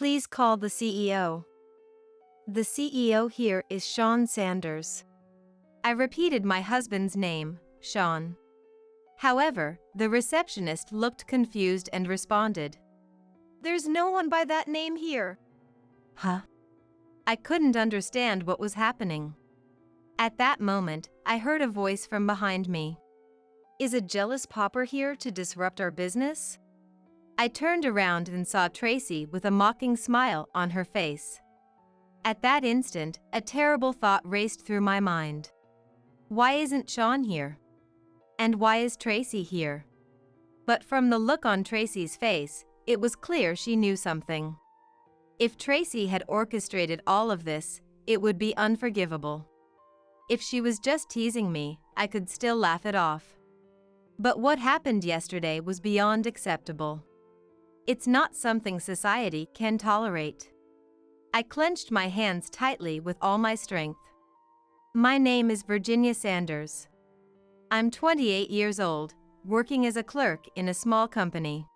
Please call the CEO. The CEO here is Sean Sanders. I repeated my husband's name, Sean. However, the receptionist looked confused and responded, "There's no one by that name here." Huh? I couldn't understand what was happening. At that moment, I heard a voice from behind me. "Is a jealous pauper here to disrupt our business?" I turned around and saw Tracy with a mocking smile on her face. At that instant, a terrible thought raced through my mind. Why isn't Sean here? And why is Tracy here? But from the look on Tracy's face, it was clear she knew something. If Tracy had orchestrated all of this, it would be unforgivable. If she was just teasing me, I could still laugh it off. But what happened yesterday was beyond acceptable. It's not something society can tolerate. I clenched my hands tightly with all my strength. My name is Virginia Sanders. I'm 28 years old, working as a clerk in a small company.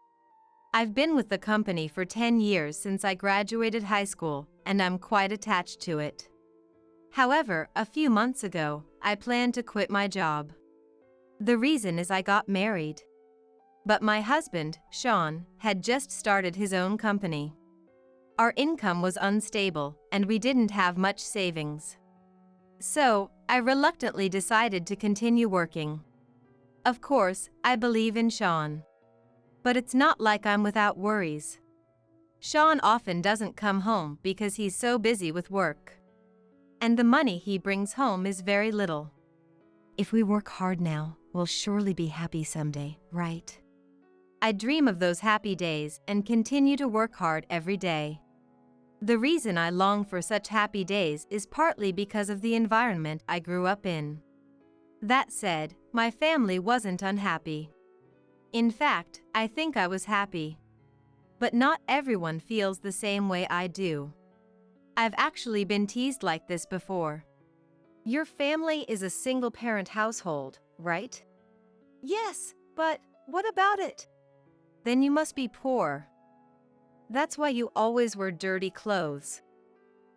I've been with the company for 10 years since I graduated high school, and I'm quite attached to it. However, a few months ago, I planned to quit my job. The reason is I got married. But my husband, Sean, had just started his own company. Our income was unstable, and we didn't have much savings. So, I reluctantly decided to continue working. Of course, I believe in Sean. But it's not like I'm without worries. Sean often doesn't come home because he's so busy with work. And the money he brings home is very little. If we work hard now, we'll surely be happy someday, right? I dream of those happy days and continue to work hard every day. The reason I long for such happy days is partly because of the environment I grew up in. That said, my family wasn't unhappy. In fact, I think I was happy. But not everyone feels the same way I do. I've actually been teased like this before. Your family is a single-parent household, right? Yes, but what about it? Then you must be poor. That's why you always wear dirty clothes.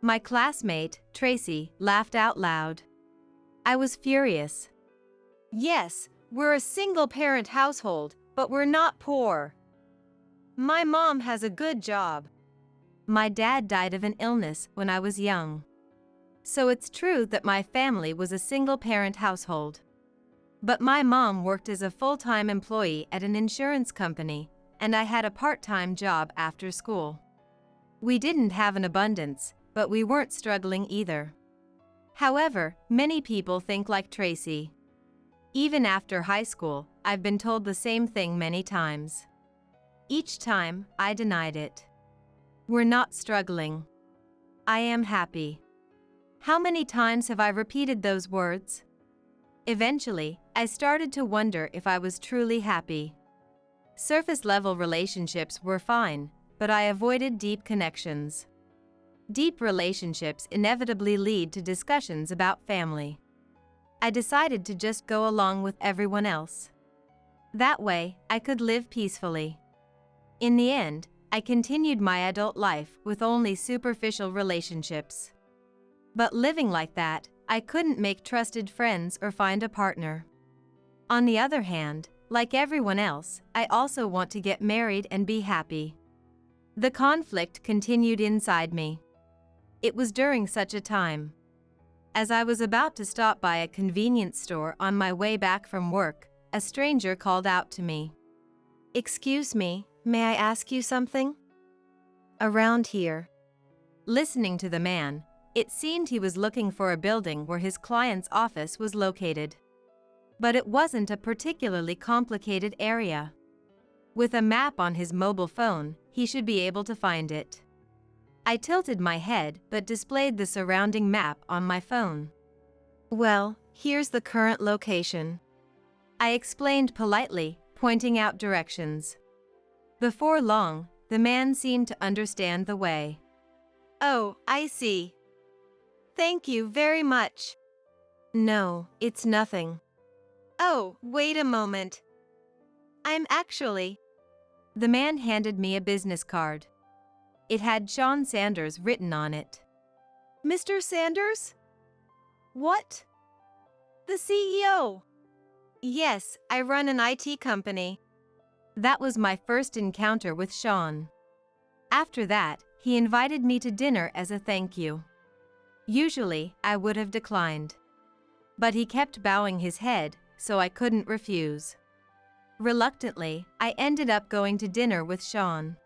My classmate, Tracy, laughed out loud. I was furious. Yes, we're a single-parent household, but we're not poor. My mom has a good job. My dad died of an illness when I was young. So it's true that my family was a single-parent household. But my mom worked as a full-time employee at an insurance company, and I had a part-time job after school. We didn't have an abundance, but we weren't struggling either. However, many people think like Tracy. Even after high school, I've been told the same thing many times. Each time, I denied it. We're not struggling. I am happy. How many times have I repeated those words? Eventually, I started to wonder if I was truly happy. Surface-level relationships were fine, but I avoided deep connections. Deep relationships inevitably lead to discussions about family. I decided to just go along with everyone else. That way, I could live peacefully. In the end, I continued my adult life with only superficial relationships. But living like that, I couldn't make trusted friends or find a partner. On the other hand, like everyone else, I also want to get married and be happy. The conflict continued inside me. It was during such a time. As I was about to stop by a convenience store on my way back from work, a stranger called out to me. "Excuse me, may I ask you something?" "Around here." Listening to the man, it seemed he was looking for a building where his client's office was located. But it wasn't a particularly complicated area. With a map on his mobile phone, he should be able to find it. I tilted my head but displayed the surrounding map on my phone. "Well, here's the current location," I explained politely, pointing out directions. Before long, the man seemed to understand the way. "Oh, I see. Thank you very much." "No, it's nothing." "Oh, wait a moment. I'm actually..." The man handed me a business card. It had Sean Sanders written on it. Mr. Sanders? What? The CEO? Yes, I run an IT company. That was my first encounter with Sean. After that, he invited me to dinner as a thank you. Usually, I would have declined. But he kept bowing his head, so I couldn't refuse. Reluctantly, I ended up going to dinner with Sean.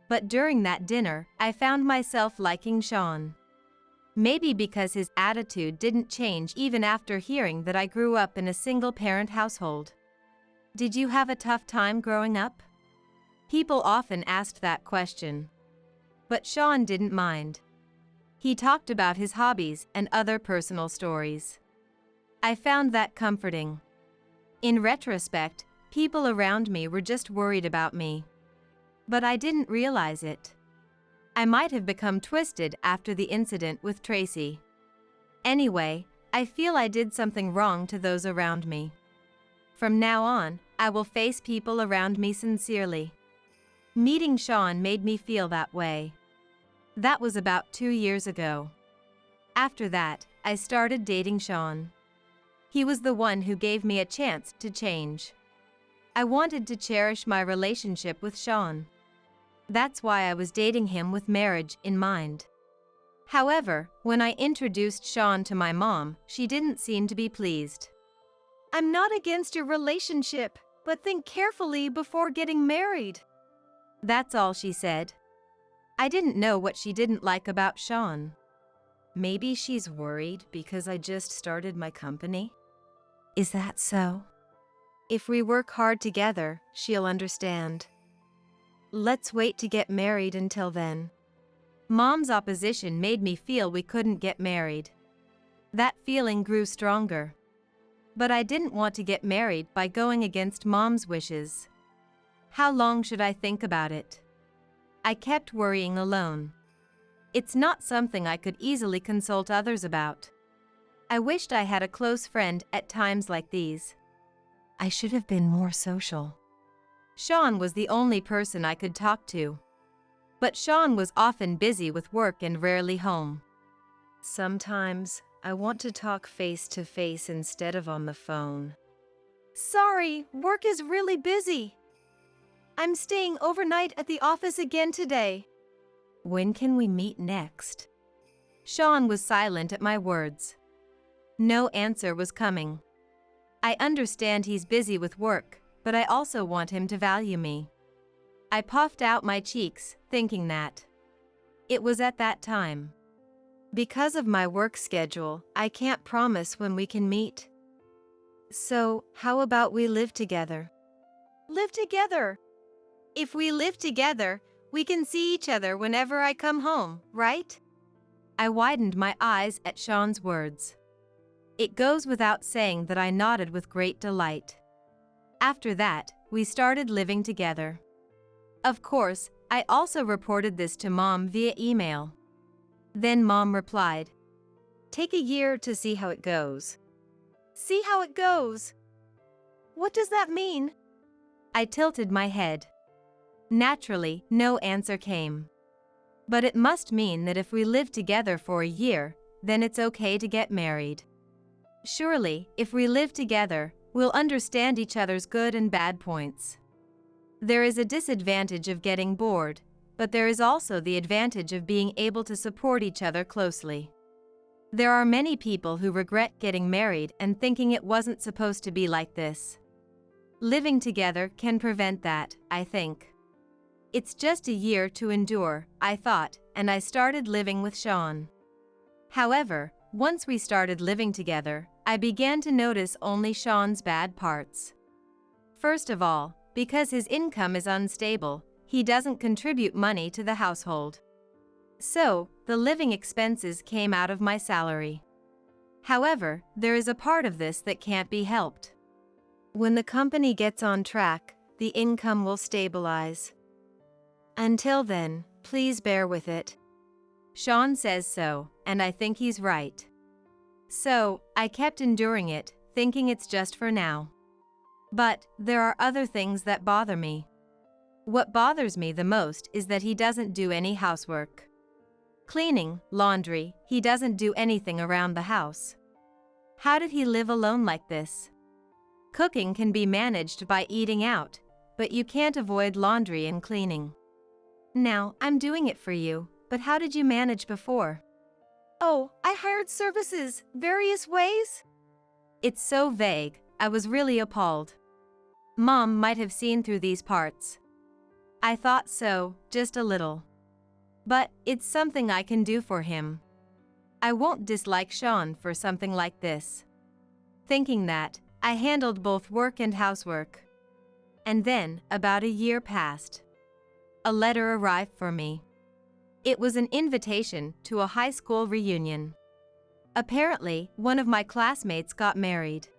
But during that dinner, I found myself liking Sean. Maybe because his attitude didn't change even after hearing that I grew up in a single-parent household. Did you have a tough time growing up? People often asked that question. But Sean didn't mind. He talked about his hobbies and other personal stories. I found that comforting. In retrospect, people around me were just worried about me. But I didn't realize it. I might have become twisted after the incident with Tracy. Anyway, I feel I did something wrong to those around me. From now on, I will face people around me sincerely. Meeting Sean made me feel that way. That was about 2 years ago. After that, I started dating Sean. He was the one who gave me a chance to change. I wanted to cherish my relationship with Sean. That's why I was dating him with marriage in mind. However, when I introduced Sean to my mom, she didn't seem to be pleased. I'm not against your relationship, but think carefully before getting married. That's all she said. I didn't know what she didn't like about Sean. Maybe she's worried because I just started my company? Is that so? If we work hard together, she'll understand. Let's wait to get married until then. Mom's opposition made me feel we couldn't get married. That feeling grew stronger. But I didn't want to get married by going against Mom's wishes. How long should I think about it? I kept worrying alone. It's not something I could easily consult others about. I wished I had a close friend at times like these. I should have been more social. Sean was the only person I could talk to. But Sean was often busy with work and rarely home. Sometimes, I want to talk face to face instead of on the phone. Sorry, work is really busy. I'm staying overnight at the office again today. When can we meet next? Sean was silent at my words. No answer was coming. I understand he's busy with work, but I also want him to value me. I puffed out my cheeks, thinking that. It was at that time. Because of my work schedule, I can't promise when we can meet. So, how about we live together? Live together? If we live together, we can see each other whenever I come home, right? I widened my eyes at Sean's words. It goes without saying that I nodded with great delight. After that, we started living together. Of course, I also reported this to Mom via email. Then Mom replied, "Take a year to see how it goes." See how it goes? What does that mean? I tilted my head. Naturally, no answer came. But it must mean that if we live together for a year, then it's okay to get married. Surely, if we live together, we'll understand each other's good and bad points. There is a disadvantage of getting bored, but there is also the advantage of being able to support each other closely. There are many people who regret getting married and thinking it wasn't supposed to be like this. Living together can prevent that, I think. It's just a year to endure, I thought, and I started living with Sean. However, once we started living together, I began to notice only Sean's bad parts. First of all, because his income is unstable, he doesn't contribute money to the household. So, the living expenses came out of my salary. However, there is a part of this that can't be helped. When the company gets on track, the income will stabilize. Until then, please bear with it. Sean says so, and I think he's right. So, I kept enduring it, thinking it's just for now. But, there are other things that bother me. What bothers me the most is that he doesn't do any housework. Cleaning, laundry, he doesn't do anything around the house. How did he live alone like this? Cooking can be managed by eating out, but you can't avoid laundry and cleaning. Now, I'm doing it for you, but how did you manage before? Oh, I hired services, various ways. It's so vague, I was really appalled. Mom might have seen through these parts. I thought so, just a little. But it's something I can do for him. I won't dislike Sean for something like this. Thinking that, I handled both work and housework. And then, about a year passed. A letter arrived for me. It was an invitation to a high school reunion. Apparently, one of my classmates got married.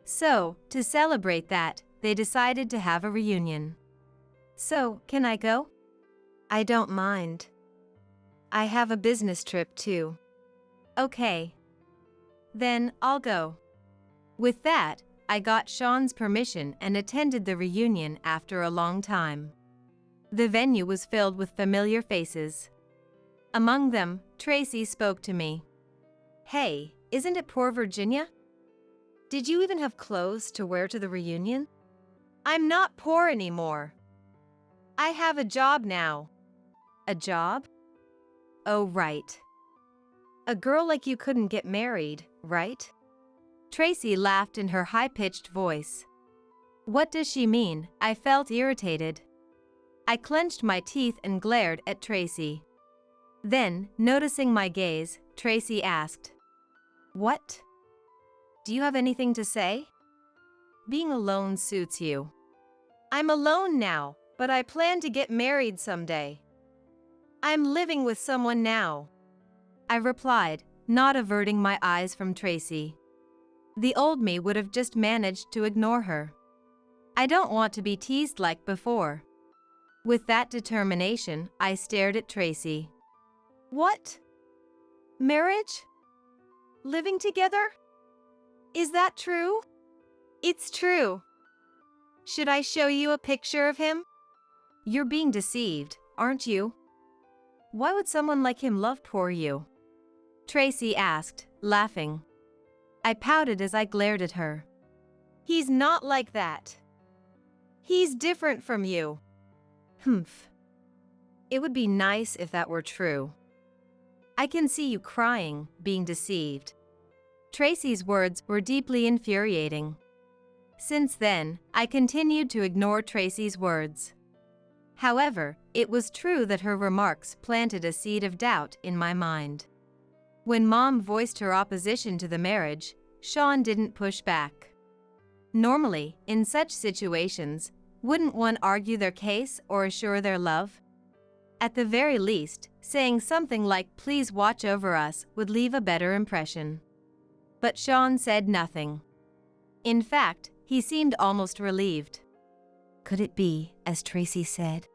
So, to celebrate that, they decided to have a reunion. So, can I go? I don't mind. I have a business trip too. Okay. Then, I'll go. With that, I got Sean's permission and attended the reunion after a long time. The venue was filled with familiar faces. Among them, Tracy spoke to me. Hey, isn't it poor Virginia? Did you even have clothes to wear to the reunion? I'm not poor anymore. I have a job now. A job? Oh, right. A girl like you couldn't get married, right? Tracy laughed in her high-pitched voice. What does she mean? I felt irritated. I clenched my teeth and glared at Tracy. Then, noticing my gaze, Tracy asked, "What? Do you have anything to say? Being alone suits you." I'm alone now, but I plan to get married someday. I'm living with someone now, I replied, not averting my eyes from Tracy. The old me would have just managed to ignore her. I don't want to be teased like before. With that determination, I stared at Tracy. What? Marriage? Living together? Is that true? It's true. Should I show you a picture of him? You're being deceived, aren't you? Why would someone like him love poor you? Tracy asked, laughing. I pouted as I glared at her. He's not like that. He's different from you. Humph. It would be nice if that were true. I can see you crying, being deceived. Tracy's words were deeply infuriating. Since then, I continued to ignore Tracy's words. However, it was true that her remarks planted a seed of doubt in my mind. When Mom voiced her opposition to the marriage, Sean didn't push back. Normally, in such situations, wouldn't one argue their case or assure their love? At the very least, saying something like "please watch over us" would leave a better impression. But Sean said nothing. In fact, he seemed almost relieved. Could it be, as Tracy said?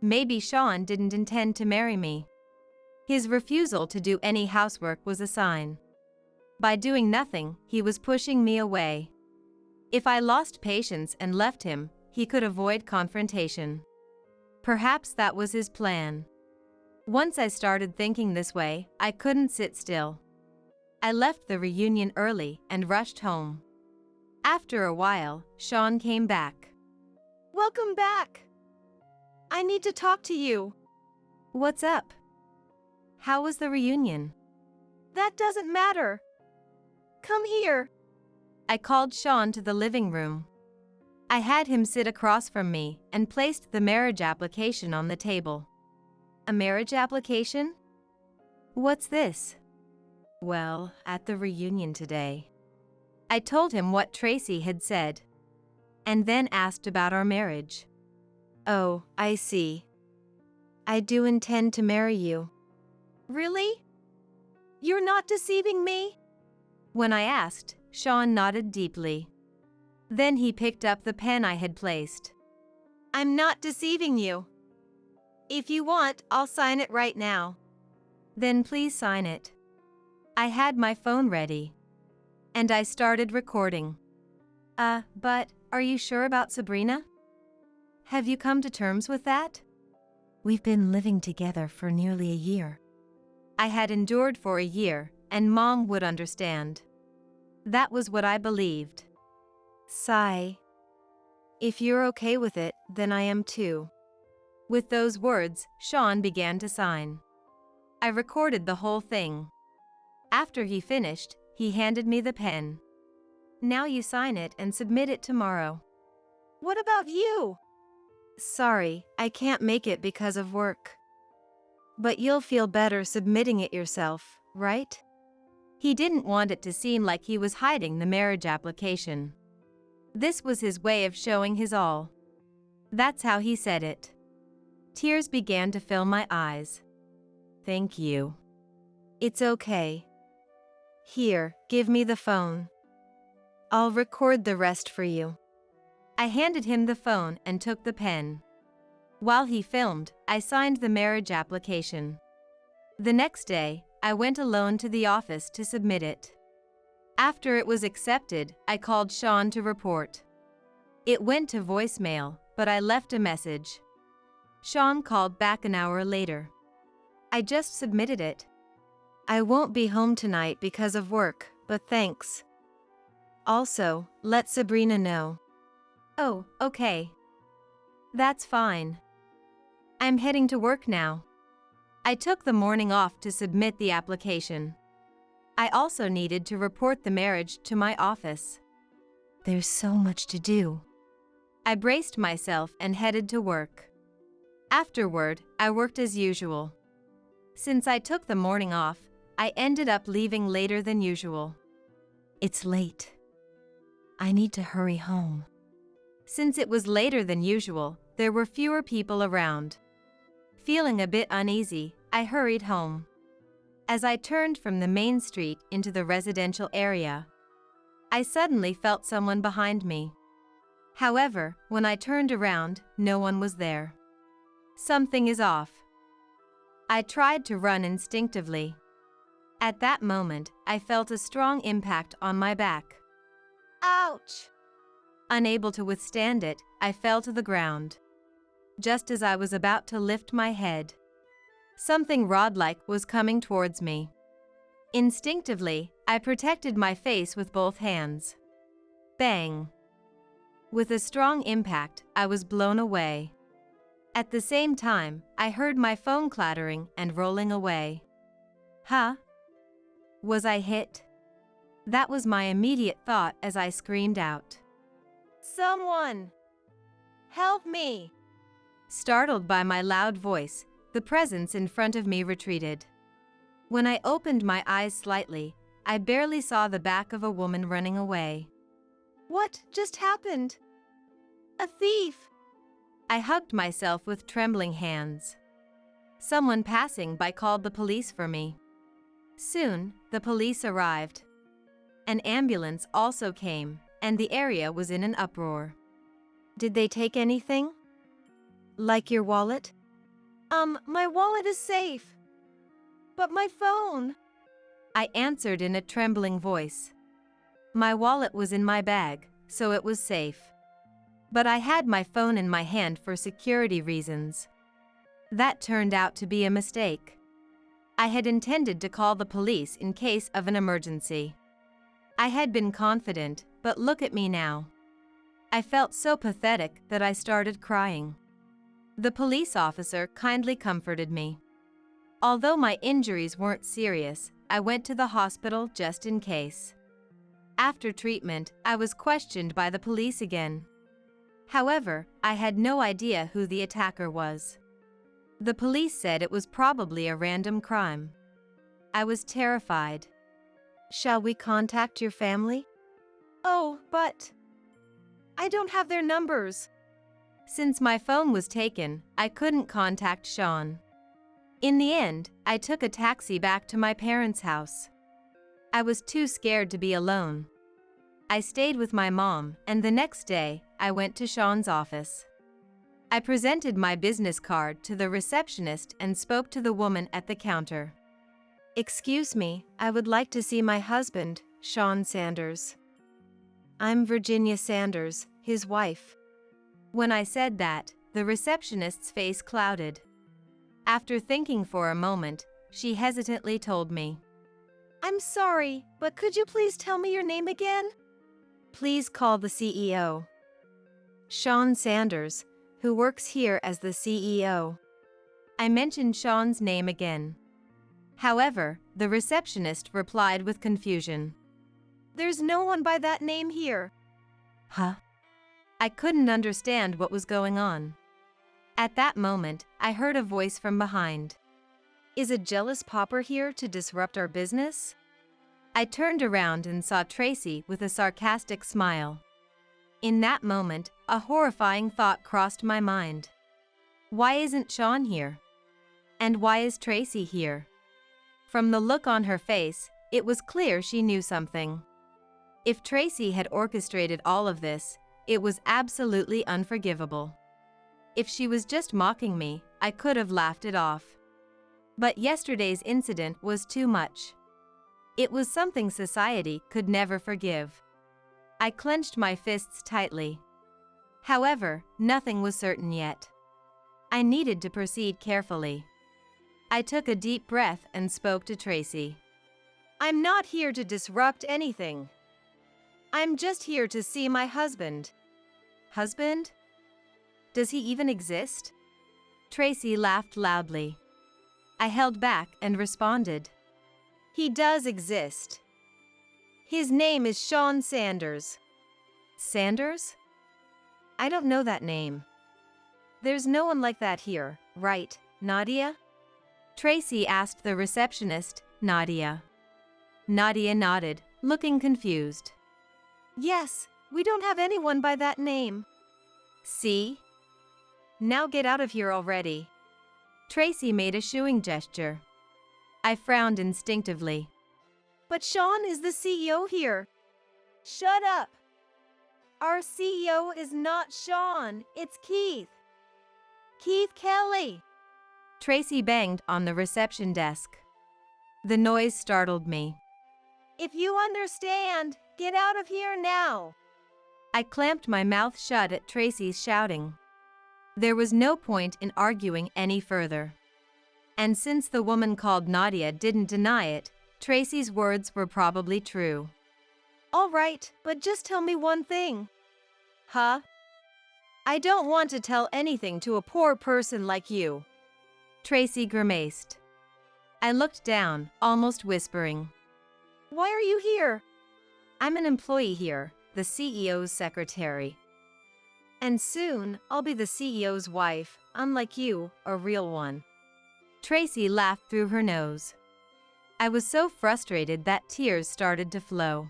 Maybe Sean didn't intend to marry me. His refusal to do any housework was a sign. By doing nothing, he was pushing me away. If I lost patience and left him, he could avoid confrontation. Perhaps that was his plan. Once I started thinking this way, I couldn't sit still. I left the reunion early and rushed home. After a while, Sean came back. Welcome back. I need to talk to you. What's up? How was the reunion? That doesn't matter. Come here. I called Sean to the living room. I had him sit across from me and placed the marriage application on the table. A marriage application? What's this? Well, at the reunion today. I told him what Tracy had said, and then asked about our marriage. Oh, I see. I do intend to marry you. Really? You're not deceiving me? When I asked, Sean nodded deeply. Then he picked up the pen I had placed. I'm not deceiving you. If you want, I'll sign it right now. Then please sign it. I had my phone ready. And I started recording. But, are you sure about Sabrina? Have you come to terms with that? We've been living together for nearly a year. I had endured for a year, and Mom would understand. That was what I believed. Sigh. If you're okay with it, then I am too. With those words, Sean began to sign. I recorded the whole thing. After he finished, he handed me the pen. Now you sign it and submit it tomorrow. What about you? Sorry, I can't make it because of work. But you'll feel better submitting it yourself, right? He didn't want it to seem like he was hiding the marriage application. This was his way of showing his all. That's how he said it. Tears began to fill my eyes. Thank you. It's okay. Here, give me the phone. I'll record the rest for you. I handed him the phone and took the pen. While he filmed, I signed the marriage application. The next day, I went alone to the office to submit it. After it was accepted, I called Sean to report. It went to voicemail, but I left a message. Sean called back an hour later. I just submitted it. I won't be home tonight because of work, but thanks. Also, let Sabrina know. Oh, okay. That's fine. I'm heading to work now. I took the morning off to submit the application. I also needed to report the marriage to my office. There's so much to do. I braced myself and headed to work. Afterward, I worked as usual. Since I took the morning off, I ended up leaving later than usual. It's late. I need to hurry home. Since it was later than usual, there were fewer people around. Feeling a bit uneasy, I hurried home. As I turned from the main street into the residential area, I suddenly felt someone behind me. However, when I turned around, no one was there. Something is off. I tried to run instinctively. At that moment, I felt a strong impact on my back. Ouch! Unable to withstand it, I fell to the ground. Just as I was about to lift my head, something rod-like was coming towards me. Instinctively, I protected my face with both hands. Bang! With a strong impact, I was blown away. At the same time, I heard my phone clattering and rolling away. Huh? Was I hit? That was my immediate thought as I screamed out. Someone! Help me! Startled by my loud voice, the presence in front of me retreated. When I opened my eyes slightly, I barely saw the back of a woman running away. What just happened? A thief! I hugged myself with trembling hands. Someone passing by called the police for me. Soon, the police arrived. An ambulance also came, and the area was in an uproar. Did they take anything? Like your wallet? My wallet is safe. But my phone? I answered in a trembling voice. My wallet was in my bag, so it was safe. But I had my phone in my hand for security reasons. That turned out to be a mistake. I had intended to call the police in case of an emergency. I had been confident, but look at me now. I felt so pathetic that I started crying. The police officer kindly comforted me. Although my injuries weren't serious, I went to the hospital just in case. After treatment, I was questioned by the police again. However, I had no idea who the attacker was. The police said it was probably a random crime. I was terrified. Shall we contact your family? Oh, but I don't have their numbers. Since my phone was taken, I couldn't contact Sean. In the end, I took a taxi back to my parents' house. I was too scared to be alone. I stayed with my mom, and the next day, I went to Sean's office. I presented my business card to the receptionist and spoke to the woman at the counter. Excuse me, I would like to see my husband, Sean Sanders. I'm Virginia Sanders, his wife. When I said that, the receptionist's face clouded. After thinking for a moment, she hesitantly told me, I'm sorry, but could you please tell me your name again? Please call the CEO. Sean Sanders, who works here as the CEO. I mentioned Sean's name again. However, the receptionist replied with confusion. There's no one by that name here. Huh? I couldn't understand what was going on. At that moment, I heard a voice from behind. Is a jealous pauper here to disrupt our business? I turned around and saw Tracy with a sarcastic smile. In that moment, a horrifying thought crossed my mind. Why isn't Sean here? And why is Tracy here? From the look on her face, it was clear she knew something. If Tracy had orchestrated all of this, it was absolutely unforgivable. If she was just mocking me, I could have laughed it off. But yesterday's incident was too much. It was something society could never forgive. I clenched my fists tightly. However, nothing was certain yet. I needed to proceed carefully. I took a deep breath and spoke to Tracy. I'm not here to disrupt anything. I'm just here to see my husband. Husband? Does he even exist? Tracy laughed loudly. I held back and responded. He does exist. His name is Sean Sanders. Sanders? I don't know that name. There's no one like that here, right, Nadia? Tracy asked the receptionist, Nadia. Nadia nodded, looking confused. Yes, we don't have anyone by that name. See? Now get out of here already. Tracy made a shooing gesture. I frowned instinctively. But Sean is the CEO here. Shut up. Our CEO is not Sean, it's Keith. Keith Kelly. Tracy banged on the reception desk. The noise startled me. If you understand, get out of here now. I clamped my mouth shut at Tracy's shouting. There was no point in arguing any further. And since the woman called Nadia didn't deny it, Tracy's words were probably true. All right, but just tell me one thing. Huh? I don't want to tell anything to a poor person like you. Tracy grimaced. I looked down, almost whispering. Why are you here? I'm an employee here, the CEO's secretary. And soon, I'll be the CEO's wife, unlike you, a real one. Tracy laughed through her nose. I was so frustrated that tears started to flow.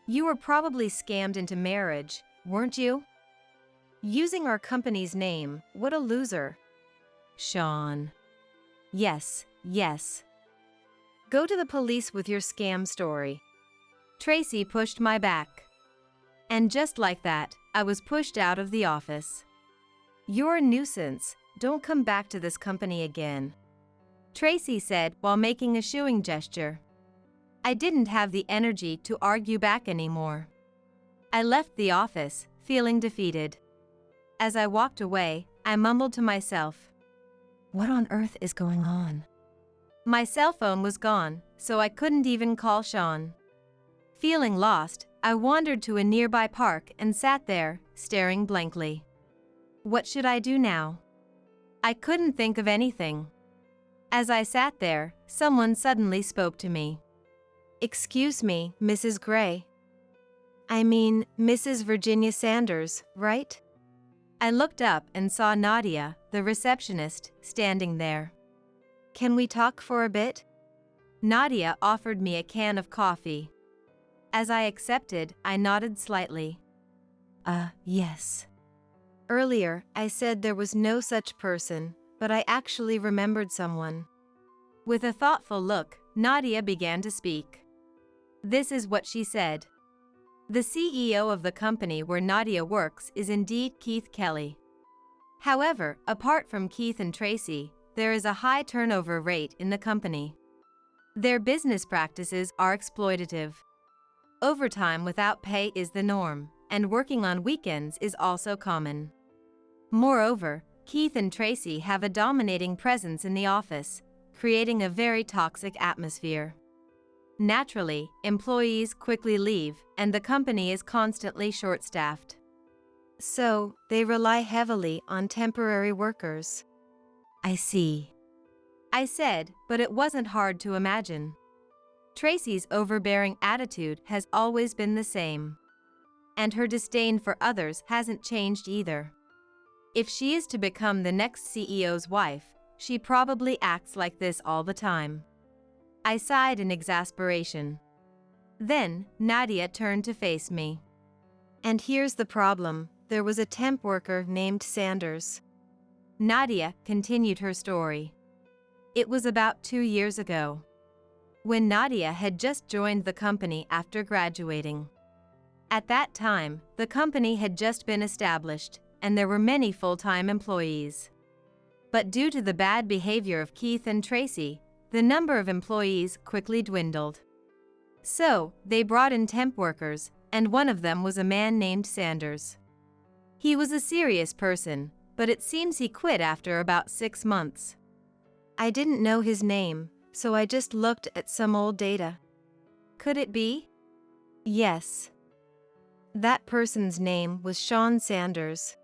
You were probably scammed into marriage, weren't you? Using our company's name, what a loser. Sean. Yes, yes. Go to the police with your scam story. Tracy pushed my back. And just like that, I was pushed out of the office. You're a nuisance. Don't come back to this company again. Tracy said while making a shooing gesture. I didn't have the energy to argue back anymore. I left the office, feeling defeated. As I walked away, I mumbled to myself, "What on earth is going on?" My cell phone was gone, so I couldn't even call Sean. Feeling lost, I wandered to a nearby park and sat there, staring blankly. What should I do now? I couldn't think of anything. As I sat there, someone suddenly spoke to me. Excuse me, Mrs. Gray. I mean, Mrs. Virginia Sanders, right? I looked up and saw Nadia, the receptionist, standing there. Can we talk for a bit? Nadia offered me a can of coffee. As I accepted, I nodded slightly. Yes. Earlier, I said there was no such person, but I actually remembered someone. With a thoughtful look, Nadia began to speak. This is what she said. The CEO of the company where Nadia works is indeed Keith Kelly. However, apart from Keith and Tracy, there is a high turnover rate in the company. Their business practices are exploitative. Overtime without pay is the norm, and working on weekends is also common. Moreover, Keith and Tracy have a dominating presence in the office, creating a very toxic atmosphere. Naturally, employees quickly leave, and the company is constantly short-staffed. So, they rely heavily on temporary workers. I see, I said, but it wasn't hard to imagine. Tracy's overbearing attitude has always been the same. And her disdain for others hasn't changed either. If she is to become the next CEO's wife, she probably acts like this all the time. I sighed in exasperation. Then, Nadia turned to face me. And here's the problem, there was a temp worker named Sanders. Nadia continued her story. It was about 2 years ago, when Nadia had just joined the company after graduating. At that time, the company had just been established, and there were many full-time employees. But due to the bad behavior of Keith and Tracy, the number of employees quickly dwindled. So, they brought in temp workers, and one of them was a man named Sanders. He was a serious person, but it seems he quit after about 6 months. I didn't know his name, so I just looked at some old data. Could it be? Yes. That person's name was Sean Sanders.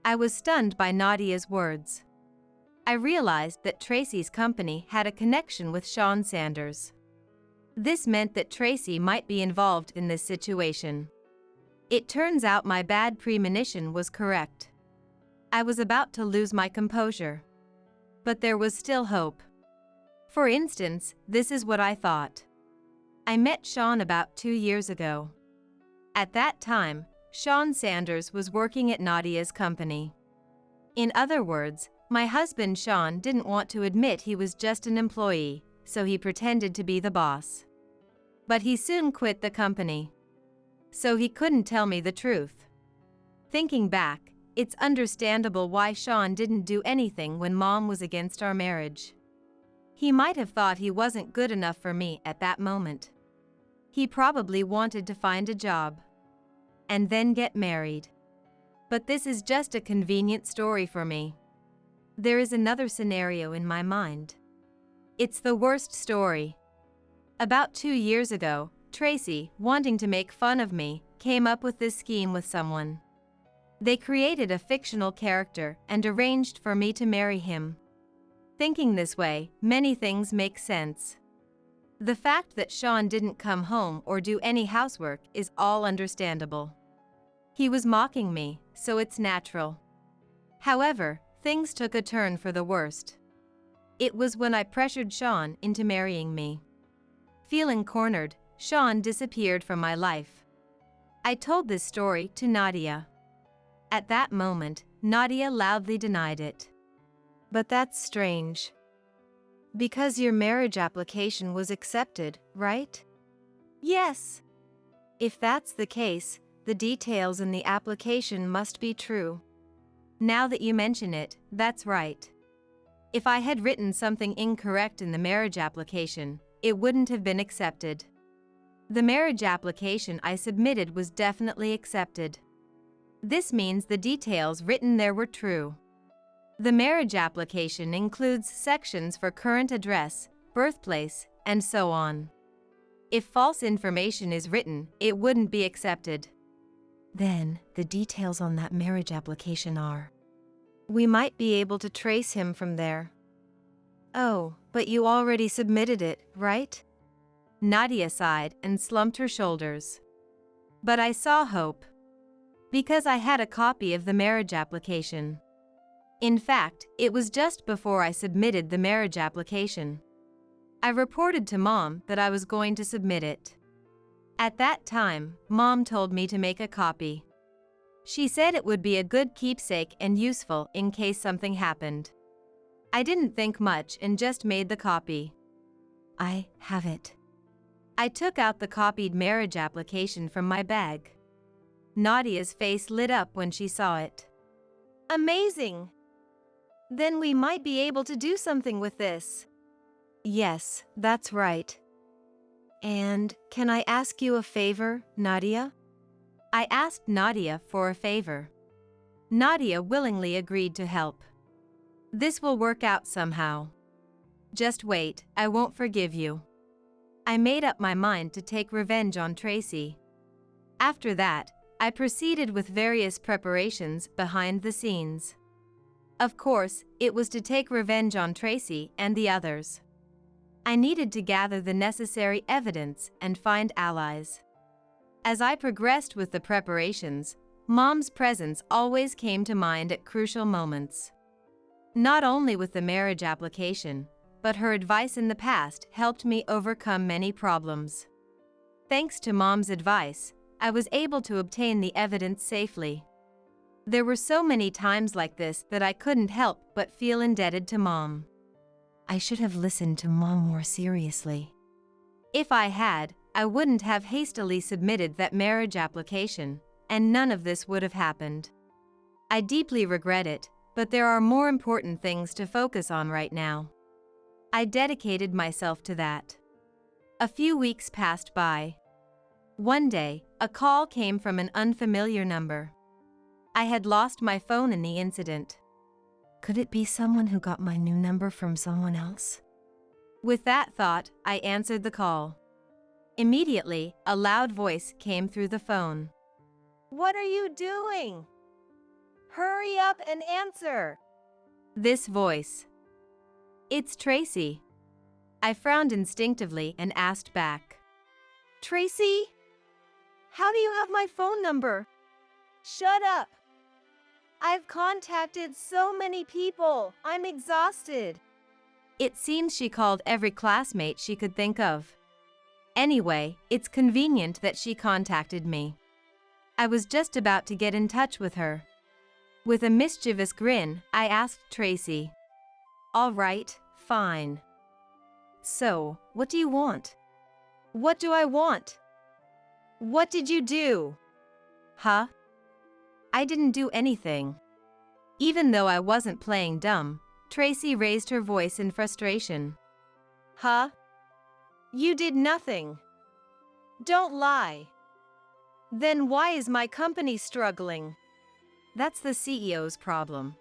I was stunned by Nadia's words. I realized that Tracy's company had a connection with Sean Sanders. This meant that Tracy might be involved in this situation. It turns out my bad premonition was correct. I was about to lose my composure. But there was still hope. For instance, this is what I thought. I met Sean about 2 years ago. At that time, Sean Sanders was working at Nadia's company. In other words, my husband Sean didn't want to admit he was just an employee, so he pretended to be the boss. But he soon quit the company. So he couldn't tell me the truth. Thinking back, it's understandable why Sean didn't do anything when Mom was against our marriage. He might have thought he wasn't good enough for me at that moment. He probably wanted to find a job. And then get married. But this is just a convenient story for me. There is another scenario in my mind. It's the worst story. About 2 years ago, Tracy, wanting to make fun of me, came up with this scheme with someone. They created a fictional character and arranged for me to marry him. Thinking this way, many things make sense. The fact that Sean didn't come home or do any housework is all understandable. He was mocking me, so it's natural. However, things took a turn for the worst. It was when I pressured Sean into marrying me. Feeling cornered, Sean disappeared from my life. I told this story to Nadia. At that moment, Nadia loudly denied it. But that's strange. Because your marriage application was accepted, right? Yes. If that's the case, the details in the application must be true. Now that you mention it, that's right. If I had written something incorrect in the marriage application, it wouldn't have been accepted. The marriage application I submitted was definitely accepted. This means the details written there were true. The marriage application includes sections for current address, birthplace, and so on. If false information is written, it wouldn't be accepted. Then, the details on that marriage application are. We might be able to trace him from there. Oh, but you already submitted it, right? Nadia sighed and slumped her shoulders. But I saw hope. Because I had a copy of the marriage application. In fact, it was just before I submitted the marriage application. I reported to Mom that I was going to submit it. At that time, Mom told me to make a copy. She said it would be a good keepsake and useful in case something happened. I didn't think much and just made the copy. I have it. I took out the copied marriage application from my bag. Nadia's face lit up when she saw it. Amazing! Then we might be able to do something with this. Yes, that's right. And can I ask you a favor, Nadia? I asked Nadia for a favor. Nadia willingly agreed to help. This will work out somehow. Just wait, I won't forgive you. I made up my mind to take revenge on Tracy. After that, I proceeded with various preparations behind the scenes. Of course, it was to take revenge on Tracy and the others. I needed to gather the necessary evidence and find allies. As I progressed with the preparations, Mom's presence always came to mind at crucial moments. Not only with the marriage application, but her advice in the past helped me overcome many problems. Thanks to Mom's advice, I was able to obtain the evidence safely. There were so many times like this that I couldn't help but feel indebted to Mom. I should have listened to Mom more seriously. If I had, I wouldn't have hastily submitted that marriage application, and none of this would have happened. I deeply regret it, but there are more important things to focus on right now. I dedicated myself to that. A few weeks passed by. One day, a call came from an unfamiliar number. I had lost my phone in the incident. Could it be someone who got my new number from someone else? With that thought, I answered the call. Immediately, a loud voice came through the phone. What are you doing? Hurry up and answer. This voice. It's Tracy. I frowned instinctively and asked back. Tracy? How do you have my phone number? Shut up. I've contacted so many people. I'm exhausted. It seems she called every classmate she could think of. Anyway, it's convenient that she contacted me. I was just about to get in touch with her. With a mischievous grin, I asked Tracy. All right, fine. So, what do you want? What do I want? What did you do? Huh? I didn't do anything. Even though I wasn't playing dumb, Tracy raised her voice in frustration. Huh? You did nothing. Don't lie. Then why is my company struggling? That's the CEO's problem.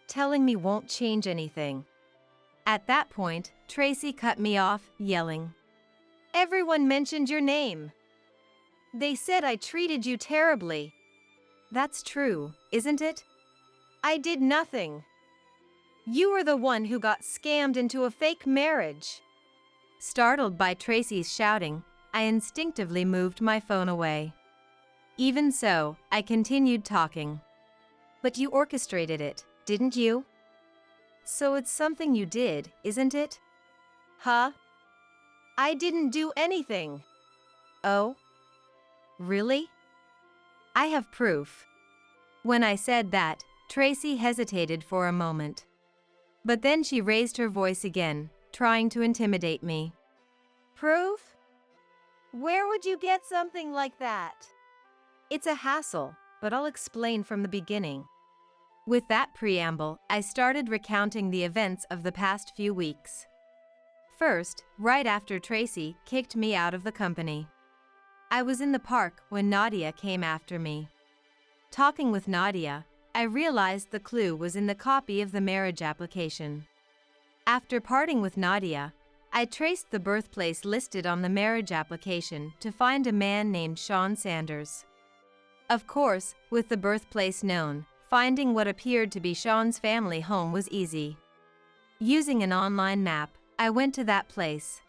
Telling me won't change anything. At that point, Tracy cut me off, yelling. Everyone mentioned your name. They said I treated you terribly. That's true, isn't it? I did nothing. You were the one who got scammed into a fake marriage. Startled by Tracy's shouting, I instinctively moved my phone away. Even so, I continued talking. But you orchestrated it, didn't you? So it's something you did, isn't it? Huh? I didn't do anything. Oh? Really? I have proof. When I said that, Tracy hesitated for a moment. But then she raised her voice again, trying to intimidate me. Proof? Where would you get something like that? It's a hassle, but I'll explain from the beginning. With that preamble, I started recounting the events of the past few weeks. First, right after Tracy kicked me out of the company. I was in the park when Nadia came after me. Talking with Nadia, I realized the clue was in the copy of the marriage application. After parting with Nadia, I traced the birthplace listed on the marriage application to find a man named Sean Sanders. Of course, with the birthplace known, finding what appeared to be Sean's family home was easy. Using an online map, I went to that place.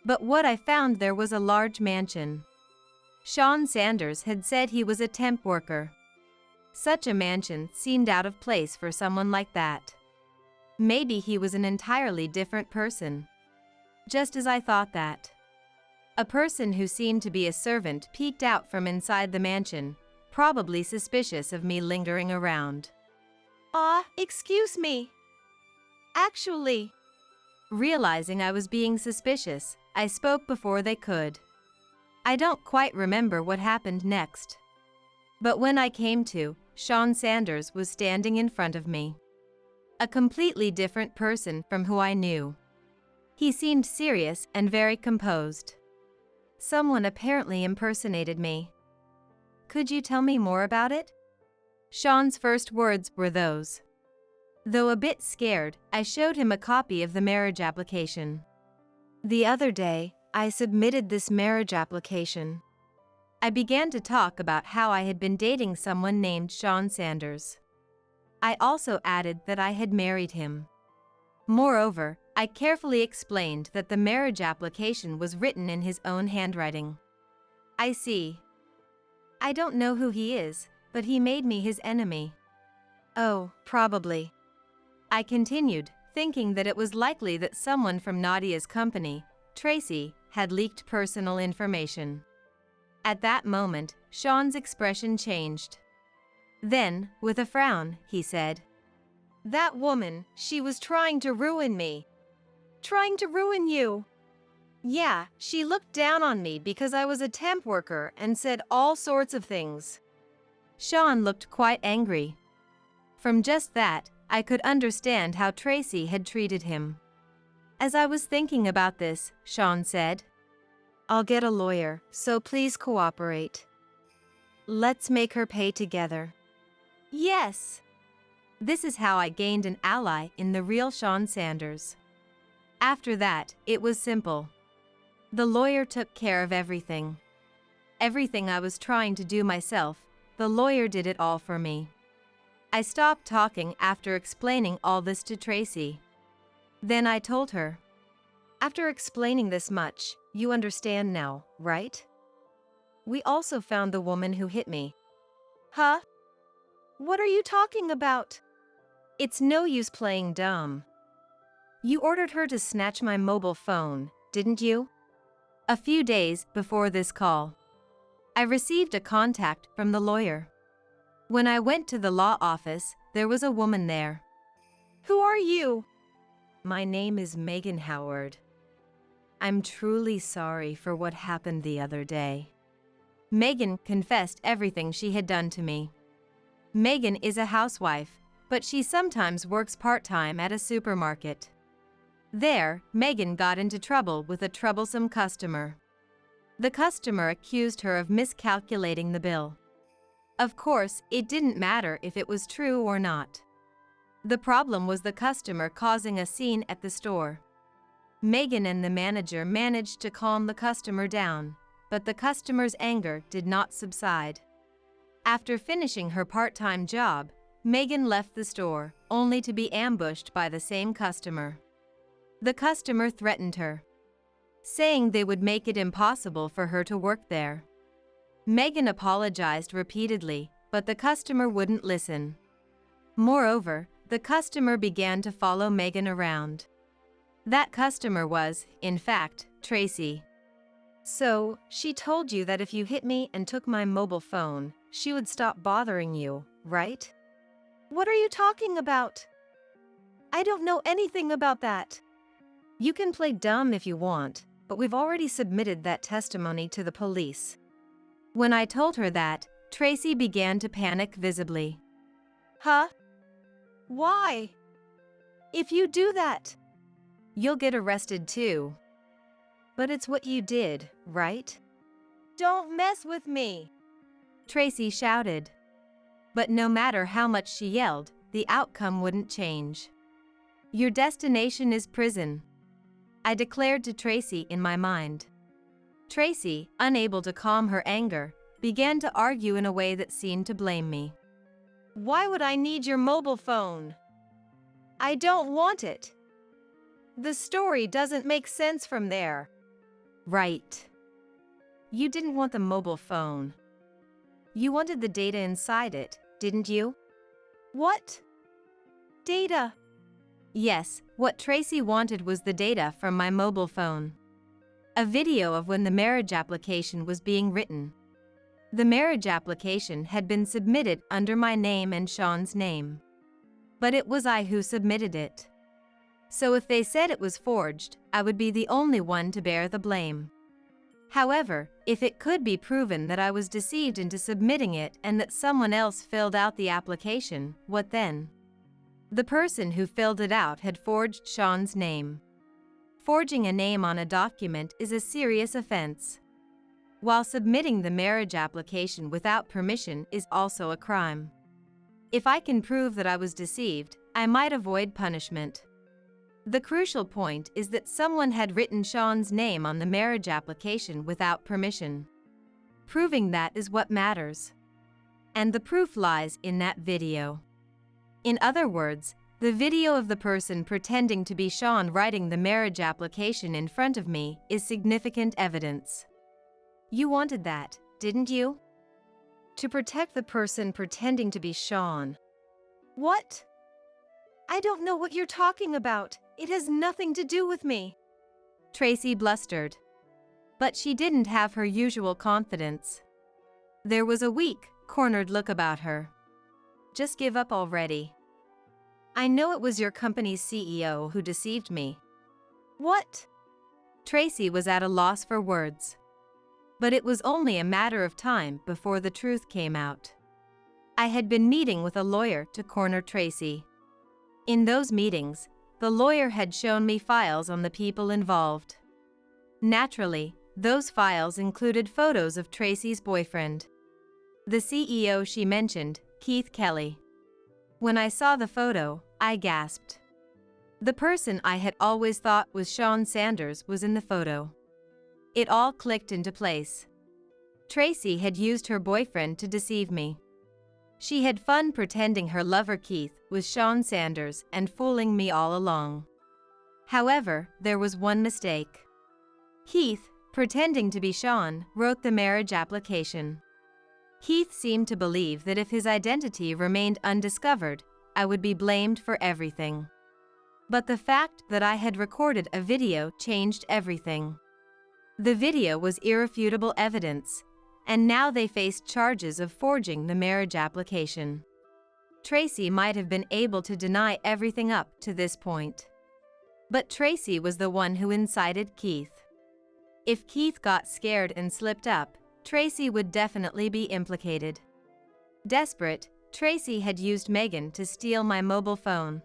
But what I found there was a large mansion. Sean Sanders had said he was a temp worker. Such a mansion seemed out of place for someone like that. Maybe he was an entirely different person. Just as I thought that. A person who seemed to be a servant peeked out from inside the mansion, probably suspicious of me lingering around. Excuse me. Actually. Realizing I was being suspicious, I spoke before they could. I don't quite remember what happened next. But when I came to, Sean Sanders was standing in front of me. A completely different person from who I knew. He seemed serious and very composed. Someone apparently impersonated me. Could you tell me more about it? Sean's first words were those. Though a bit scared, I showed him a copy of the marriage application. The other day, I submitted this marriage application. I began to talk about how I had been dating someone named Sean Sanders. I also added that I had married him. Moreover, I carefully explained that the marriage application was written in his own handwriting. I see. I don't know who he is, but he made me his enemy. Oh, probably. I continued, thinking that it was likely that someone from Nadia's company, Tracy, had leaked personal information. At that moment, Sean's expression changed. Then, with a frown, he said, "That woman, she was trying to ruin me. Trying to ruin you. Yeah, she looked down on me because I was a temp worker and said all sorts of things." Sean looked quite angry. From just that, I could understand how Tracy had treated him. As I was thinking about this, Sean said, "I'll get a lawyer, so please cooperate. Let's make her pay together." Yes! This is how I gained an ally in the real Sean Sanders. After that, it was simple. The lawyer took care of everything. Everything I was trying to do myself, the lawyer did it all for me. I stopped talking after explaining all this to Tracy. Then I told her, "After explaining this much, you understand now, right? We also found the woman who hit me." "Huh? What are you talking about?" "It's no use playing dumb. You ordered her to snatch my mobile phone, didn't you?" A few days before this call, I received a contact from the lawyer. When I went to the law office, there was a woman there. "Who are you?" "My name is Megan Howard. I'm truly sorry for what happened the other day." Megan confessed everything she had done to me. Megan is a housewife, but she sometimes works part-time at a supermarket. There, Megan got into trouble with a troublesome customer. The customer accused her of miscalculating the bill. Of course, it didn't matter if it was true or not. The problem was the customer causing a scene at the store. Megan and the manager managed to calm the customer down, but the customer's anger did not subside. After finishing her part-time job, Megan left the store, only to be ambushed by the same customer. The customer threatened her, saying they would make it impossible for her to work there. Megan apologized repeatedly, but the customer wouldn't listen. Moreover, the customer began to follow Megan around. That customer was, in fact, Tracy. "So, she told you that if you hit me and took my mobile phone, she would stop bothering you, right?" "What are you talking about? I don't know anything about that." "You can play dumb if you want, but we've already submitted that testimony to the police." When I told her that, Tracy began to panic visibly. "Huh? Why? If you do that, you'll get arrested too." "But it's what you did, right? Don't mess with me," Tracy shouted. But no matter how much she yelled, the outcome wouldn't change. "Your destination is prison," I declared to Tracy in my mind. Tracy, unable to calm her anger, began to argue in a way that seemed to blame me. "Why would I need your mobile phone? I don't want it. The story doesn't make sense from there." "Right. You didn't want the mobile phone. You wanted the data inside it, didn't you?" "What? Data?" Yes, what Tracy wanted was the data from my mobile phone. A video of when the marriage application was being written. The marriage application had been submitted under my name and Sean's name. But it was I who submitted it. So if they said it was forged, I would be the only one to bear the blame. However, if it could be proven that I was deceived into submitting it and that someone else filled out the application, what then? The person who filled it out had forged Sean's name. Forging a name on a document is a serious offense, while submitting the marriage application without permission is also a crime. If I can prove that I was deceived, I might avoid punishment. The crucial point is that someone had written Sean's name on the marriage application without permission. Proving that is what matters. And the proof lies in that video. In other words, the video of the person pretending to be Sean writing the marriage application in front of me is significant evidence. You wanted that, didn't you? To protect the person pretending to be Sean. What? I don't know what you're talking about. It has nothing to do with me. Tracy blustered. But she didn't have her usual confidence. There was a weak, cornered look about her. Just give up already. I know it was your company's CEO who deceived me. What? Tracy was at a loss for words. But it was only a matter of time before the truth came out. I had been meeting with a lawyer to corner Tracy. In those meetings, the lawyer had shown me files on the people involved. Naturally, those files included photos of Tracy's boyfriend. The CEO she mentioned, Keith Kelly. When I saw the photo, I gasped. The person I had always thought was Sean Sanders was in the photo. It all clicked into place. Tracy had used her boyfriend to deceive me. She had fun pretending her lover Keith was Sean Sanders and fooling me all along. However, there was one mistake. Keith, pretending to be Sean, wrote the marriage application. Keith seemed to believe that if his identity remained undiscovered, I would be blamed for everything. But the fact that I had recorded a video changed everything. The video was irrefutable evidence, and now they faced charges of forging the marriage application. Tracy might have been able to deny everything up to this point. But Tracy was the one who incited Keith. If Keith got scared and slipped up, Tracy would definitely be implicated. Desperate, Tracy had used Megan to steal my mobile phone.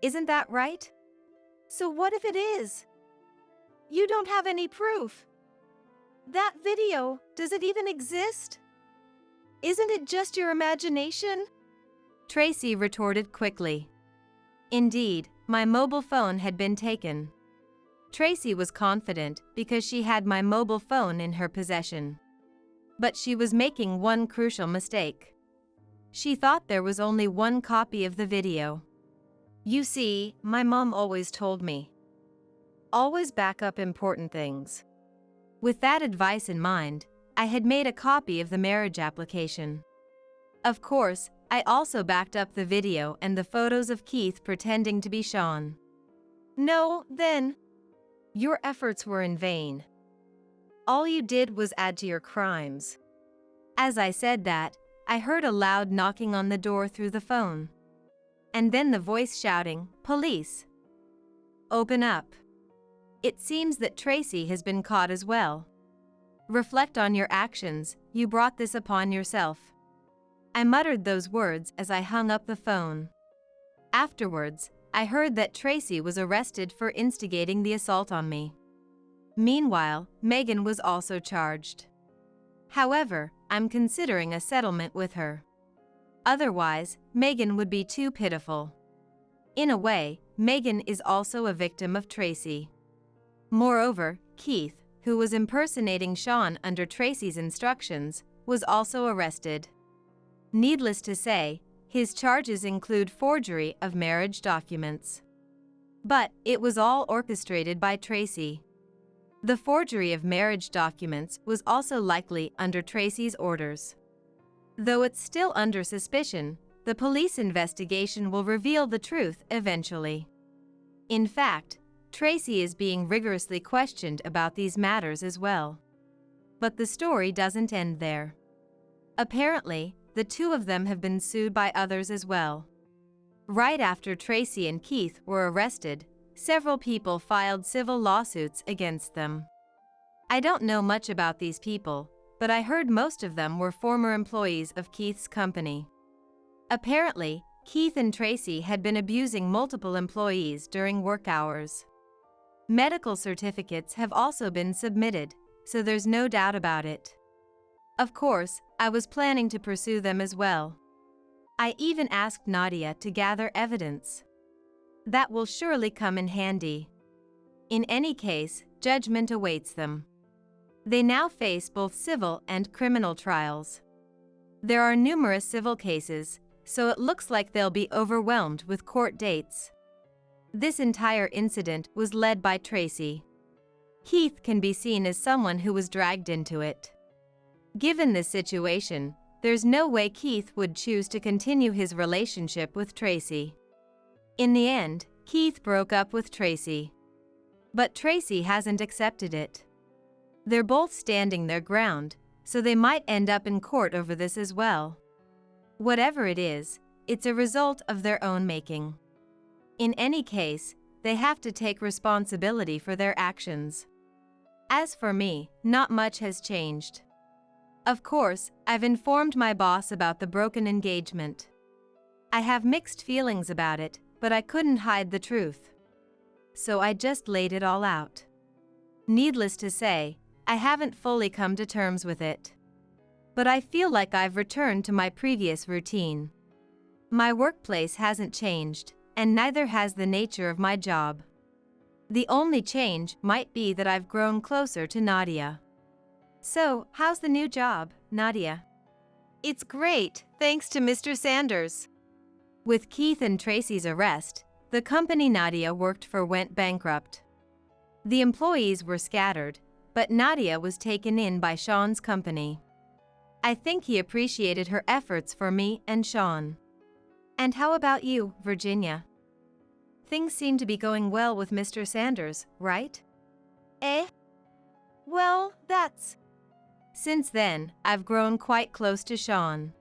Isn't that right? So what if it is? You don't have any proof. That video, does it even exist? Isn't it just your imagination? Tracy retorted quickly. Indeed, my mobile phone had been taken. Tracy was confident because she had my mobile phone in her possession. But she was making one crucial mistake. She thought there was only one copy of the video. You see, my mom always told me, always back up important things. With that advice in mind, I had made a copy of the marriage application. Of course, I also backed up the video and the photos of Keith pretending to be Sean. No, then. Your efforts were in vain. All you did was add to your crimes. As I said that, I heard a loud knocking on the door through the phone. And then the voice shouting, "Police! Open up." It seems that Tracy has been caught as well. Reflect on your actions, you brought this upon yourself. I muttered those words as I hung up the phone. Afterwards, I heard that Tracy was arrested for instigating the assault on me. Meanwhile, Megan was also charged. However, I'm considering a settlement with her. Otherwise, Megan would be too pitiful. In a way, Megan is also a victim of Tracy. Moreover, Keith, who was impersonating Sean under Tracy's instructions, was also arrested. Needless to say, his charges include forgery of marriage documents. But it was all orchestrated by Tracy. The forgery of marriage documents was also likely under Tracy's orders. Though it's still under suspicion, the police investigation will reveal the truth eventually. In fact, Tracy is being rigorously questioned about these matters as well. But the story doesn't end there. Apparently, the two of them have been sued by others as well. Right after Tracy and Keith were arrested, several people filed civil lawsuits against them. I don't know much about these people, but I heard most of them were former employees of Keith's company. Apparently, Keith and Tracy had been abusing multiple employees during work hours. Medical certificates have also been submitted, so there's no doubt about it. Of course, I was planning to pursue them as well. I even asked Nadia to gather evidence. That will surely come in handy. In any case, judgment awaits them. They now face both civil and criminal trials. There are numerous civil cases, so it looks like they'll be overwhelmed with court dates. This entire incident was led by Tracy. Keith can be seen as someone who was dragged into it. Given this situation, there's no way Keith would choose to continue his relationship with Tracy. In the end, Keith broke up with Tracy. But Tracy hasn't accepted it. They're both standing their ground, so they might end up in court over this as well. Whatever it is, it's a result of their own making. In any case, they have to take responsibility for their actions. As for me, not much has changed. Of course, I've informed my boss about the broken engagement. I have mixed feelings about it, but I couldn't hide the truth. So I just laid it all out. Needless to say, I haven't fully come to terms with it. But I feel like I've returned to my previous routine. My workplace hasn't changed, and neither has the nature of my job. The only change might be that I've grown closer to Nadia. So, how's the new job, Nadia? It's great, thanks to Mr. Sanders. With Keith and Tracy's arrest, the company Nadia worked for went bankrupt. The employees were scattered, but Nadia was taken in by Sean's company. I think he appreciated her efforts for me and Sean. And how about you, Virginia? Things seem to be going well with Mr. Sanders, right? Eh? Well, that's... Since then, I've grown quite close to Sean.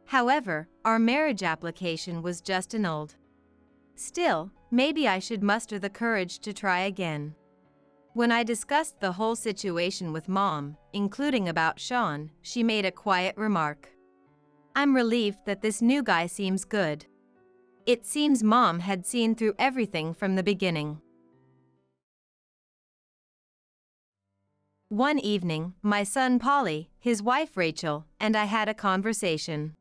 However, our marriage application was just annulled. Still, maybe I should muster the courage to try again. When I discussed the whole situation with Mom, including about Sean, she made a quiet remark. I'm relieved that this new guy seems good. It seems Mom had seen through everything from the beginning. One evening, my son Polly, his wife Rachel, and I had a conversation.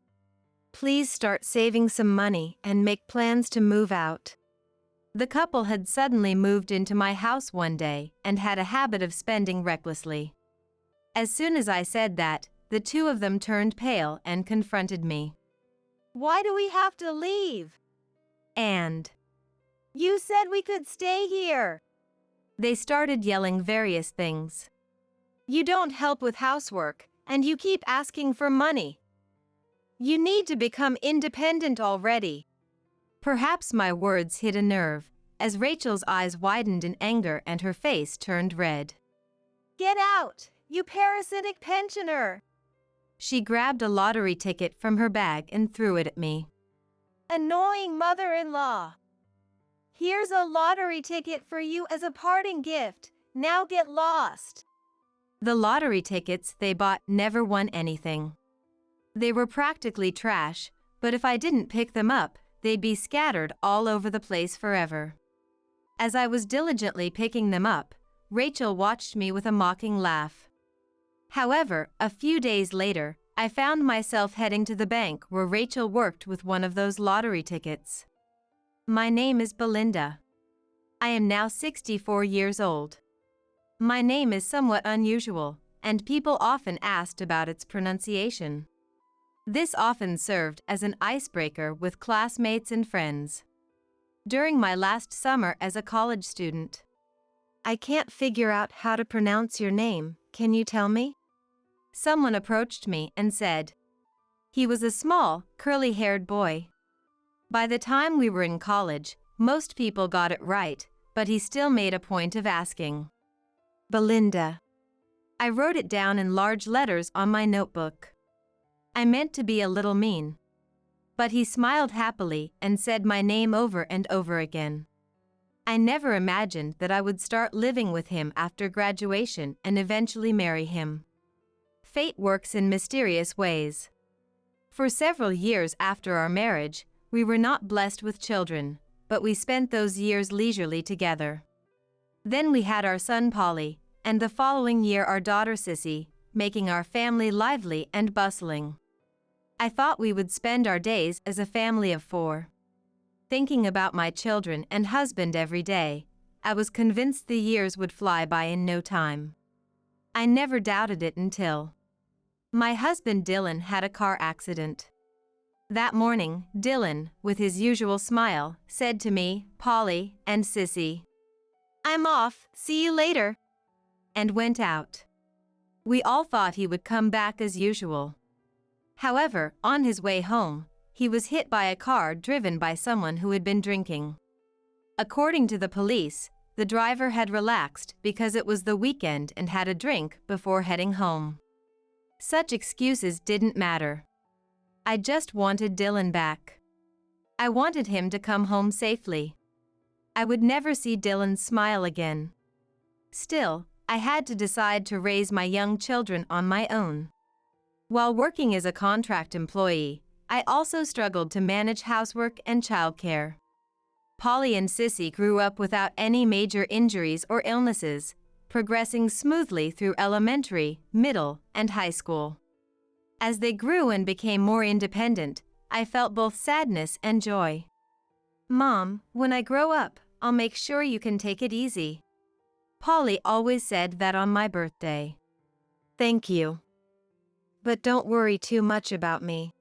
Please start saving some money and make plans to move out. The couple had suddenly moved into my house one day and had a habit of spending recklessly. As soon as I said that, the two of them turned pale and confronted me. Why do we have to leave? And you said we could stay here. They started yelling various things. You don't help with housework, and you keep asking for money. You need to become independent already. Perhaps my words hit a nerve, as Rachel's eyes widened in anger and her face turned red. Get out, you parasitic pensioner! She grabbed a lottery ticket from her bag and threw it at me. Annoying mother-in-law! Here's a lottery ticket for you as a parting gift. Now get lost. The lottery tickets they bought never won anything. They were practically trash, but if I didn't pick them up, they'd be scattered all over the place forever. As I was diligently picking them up, Rachel watched me with a mocking laugh. However, a few days later, I found myself heading to the bank where Rachel worked with one of those lottery tickets. My name is Belinda. I am now 64 years old. My name is somewhat unusual, and people often asked about its pronunciation. This often served as an icebreaker with classmates and friends. During my last summer as a college student, I can't figure out how to pronounce your name, can you tell me? Someone approached me and said. He was a small, curly-haired boy. By the time we were in college, most people got it right, but he still made a point of asking. Belinda. I wrote it down in large letters on my notebook. I meant to be a little mean. But he smiled happily and said my name over and over again. I never imagined that I would start living with him after graduation and eventually marry him. Fate works in mysterious ways. For several years after our marriage, we were not blessed with children, but we spent those years leisurely together. Then we had our son Polly, and the following year our daughter Sissy, making our family lively and bustling. I thought we would spend our days as a family of 4. Thinking about my children and husband every day, I was convinced the years would fly by in no time. I never doubted it until my husband Dylan had a car accident. That morning, Dylan, with his usual smile, said to me, "Polly and Sissy, I'm off, see you later," and went out. We all thought he would come back as usual. However, on his way home, he was hit by a car driven by someone who had been drinking. According to the police, the driver had relaxed because it was the weekend and had a drink before heading home. Such excuses didn't matter. I just wanted Dylan back. I wanted him to come home safely. I would never see Dylan smile again. Still, I had to decide to raise my young children on my own. While working as a contract employee, I also struggled to manage housework and childcare. Polly and Sissy grew up without any major injuries or illnesses, progressing smoothly through elementary, middle, and high school. As they grew and became more independent, I felt both sadness and joy. "Mom, when I grow up, I'll make sure you can take it easy." Polly always said that on my birthday. "Thank you. But don't worry too much about me."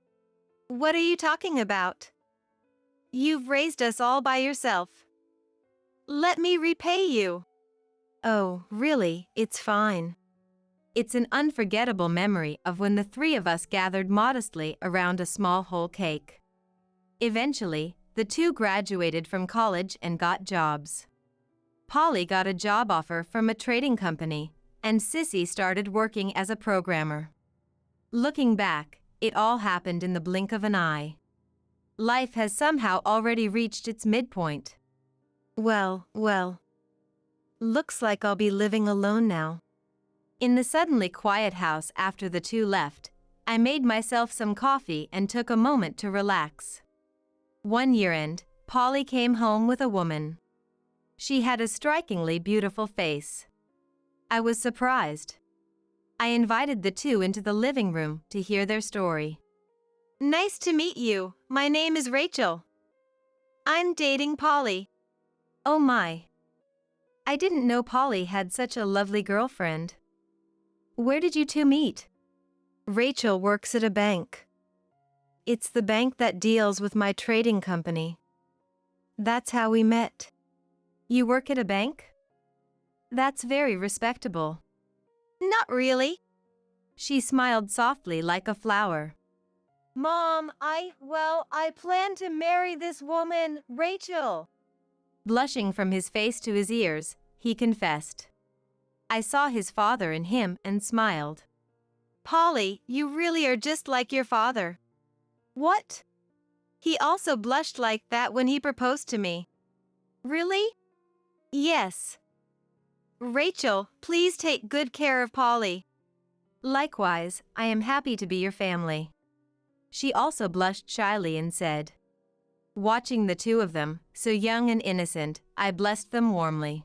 "What are you talking about? You've raised us all by yourself. Let me repay you." "Oh, really, it's fine." It's an unforgettable memory of when the 3 of us gathered modestly around a small whole cake. Eventually, the 2 graduated from college and got jobs. Polly got a job offer from a trading company, and Sissy started working as a programmer. Looking back, it all happened in the blink of an eye. Life has somehow already reached its midpoint. Well, looks like I'll be living alone now. In the suddenly quiet house after the 2 left, I made myself some coffee and took a moment to relax. One year-end, Polly came home with a woman. She had a strikingly beautiful face. I was surprised. I invited the 2 into the living room to hear their story. "Nice to meet you. My name is Rachel. I'm dating Polly." "Oh my. I didn't know Polly had such a lovely girlfriend. Where did you 2 meet?" "Rachel works at a bank. It's the bank that deals with my trading company. That's how we met." "You work at a bank? That's very respectable." "Not really." She smiled softly like a flower. "Mom, I plan to marry this woman, Rachel." Blushing from his face to his ears, he confessed. I saw his father in him and smiled. "Polly, you really are just like your father." "What?" "He also blushed like that when he proposed to me." "Really?" "Yes." "Rachel, please take good care of Polly." "Likewise, I am happy to be your family." She also blushed shyly and said. Watching the 2 of them, so young and innocent, I blessed them warmly.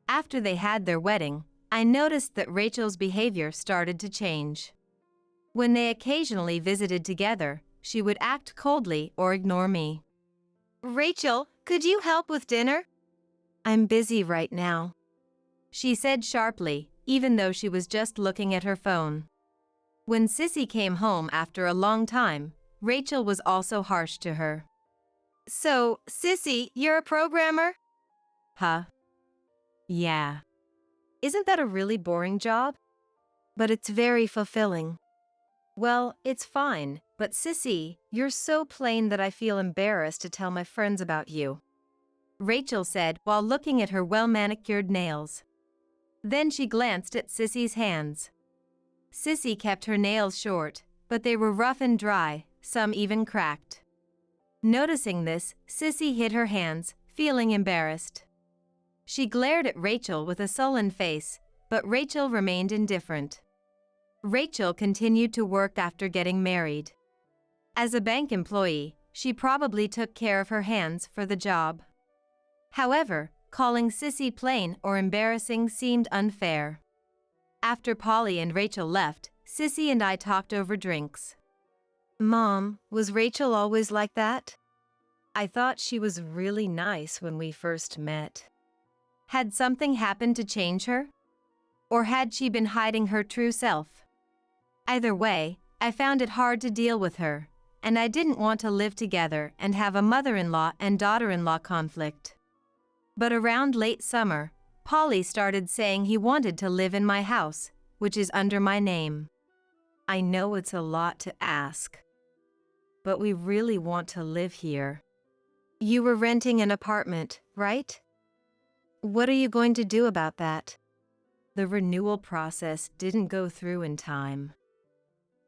After they had their wedding, I noticed that Rachel's behavior started to change. When they occasionally visited together, she would act coldly or ignore me. "Rachel, could you help with dinner?" "I'm busy right now," she said sharply, even though she was just looking at her phone. When Sissy came home after a long time, Rachel was also harsh to her. "So, Sissy, you're a programmer?" "Huh? Yeah." "Isn't that a really boring job?" "But it's very fulfilling." "Well, it's fine, but Sissy, you're so plain that I feel embarrassed to tell my friends about you," Rachel said while looking at her well-manicured nails. Then she glanced at Sissy's hands. Sissy kept her nails short, but they were rough and dry, some even cracked. Noticing this, Sissy hid her hands, feeling embarrassed. She glared at Rachel with a sullen face, but Rachel remained indifferent. Rachel continued to work after getting married. As a bank employee, she probably took care of her hands for the job. However, calling Sissy plain or embarrassing seemed unfair. After Polly and Rachel left, Sissy and I talked over drinks. Mom, was Rachel always like that? I thought she was really nice when we first met. Had something happened to change her? Or had she been hiding her true self? Either way, I found it hard to deal with her, and I didn't want to live together and have a mother-in-law and daughter-in-law conflict. But around late summer, Polly started saying he wanted to live in my house, which is under my name. I know it's a lot to ask, but we really want to live here. You were renting an apartment, right? What are you going to do about that? The renewal process didn't go through in time.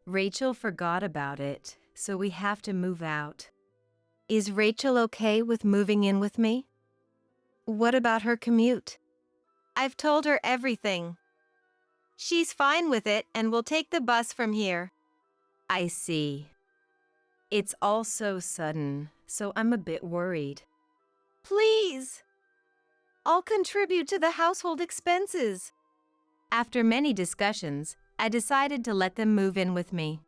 Rachel forgot about it, so we have to move out. Is Rachel okay with moving in with me? What about her commute? I've told her everything. She's fine with it and will take the bus from here. I see. It's all so sudden, so I'm a bit worried. Please! I'll contribute to the household expenses. After many discussions, I decided to let them move in with me.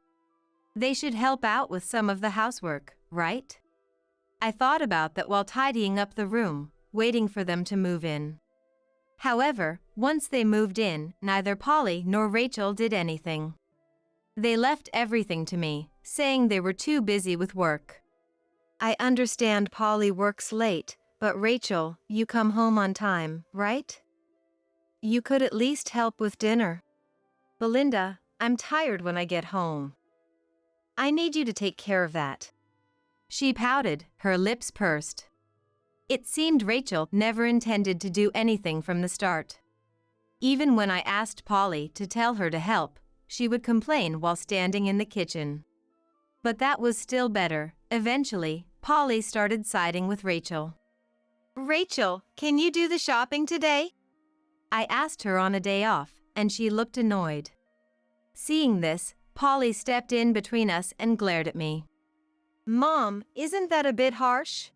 They should help out with some of the housework, right? I thought about that while tidying up the room, waiting for them to move in. However, once they moved in, neither Polly nor Rachel did anything. They left everything to me, saying they were too busy with work. I understand Polly works late, but Rachel, you come home on time, right? You could at least help with dinner. Belinda, I'm tired when I get home. I need you to take care of that. She pouted, her lips pursed. It seemed Rachel never intended to do anything from the start. Even when I asked Polly to tell her to help, she would complain while standing in the kitchen. But that was still better. Eventually, Polly started siding with Rachel. Rachel, can you do the shopping today? I asked her on a day off, and she looked annoyed. Seeing this, Polly stepped in between us and glared at me. Mom, isn't that a bit harsh?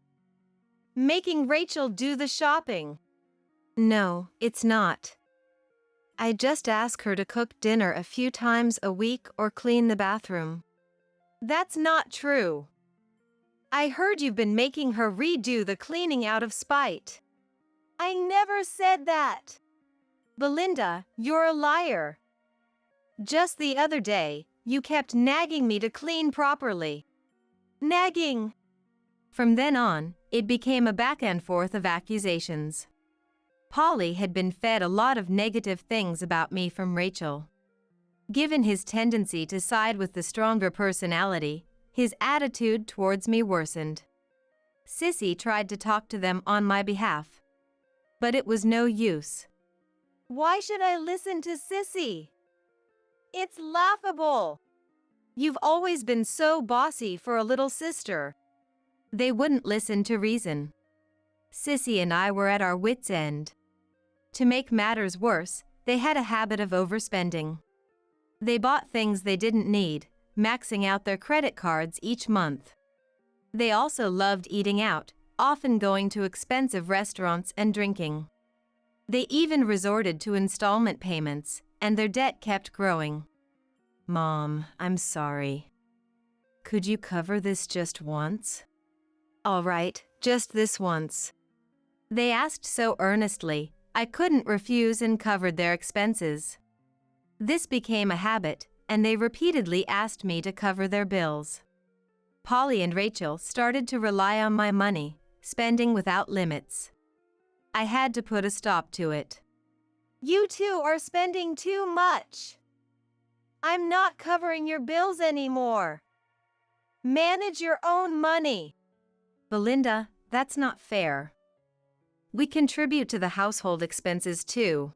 Making Rachel do the shopping. No, it's not. I just ask her to cook dinner a few times a week or clean the bathroom. That's not true. I heard you've been making her redo the cleaning out of spite. I never said that. Belinda, you're a liar. Just the other day, you kept nagging me to clean properly. Nagging. From then on, it became a back and forth of accusations. Polly had been fed a lot of negative things about me from Rachel. Given his tendency to side with the stronger personality, his attitude towards me worsened. Sissy tried to talk to them on my behalf, but it was no use. Why should I listen to Sissy? It's laughable. You've always been so bossy for a little sister. They wouldn't listen to reason. Sissy and I were at our wits' end. To make matters worse, they had a habit of overspending. They bought things they didn't need, maxing out their credit cards each month. They also loved eating out, often going to expensive restaurants and drinking. They even resorted to installment payments, and their debt kept growing. Mom, I'm sorry. Could you cover this just once? All right, just this once. They asked so earnestly, I couldn't refuse and covered their expenses. This became a habit, and they repeatedly asked me to cover their bills. Polly and Rachel started to rely on my money, spending without limits. I had to put a stop to it. You two are spending too much. I'm not covering your bills anymore. Manage your own money. Belinda, that's not fair. We contribute to the household expenses too.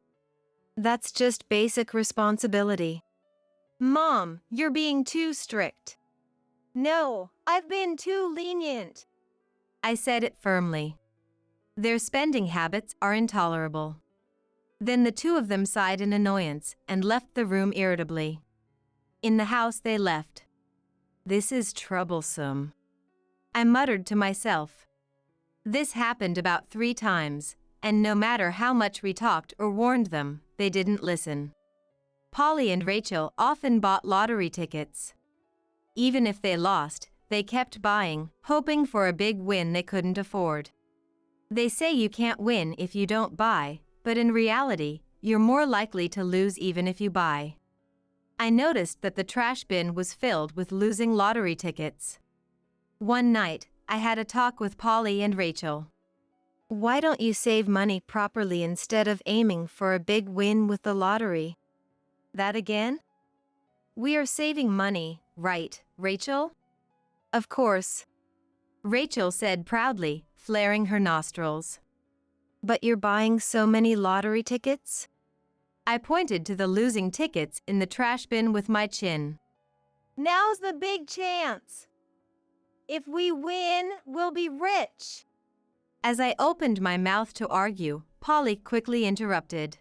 That's just basic responsibility. Mom, you're being too strict. No, I've been too lenient. I said it firmly. Their spending habits are intolerable. Then the two of them sighed in annoyance and left the room irritably. In the house they left. This is troublesome. I muttered to myself. This happened about 3 times, and no matter how much we talked or warned them, they didn't listen. Polly and Rachel often bought lottery tickets. Even if they lost, they kept buying, hoping for a big win they couldn't afford. They say you can't win if you don't buy, but in reality, you're more likely to lose even if you buy. I noticed that the trash bin was filled with losing lottery tickets. One night, I had a talk with Polly and Rachel. Why don't you save money properly instead of aiming for a big win with the lottery? That again? We are saving money, right, Rachel? Of course. Rachel said proudly, flaring her nostrils. But you're buying so many lottery tickets? I pointed to the losing tickets in the trash bin with my chin. Now's the big chance. If we win, we'll be rich. As I opened my mouth to argue, Polly quickly interrupted.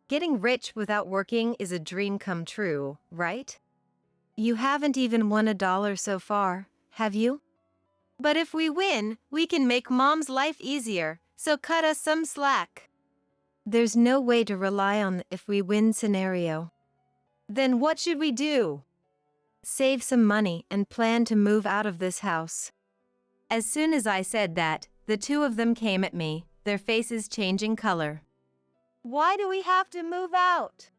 Getting rich without working is a dream come true, right? You haven't even won $1 so far, have you? But if we win, we can make Mom's life easier, so cut us some slack. There's no way to rely on the if we win scenario. Then what should we do? Save some money and plan to move out of this house. As soon as I said that, the two of them came at me, their faces changing color. Why do we have to move out?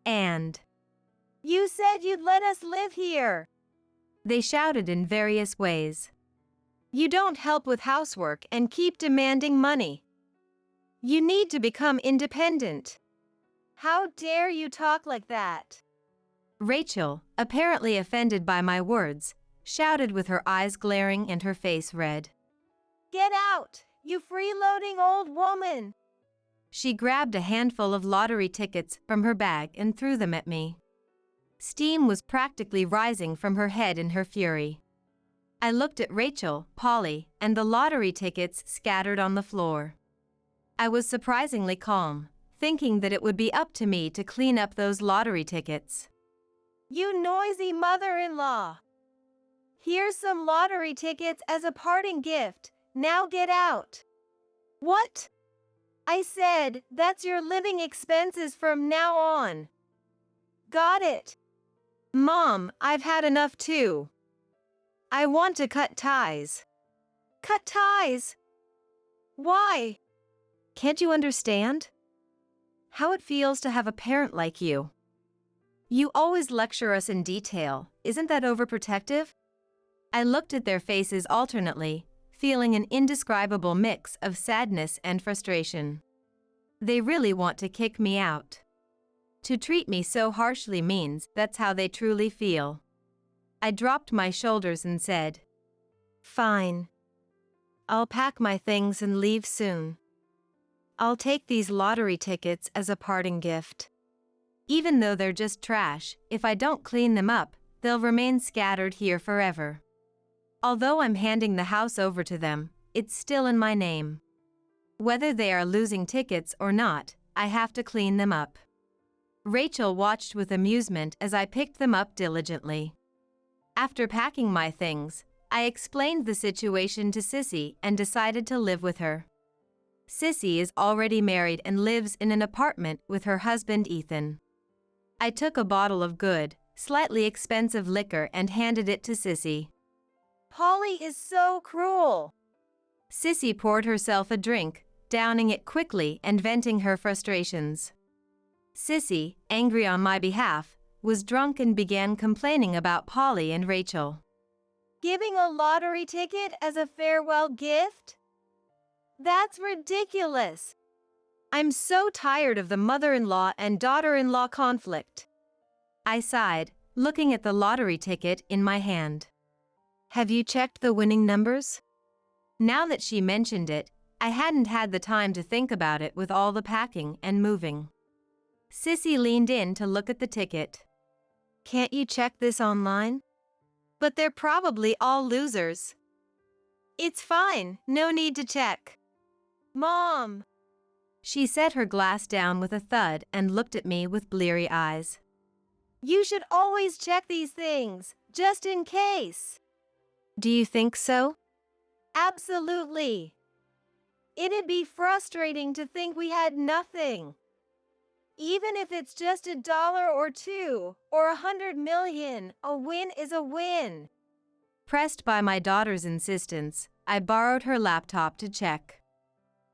And you said you'd let us live here. They shouted in various ways. You don't help with housework and keep demanding money. You need to become independent. How dare you talk like that? Rachel, apparently offended by my words, shouted with her eyes glaring and her face red. Get out, you freeloading old woman! She grabbed a handful of lottery tickets from her bag and threw them at me. Steam was practically rising from her head in her fury. I looked at Rachel, Polly, and the lottery tickets scattered on the floor. I was surprisingly calm, thinking that it would be up to me to clean up those lottery tickets. You noisy mother-in-law! Here's some lottery tickets as a parting gift. Now get out. What? I said, that's your living expenses from now on. Got it. Mom, I've had enough too. I want to cut ties. Cut ties? Why? Can't you understand? How it feels to have a parent like you. You always lecture us in detail, isn't that overprotective? I looked at their faces alternately, feeling an indescribable mix of sadness and frustration. They really want to kick me out. To treat me so harshly means that's how they truly feel. I dropped my shoulders and said, Fine. I'll pack my things and leave soon. I'll take these lottery tickets as a parting gift. Even though they're just trash, if I don't clean them up, they'll remain scattered here forever. Although I'm handing the house over to them, it's still in my name. Whether they are losing tickets or not, I have to clean them up. Rachel watched with amusement as I picked them up diligently. After packing my things, I explained the situation to Sissy and decided to live with her. Sissy is already married and lives in an apartment with her husband Ethan. I took a bottle of good, slightly expensive liquor and handed it to Sissy. Polly is so cruel. Sissy poured herself a drink, downing it quickly and venting her frustrations. Sissy, angry on my behalf, was drunk and began complaining about Polly and Rachel. Giving a lottery ticket as a farewell gift? That's ridiculous. I'm so tired of the mother-in-law and daughter-in-law conflict. I sighed, looking at the lottery ticket in my hand. Have you checked the winning numbers? Now that she mentioned it, I hadn't had the time to think about it with all the packing and moving. Sissy leaned in to look at the ticket. Can't you check this online? But they're probably all losers. It's fine, no need to check. Mom! She set her glass down with a thud and looked at me with bleary eyes. You should always check these things, just in case. Do you think so? Absolutely. It'd be frustrating to think we had nothing. Even if it's just $1 or $2 or 100 million, a win is a win. Pressed by my daughter's insistence, I borrowed her laptop to check.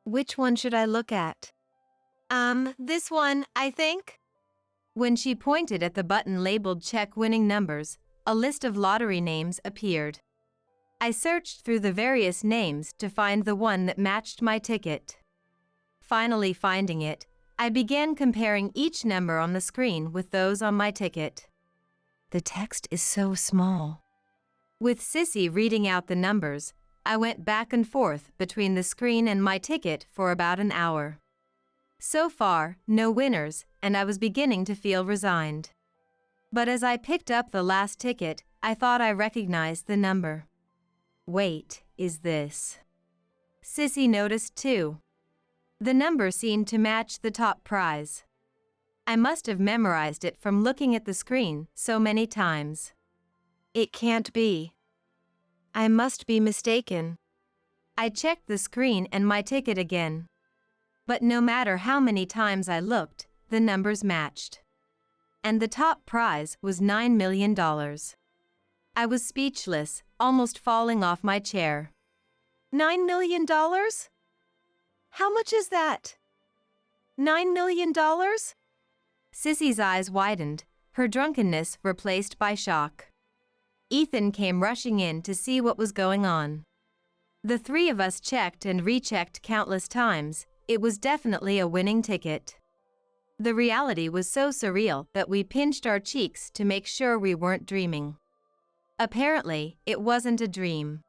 Which one should I look at? This one, I think. When she pointed at the button labeled Check Winning Numbers, a list of lottery names appeared. I searched through the various names to find the one that matched my ticket. Finally finding it, I began comparing each number on the screen with those on my ticket. The text is so small. With Sissy reading out the numbers, I went back and forth between the screen and my ticket for about an hour. So far, no winners, and I was beginning to feel resigned. But as I picked up the last ticket, I thought I recognized the number. Wait, is this? Sissy noticed too. The number seemed to match the top prize. I must have memorized it from looking at the screen so many times. It can't be. I must be mistaken. I checked the screen and my ticket again. But no matter how many times I looked, the numbers matched. And the top prize was $9 million. I was speechless, almost falling off my chair. $9 million? How much is that? $9 million? Sissy's eyes widened, her drunkenness replaced by shock. Ethan came rushing in to see what was going on. The three of us checked and rechecked countless times. It was definitely a winning ticket. The reality was so surreal that we pinched our cheeks to make sure we weren't dreaming. Apparently, it wasn't a dream.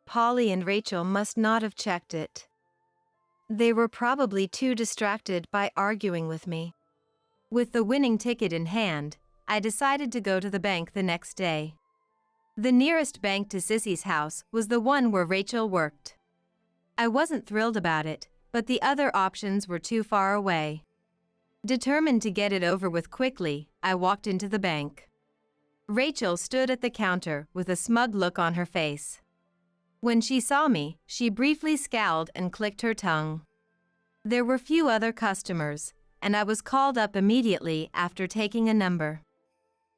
Polly and Rachel must not have checked it. They were probably too distracted by arguing with me. With the winning ticket in hand, I decided to go to the bank the next day. The nearest bank to Sissy's house was the one where Rachel worked. I wasn't thrilled about it, but the other options were too far away. Determined to get it over with quickly, I walked into the bank. Rachel stood at the counter with a smug look on her face. When she saw me, she briefly scowled and clicked her tongue. There were few other customers, and I was called up immediately after taking a number.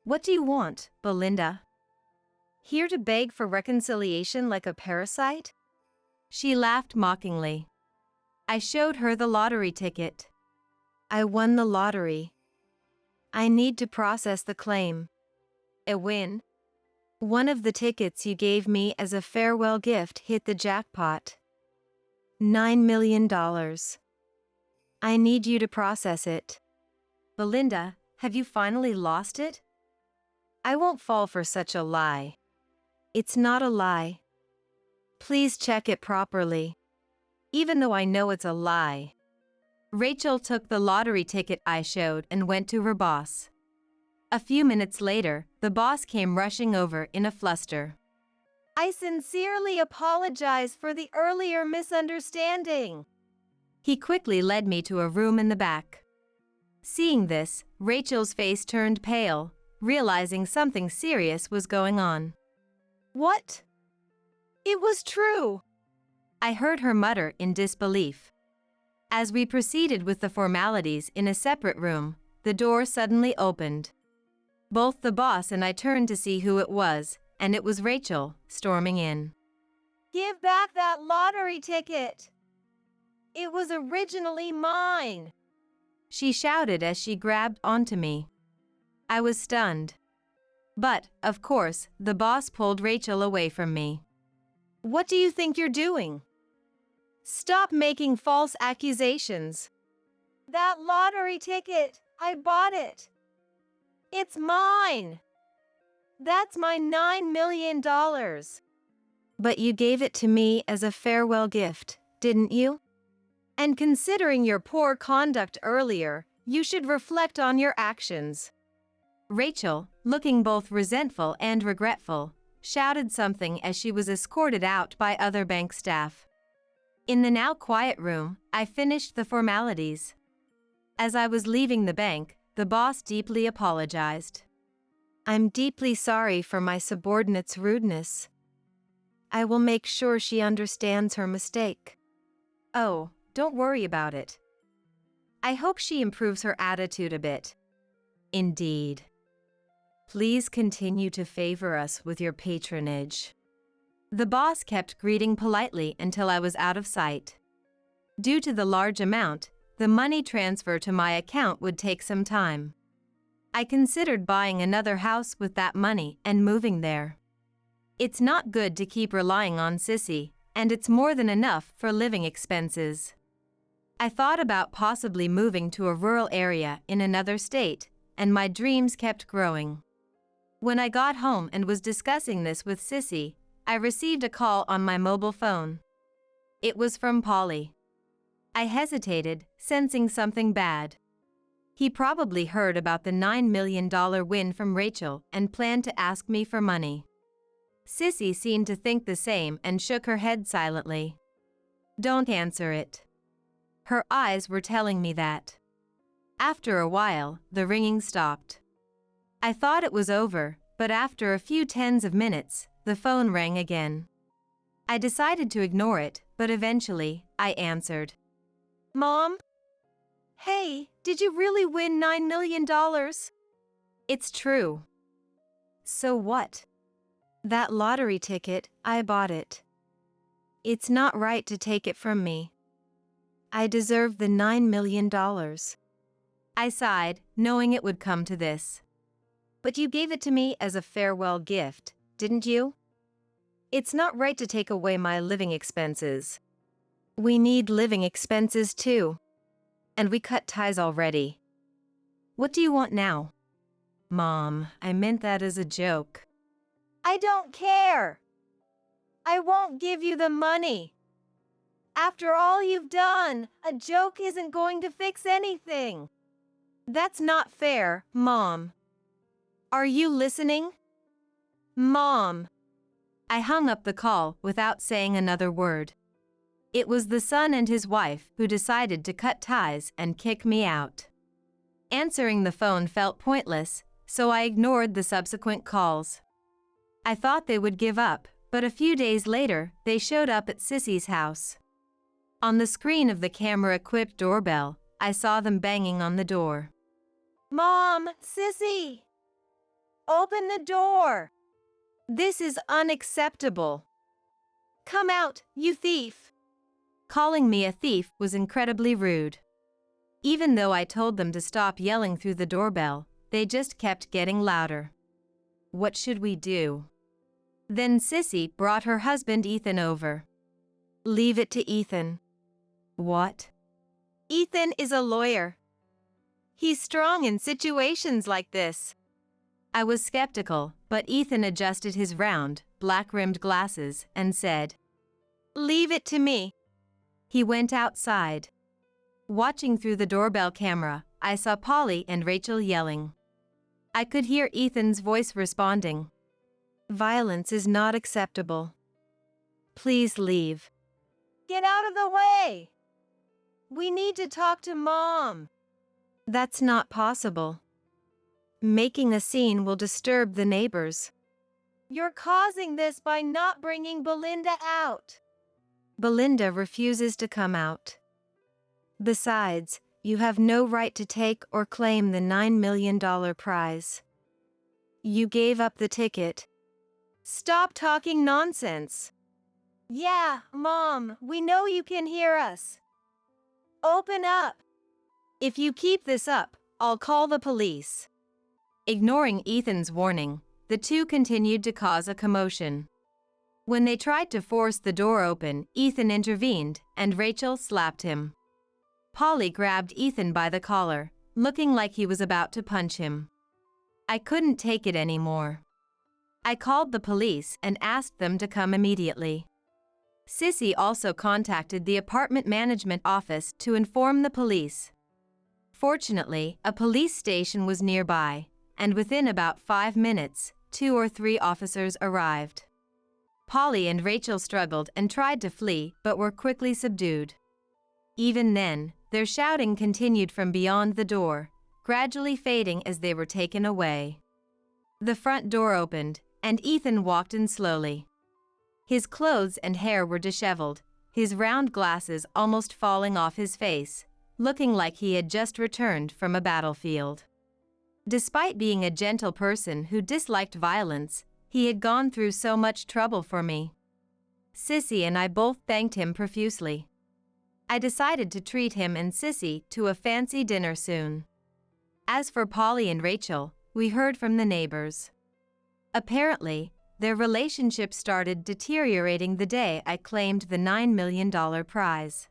"What do you want, Belinda? Here to beg for reconciliation like a parasite?" She laughed mockingly. I showed her the lottery ticket. "I won the lottery. I need to process the claim." "A win?" "One of the tickets you gave me as a farewell gift hit the jackpot. $9 million. I need you to process it." "Belinda, have you finally lost it?" "I won't fall for such a lie. It's not a lie. Please check it properly. Even though I know it's a lie." Rachel took the lottery ticket I showed and went to her boss. A few minutes later, the boss came rushing over in a fluster. "I sincerely apologize for the earlier misunderstanding." He quickly led me to a room in the back. Seeing this, Rachel's face turned pale, realizing something serious was going on. "What? It was true." I heard her mutter in disbelief. As we proceeded with the formalities in a separate room, the door suddenly opened. Both the boss and I turned to see who it was, and it was Rachel, storming in. "Give back that lottery ticket. It was originally mine," she shouted as she grabbed onto me. I was stunned. But, of course, the boss pulled Rachel away from me. "What do you think you're doing? Stop making false accusations. That lottery ticket, I bought it. It's mine. That's my $9 million. But you gave it to me as a farewell gift, didn't you? And considering your poor conduct earlier, you should reflect on your actions." Rachel, looking both resentful and regretful, shouted something as she was escorted out by other bank staff. In the now quiet room, I finished the formalities. As I was leaving the bank, the boss deeply apologized. "I'm deeply sorry for my subordinate's rudeness. I will make sure she understands her mistake." "Oh, don't worry about it. I hope she improves her attitude a bit. Indeed. Please continue to favor us with your patronage. The boss kept greeting politely until I was out of sight. Due to the large amount, the money transfer to my account would take some time. I considered buying another house with that money and moving there. It's not good to keep relying on Sissy, and it's more than enough for living expenses. I thought about possibly moving to a rural area in another state, and my dreams kept growing. When I got home and was discussing this with Sissy, I received a call on my mobile phone. It was from Polly. I hesitated, sensing something bad. He probably heard about the $9 million win from Rachel and planned to ask me for money. Sissy seemed to think the same and shook her head silently. Don't answer it. Her eyes were telling me that. After a while, the ringing stopped. I thought it was over, but after a few tens of minutes, the phone rang again. I decided to ignore it, but eventually, I answered. Mom? Hey, did you really win $9 million? It's true. So what? That lottery ticket, I bought it. It's not right to take it from me. I deserve the $9 million. I sighed, knowing it would come to this. But you gave it to me as a farewell gift, didn't you? It's not right to take away my living expenses. We need living expenses too. And we cut ties already. What do you want now? Mom, I meant that as a joke. I don't care. I won't give you the money. After all you've done, a joke isn't going to fix anything. That's not fair, Mom. Are you listening? Mom. I hung up the call without saying another word. It was the son and his wife who decided to cut ties and kick me out. Answering the phone felt pointless, so I ignored the subsequent calls. I thought they would give up, but a few days later, they showed up at Sissy's house. On the screen of the camera-equipped doorbell, I saw them banging on the door. Mom, Sissy! Open the door! This is unacceptable. Come out, you thief! Calling me a thief was incredibly rude. Even though I told them to stop yelling through the doorbell, they just kept getting louder. What should we do? Then Sissy brought her husband Ethan over. Leave it to Ethan. What? Ethan is a lawyer. He's strong in situations like this. I was skeptical, but Ethan adjusted his round, black-rimmed glasses and said, Leave it to me. He went outside. Watching through the doorbell camera, I saw Polly and Rachel yelling. I could hear Ethan's voice responding. Violence is not acceptable. Please leave. Get out of the way! We need to talk to Mom. That's not possible. Making a scene will disturb the neighbors. You're causing this by not bringing Belinda out. Belinda refuses to come out. Besides, you have no right to take or claim the $9 million prize. You gave up the ticket. Stop talking nonsense. Yeah, Mom, we know you can hear us. Open up. If you keep this up, I'll call the police. Ignoring Ethan's warning, the two continued to cause a commotion. When they tried to force the door open, Ethan intervened, and Rachel slapped him. Polly grabbed Ethan by the collar, looking like he was about to punch him. I couldn't take it anymore. I called the police and asked them to come immediately. Sissy also contacted the apartment management office to inform the police. Fortunately, a police station was nearby, and within about 5 minutes, 2 or 3 officers arrived. Polly and Rachel struggled and tried to flee but were quickly subdued. Even then, their shouting continued from beyond the door, gradually fading as they were taken away. The front door opened, and Ethan walked in slowly. His clothes and hair were disheveled, his round glasses almost falling off his face, looking like he had just returned from a battlefield. Despite being a gentle person who disliked violence, he had gone through so much trouble for me. Sissy and I both thanked him profusely. I decided to treat him and Sissy to a fancy dinner soon. As for Polly and Rachel, we heard from the neighbors. Apparently, their relationship started deteriorating the day I claimed the $9 million prize.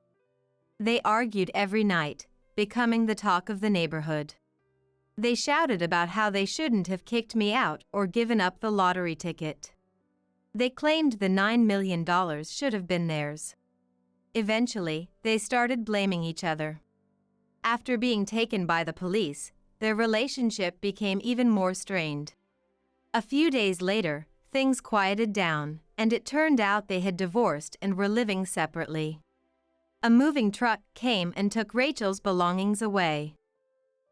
They argued every night, becoming the talk of the neighborhood. They shouted about how they shouldn't have kicked me out or given up the lottery ticket. They claimed the $9 million should have been theirs. Eventually, they started blaming each other. After being taken by the police, their relationship became even more strained. A few days later, things quieted down, and it turned out they had divorced and were living separately. A moving truck came and took Rachel's belongings away.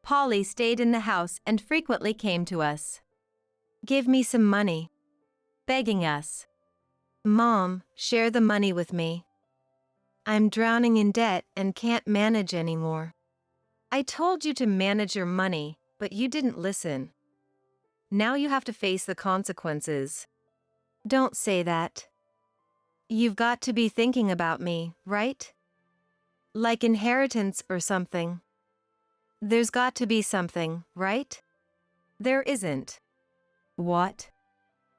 Polly stayed in the house and frequently came to us. Give me some money. Begging us. Mom, share the money with me. I'm drowning in debt and can't manage anymore. I told you to manage your money, but you didn't listen. Now you have to face the consequences. Don't say that. You've got to be thinking about me, right? Like inheritance or something. There's got to be something, right? There isn't. What?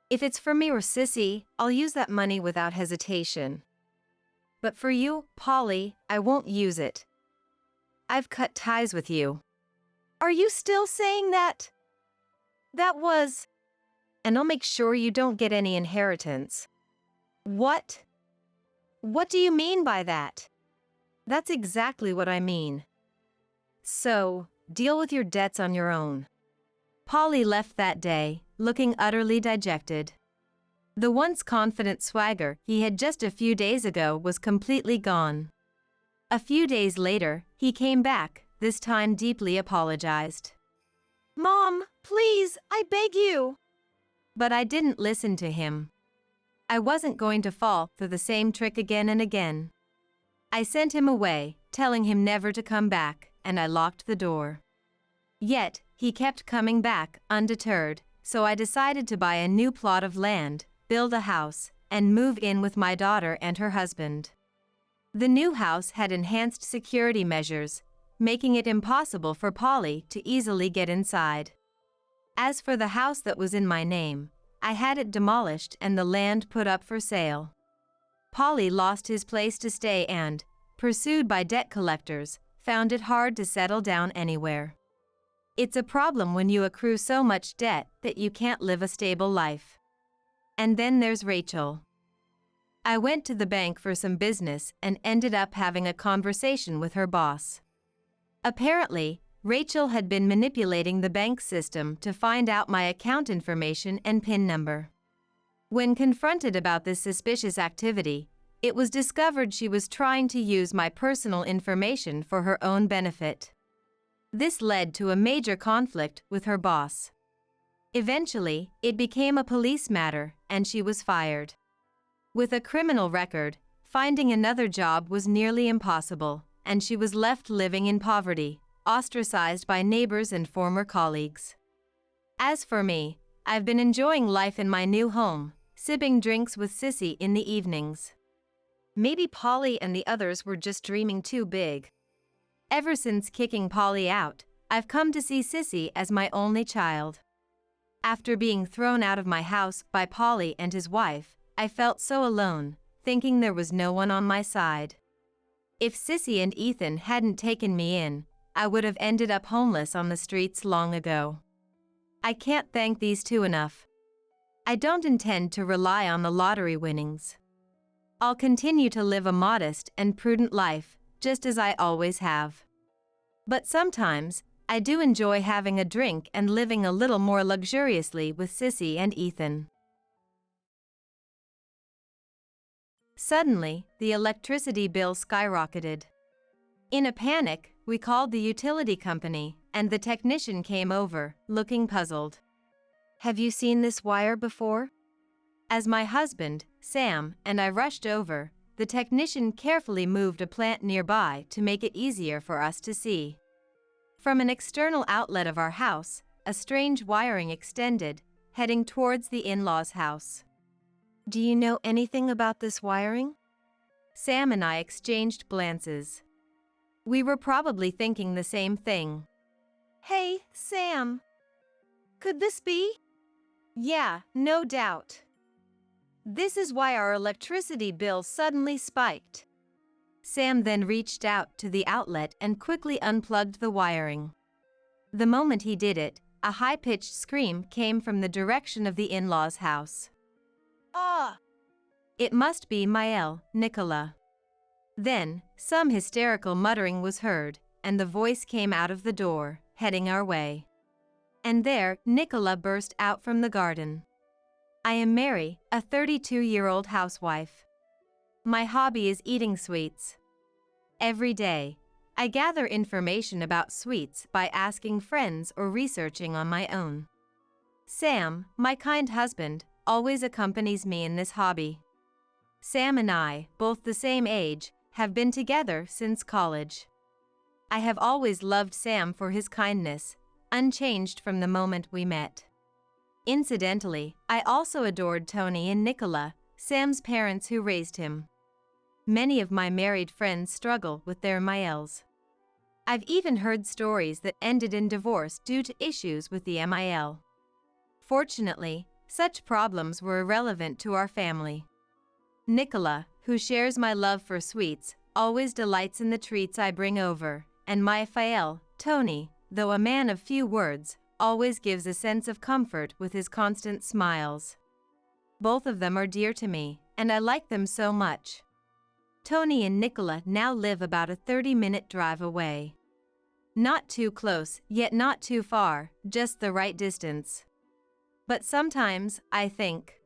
If it's for me or Sissy, I'll use that money without hesitation. But for you, Polly, I won't use it. I've cut ties with you. Are you still saying that? That was... And I'll make sure you don't get any inheritance. What? What do you mean by that? That's exactly what I mean. So, deal with your debts on your own. Polly left that day, looking utterly dejected. The once confident swagger he had just a few days ago was completely gone. A few days later, he came back, this time deeply apologized. Mom, please, I beg you. But I didn't listen to him. I wasn't going to fall for the same trick again and again. I sent him away, telling him never to come back, and I locked the door. Yet, he kept coming back, undeterred, so I decided to buy a new plot of land, build a house, and move in with my daughter and her husband. The new house had enhanced security measures, making it impossible for Polly to easily get inside. As for the house that was in my name, I had it demolished and the land put up for sale. Polly lost his place to stay and, pursued by debt collectors, found it hard to settle down anywhere. It's a problem when you accrue so much debt that you can't live a stable life. And then there's Rachel. I went to the bank for some business and ended up having a conversation with her boss. Apparently, Rachel had been manipulating the bank system to find out my account information and PIN number. When confronted about this suspicious activity, it was discovered she was trying to use my personal information for her own benefit. This led to a major conflict with her boss. Eventually, it became a police matter, and she was fired. With a criminal record, finding another job was nearly impossible, and she was left living in poverty, ostracized by neighbors and former colleagues. As for me, I've been enjoying life in my new home, sipping drinks with Sissy in the evenings. Maybe Polly and the others were just dreaming too big. Ever since kicking Polly out, I've come to see Sissy as my only child. After being thrown out of my house by Polly and his wife, I felt so alone, thinking there was no one on my side. If Sissy and Ethan hadn't taken me in, I would have ended up homeless on the streets long ago. I can't thank these two enough. I don't intend to rely on the lottery winnings. I'll continue to live a modest and prudent life, just as I always have. But sometimes, I do enjoy having a drink and living a little more luxuriously with Sissy and Ethan. Suddenly, the electricity bill skyrocketed. In a panic, we called the utility company, and the technician came over, looking puzzled. "Have you seen this wire before?" As my husband, Sam, and I rushed over, the technician carefully moved a plant nearby to make it easier for us to see. From an external outlet of our house, a strange wiring extended, heading towards the in-laws' house. Do you know anything about this wiring? Sam and I exchanged glances. We were probably thinking the same thing. Hey, Sam. Could this be? Yeah, no doubt. This is why our electricity bill suddenly spiked. Sam then reached out to the outlet and quickly unplugged the wiring. The moment he did it, a high-pitched scream came from the direction of the in-laws' house. Ah! It must be Mael, Nicola. Then, some hysterical muttering was heard, and the voice came out of the door, heading our way. And there, Nicola burst out from the garden. I am Mary, a 32-year-old housewife. My hobby is eating sweets. Every day, I gather information about sweets by asking friends or researching on my own. Sam, my kind husband, always accompanies me in this hobby. Sam and I, both the same age, have been together since college. I have always loved Sam for his kindness, unchanged from the moment we met. Incidentally, I also adored Tony and Nicola, Sam's parents who raised him. Many of my married friends struggle with their Maels. I've even heard stories that ended in divorce due to issues with the MIL. Fortunately, such problems were irrelevant to our family. Nicola, who shares my love for sweets, always delights in the treats I bring over, and my Fael, Tony, though a man of few words, always gives a sense of comfort with his constant smiles. Both of them are dear to me, and I like them so much. Tony and Nicola now live about a 30-minute drive away. Not too close, yet not too far, just the right distance. But sometimes, I think,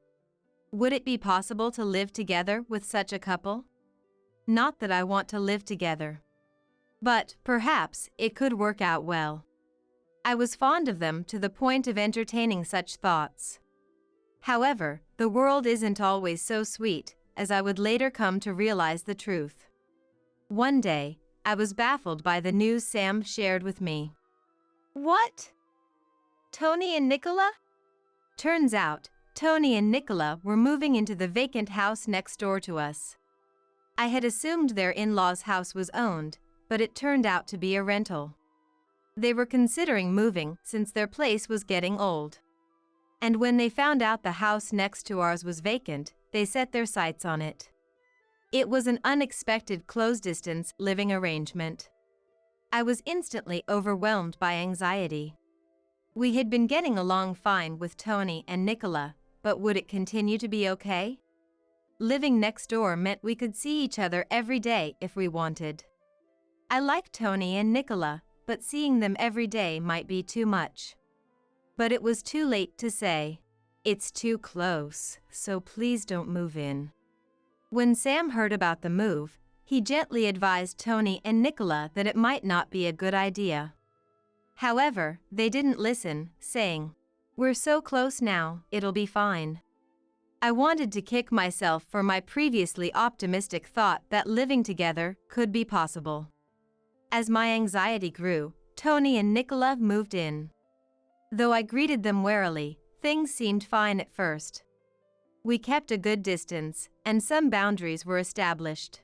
would it be possible to live together with such a couple? Not that I want to live together. But, perhaps, it could work out well. I was fond of them to the point of entertaining such thoughts. However, the world isn't always so sweet, as I would later come to realize the truth. One day, I was baffled by the news Sam shared with me. What? Tony and Nicola? Turns out, Tony and Nicola were moving into the vacant house next door to us. I had assumed their in-laws' house was owned, but it turned out to be a rental. They were considering moving since their place was getting old. And when they found out the house next to ours was vacant, they set their sights on it. It was an unexpected close-distance living arrangement. I was instantly overwhelmed by anxiety. We had been getting along fine with Tony and Nicola, but would it continue to be okay? Living next door meant we could see each other every day if we wanted. I liked Tony and Nicola, but seeing them every day might be too much. But it was too late to say, "It's too close, so please don't move in." When Sam heard about the move, he gently advised Tony and Nicola that it might not be a good idea. However, they didn't listen, saying, "We're so close now, it'll be fine." I wanted to kick myself for my previously optimistic thought that living together could be possible. As my anxiety grew, Tony and Nicola moved in. Though I greeted them warily, things seemed fine at first. We kept a good distance, and some boundaries were established.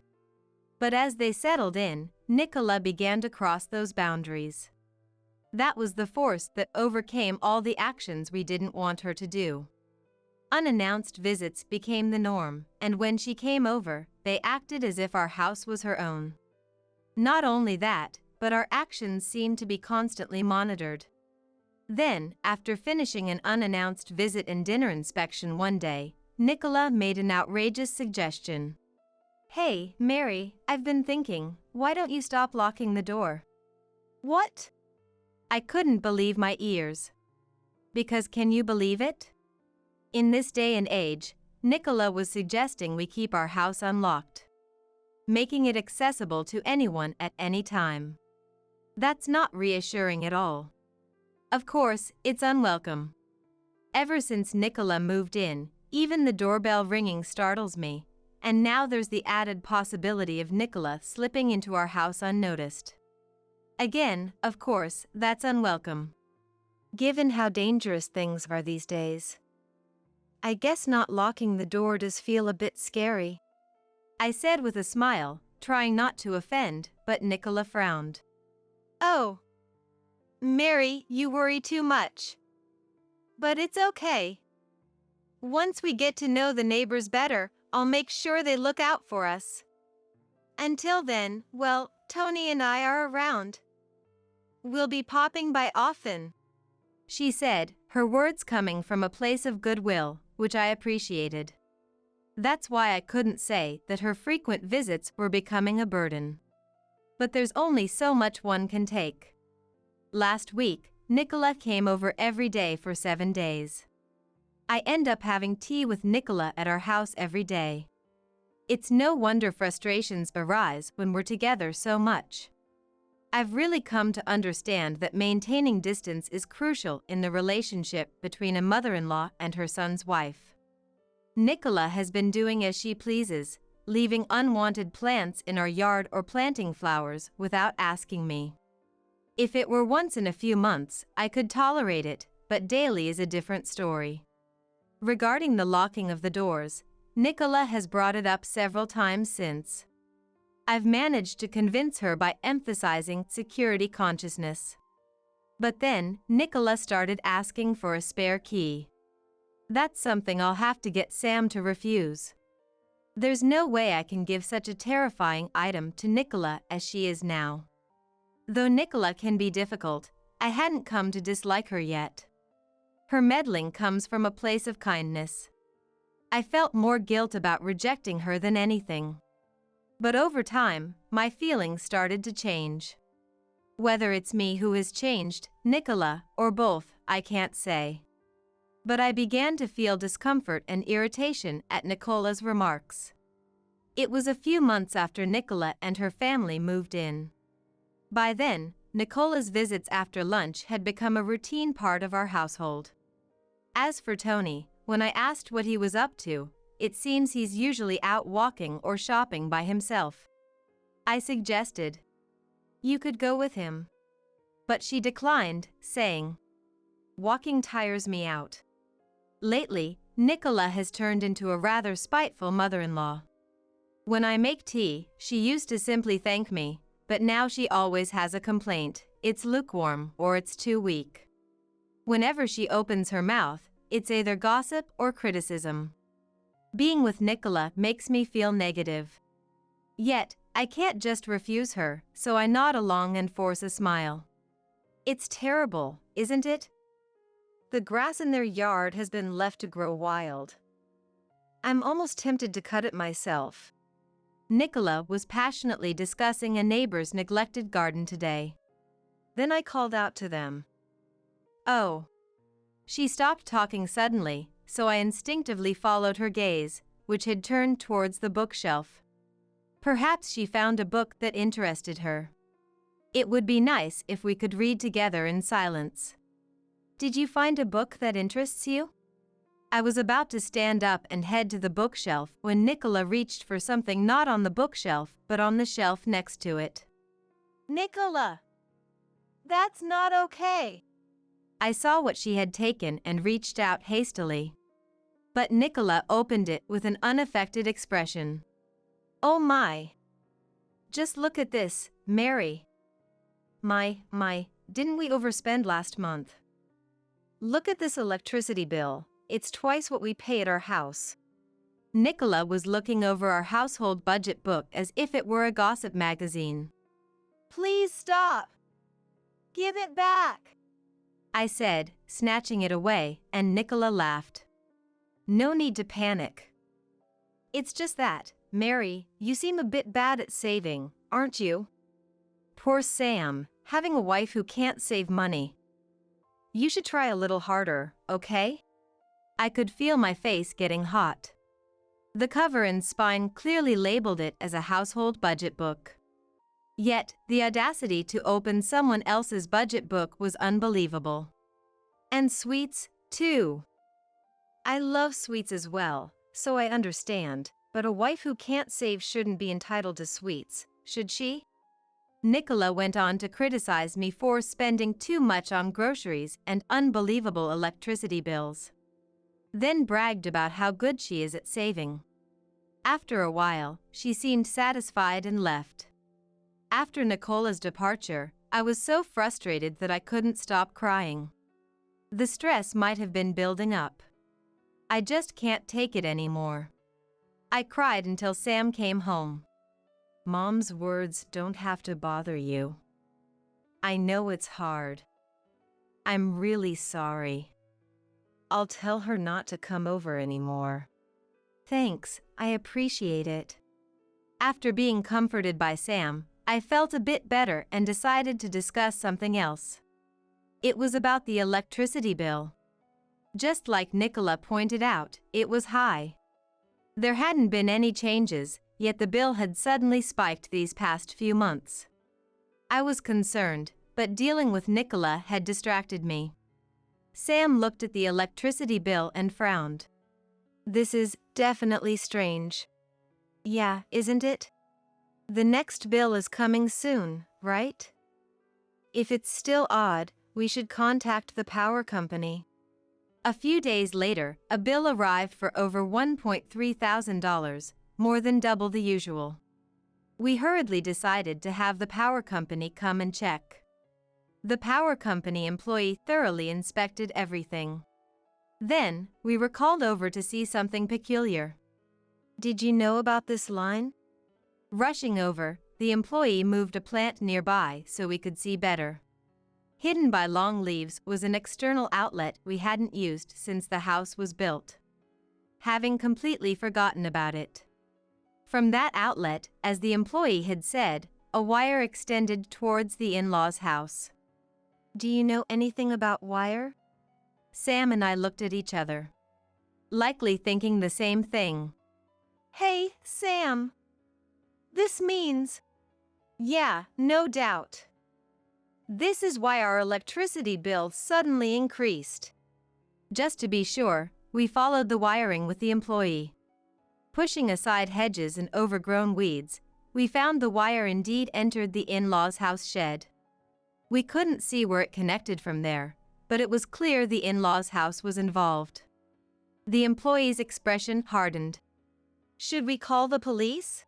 But as they settled in, Nicola began to cross those boundaries. That was the force that overcame all the actions we didn't want her to do. Unannounced visits became the norm, and when she came over, they acted as if our house was her own. Not only that, but our actions seemed to be constantly monitored. Then, after finishing an unannounced visit and dinner inspection one day, Nicola made an outrageous suggestion. "Hey, Mary, I've been thinking, why don't you stop locking the door?" What? I couldn't believe my ears. Because can you believe it? In this day and age, Nicola was suggesting we keep our house unlocked, making it accessible to anyone at any time. That's not reassuring at all. Of course, it's unwelcome. Ever since Nicola moved in, even the doorbell ringing startles me, and now there's the added possibility of Nicola slipping into our house unnoticed. Again, of course, that's unwelcome. Given how dangerous things are these days, I guess not locking the door does feel a bit scary, I said with a smile, trying not to offend, but Nicola frowned. Oh, Mary, you worry too much. But it's okay. Once we get to know the neighbors better, I'll make sure they look out for us. Until then, well, Tony and I are around. We'll be popping by often, she said, her words coming from a place of goodwill, which I appreciated. That's why I couldn't say that her frequent visits were becoming a burden. But there's only so much one can take. Last week, Nicola came over every day for 7 days. I end up having tea with Nicola at our house every day. It's no wonder frustrations arise when we're together so much. I've really come to understand that maintaining distance is crucial in the relationship between a mother-in-law and her son's wife. Nicola has been doing as she pleases, leaving unwanted plants in our yard or planting flowers without asking me. If it were once in a few months, I could tolerate it, but daily is a different story. Regarding the locking of the doors, Nicola has brought it up several times since. I've managed to convince her by emphasizing security consciousness. But then, Nicola started asking for a spare key. That's something I'll have to get Sam to refuse. There's no way I can give such a terrifying item to Nicola as she is now. Though Nicola can be difficult, I hadn't come to dislike her yet. Her meddling comes from a place of kindness. I felt more guilt about rejecting her than anything. But over time, my feelings started to change. Whether it's me who has changed, Nicola, or both, I can't say. But I began to feel discomfort and irritation at Nicola's remarks. It was a few months after Nicola and her family moved in. By then, Nicola's visits after lunch had become a routine part of our household. As for Tony, when I asked what he was up to, it seems he's usually out walking or shopping by himself. I suggested, "You could go with him." But she declined, saying, "Walking tires me out." Lately, Nicola has turned into a rather spiteful mother-in-law. When I make tea, she used to simply thank me, but now she always has a complaint: it's lukewarm or it's too weak. Whenever she opens her mouth, it's either gossip or criticism. Being with Nicola makes me feel negative. Yet, I can't just refuse her, so I nod along and force a smile. It's terrible, isn't it? The grass in their yard has been left to grow wild. I'm almost tempted to cut it myself. Nicola was passionately discussing a neighbor's neglected garden today. Then I called out to them. "Oh." She stopped talking suddenly, so I instinctively followed her gaze, which had turned towards the bookshelf. Perhaps she found a book that interested her. It would be nice if we could read together in silence. "Did you find a book that interests you?" I was about to stand up and head to the bookshelf when Nicola reached for something not on the bookshelf but on the shelf next to it. "Nicola! That's not okay!" I saw what she had taken and reached out hastily. But Nicola opened it with an unaffected expression. "Oh my! Just look at this, Mary." Didn't we overspend last month? Look at this electricity bill. It's twice what we pay at our house." Nicola was looking over our household budget book as if it were a gossip magazine. "Please stop! Give it back!" I said, snatching it away, and Nicola laughed. "No need to panic. It's just that, Mary, you seem a bit bad at saving, aren't you?" Poor Sam, having a wife who can't save money. "You should try a little harder, okay?" I could feel my face getting hot. The cover and spine clearly labeled it as a household budget book. Yet, the audacity to open someone else's budget book was unbelievable. And sweets, too. I love sweets as well, so I understand. But a wife who can't save shouldn't be entitled to sweets, should she? Nicola went on to criticize me for spending too much on groceries and unbelievable electricity bills. Then bragged about how good she is at saving. After a while, she seemed satisfied and left. After Nicola's departure, I was so frustrated that I couldn't stop crying. The stress might have been building up. I just can't take it anymore. I cried until Sam came home. Mom's words don't have to bother you. I know it's hard. I'm really sorry. I'll tell her not to come over anymore. Thanks, I appreciate it. After being comforted by Sam, I felt a bit better and decided to discuss something else. It was about the electricity bill. Just like Nicola pointed out, it was high. There hadn't been any changes, yet the bill had suddenly spiked these past few months. I was concerned, but dealing with Nicola had distracted me. Sam looked at the electricity bill and frowned. This is definitely strange. Yeah, isn't it? The next bill is coming soon, right? If it's still odd, we should contact the power company. A few days later, a bill arrived for over $1,300, more than double the usual. We hurriedly decided to have the power company come and check. The power company employee thoroughly inspected everything. Then, we were called over to see something peculiar. Did you know about this line? Rushing over, the employee moved a plant nearby so we could see better. Hidden by long leaves was an external outlet we hadn't used since the house was built. Having completely forgotten about it. From that outlet, as the employee had said, a wire extended towards the in-laws' house. Do you know anything about wire? Sam and I looked at each other. Likely thinking the same thing. Hey, Sam. This means... Yeah, no doubt. This is why our electricity bill suddenly increased. Just to be sure, we followed the wiring with the employee. Pushing aside hedges and overgrown weeds, we found the wire indeed entered the in-laws' house shed. We couldn't see where it connected from there, but it was clear the in-laws' house was involved. The employee's expression hardened. Should we call the police?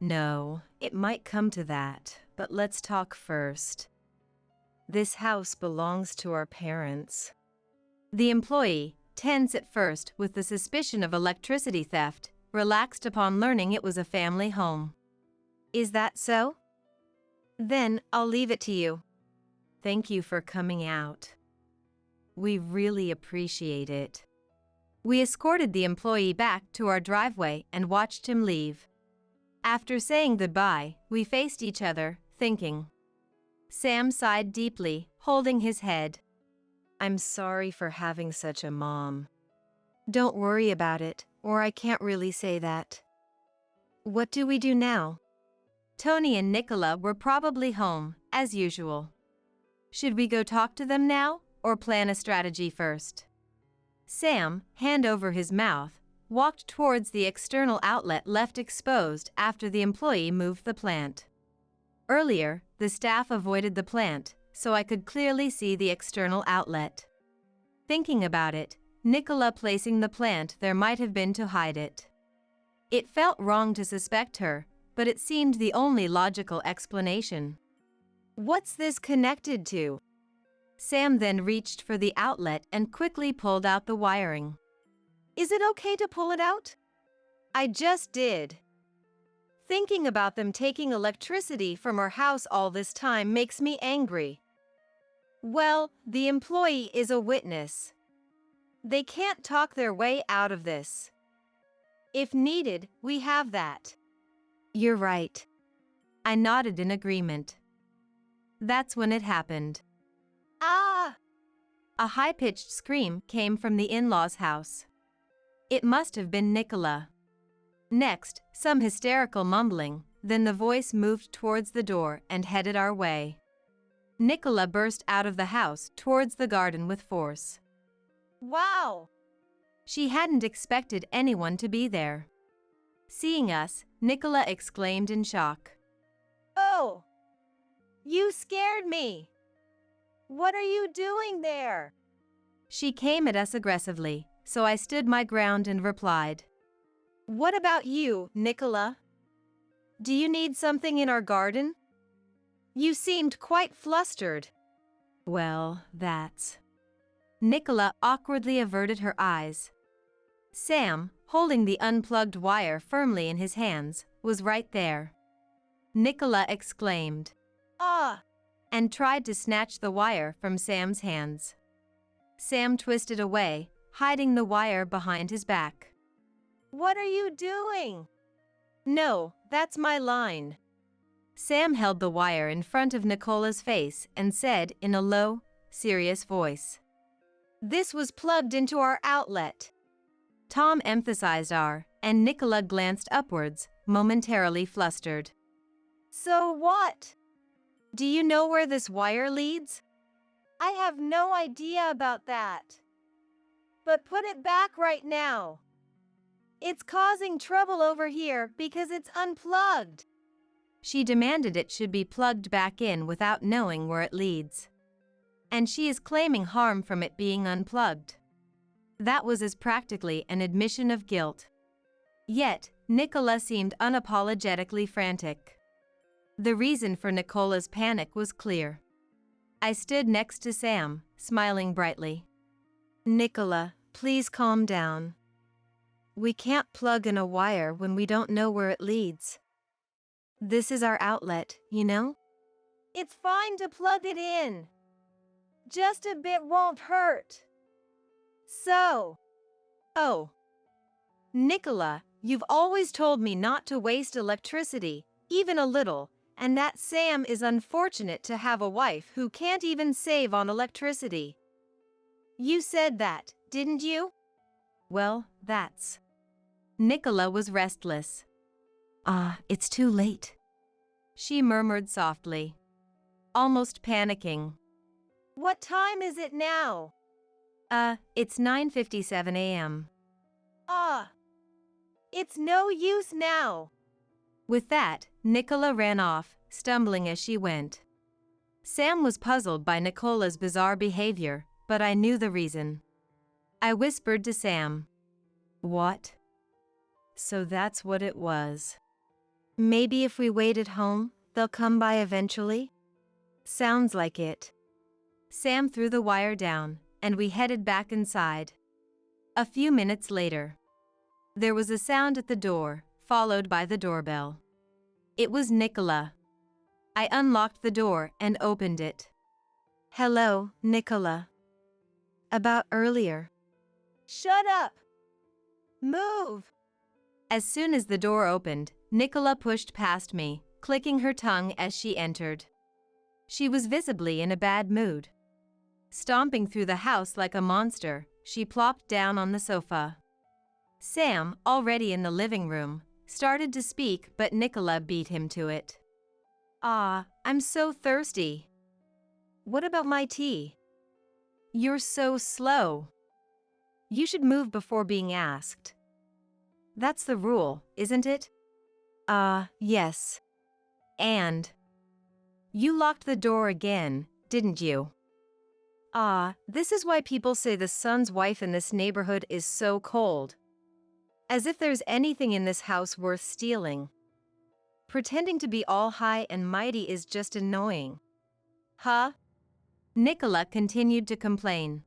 No, it might come to that, but let's talk first. This house belongs to our parents. The employee, tense at first with the suspicion of electricity theft, relaxed upon learning it was a family home. Is that so? Then I'll leave it to you. Thank you for coming out. We really appreciate it. We escorted the employee back to our driveway and watched him leave. After saying goodbye, we faced each other, thinking. Sam sighed deeply, holding his head. I'm sorry for having such a mom. Don't worry about it, or I can't really say that. What do we do now? Tony and Nicola were probably home, as usual. Should we go talk to them now, or plan a strategy first? Sam, hand over his mouth, walked towards the external outlet left exposed after the employee moved the plant. Earlier, the staff avoided the plant, so I could clearly see the external outlet. Thinking about it, Nicola placing the plant there might have been to hide it. It felt wrong to suspect her, but it seemed the only logical explanation. What's this connected to? Sam then reached for the outlet and quickly pulled out the wiring. Is it okay to pull it out? I just did. Thinking about them taking electricity from our house all this time makes me angry. Well, the employee is a witness. They can't talk their way out of this. If needed, we have that. You're right. I nodded in agreement. That's when it happened. Ah! A high-pitched scream came from the in-laws' house. It must have been Nicola. Next, some hysterical mumbling, then the voice moved towards the door and headed our way. Nicola burst out of the house towards the garden with force. Wow! She hadn't expected anyone to be there. Seeing us, Nicola exclaimed in shock. Oh! You scared me! What are you doing there? She came at us aggressively, so I stood my ground and replied. What about you, Nicola? Do you need something in our garden? You seemed quite flustered. Well, that's... Nicola awkwardly averted her eyes. Sam, holding the unplugged wire firmly in his hands, was right there. Nicola exclaimed, Ah! and tried to snatch the wire from Sam's hands. Sam twisted away, hiding the wire behind his back. What are you doing? No, that's my line. Sam held the wire in front of Nicola's face and said in a low, serious voice. This was plugged into our outlet. Tom emphasized our, and Nicola glanced upwards, momentarily flustered. So what? Do you know where this wire leads? I have no idea about that. But put it back right now. It's causing trouble over here because it's unplugged. She demanded it should be plugged back in without knowing where it leads. And she is claiming harm from it being unplugged. That was as practically an admission of guilt. Yet, Nicola seemed unapologetically frantic. The reason for Nicola's panic was clear. I stood next to Sam, smiling brightly. Nicola, please calm down. We can't plug in a wire when we don't know where it leads. This is our outlet, you know? It's fine to plug it in. Just a bit won't hurt. So. Oh. Nicola, you've always told me not to waste electricity, even a little, and that Sam is unfortunate to have a wife who can't even save on electricity. You said that, didn't you? Well, that's... Nicola was restless. It's too late, she murmured softly, almost panicking. What time is it now? It's 9:57 a.m. It's no use now. With that, Nicola ran off, stumbling as she went. Sam was puzzled by Nicola's bizarre behavior, but I knew the reason. I whispered to Sam. What? So that's what it was. Maybe if we wait at home, they'll come by eventually? Sounds like it. Sam threw the wire down, and we headed back inside. A few minutes later, there was a sound at the door, followed by the doorbell. It was Nicola. I unlocked the door and opened it. Hello, Nicola. About earlier. Shut up! Move! As soon as the door opened, Nicola pushed past me, clicking her tongue as she entered. She was visibly in a bad mood. Stomping through the house like a monster, she plopped down on the sofa. Sam, already in the living room, started to speak, but Nicola beat him to it. I'm so thirsty. What about my tea? You're so slow. You should move before being asked. That's the rule, isn't it? Yes. And you locked the door again, didn't you? This is why people say the son's wife in this neighborhood is so cold. As if there's anything in this house worth stealing. Pretending to be all high and mighty is just annoying. Huh? Nicola continued to complain.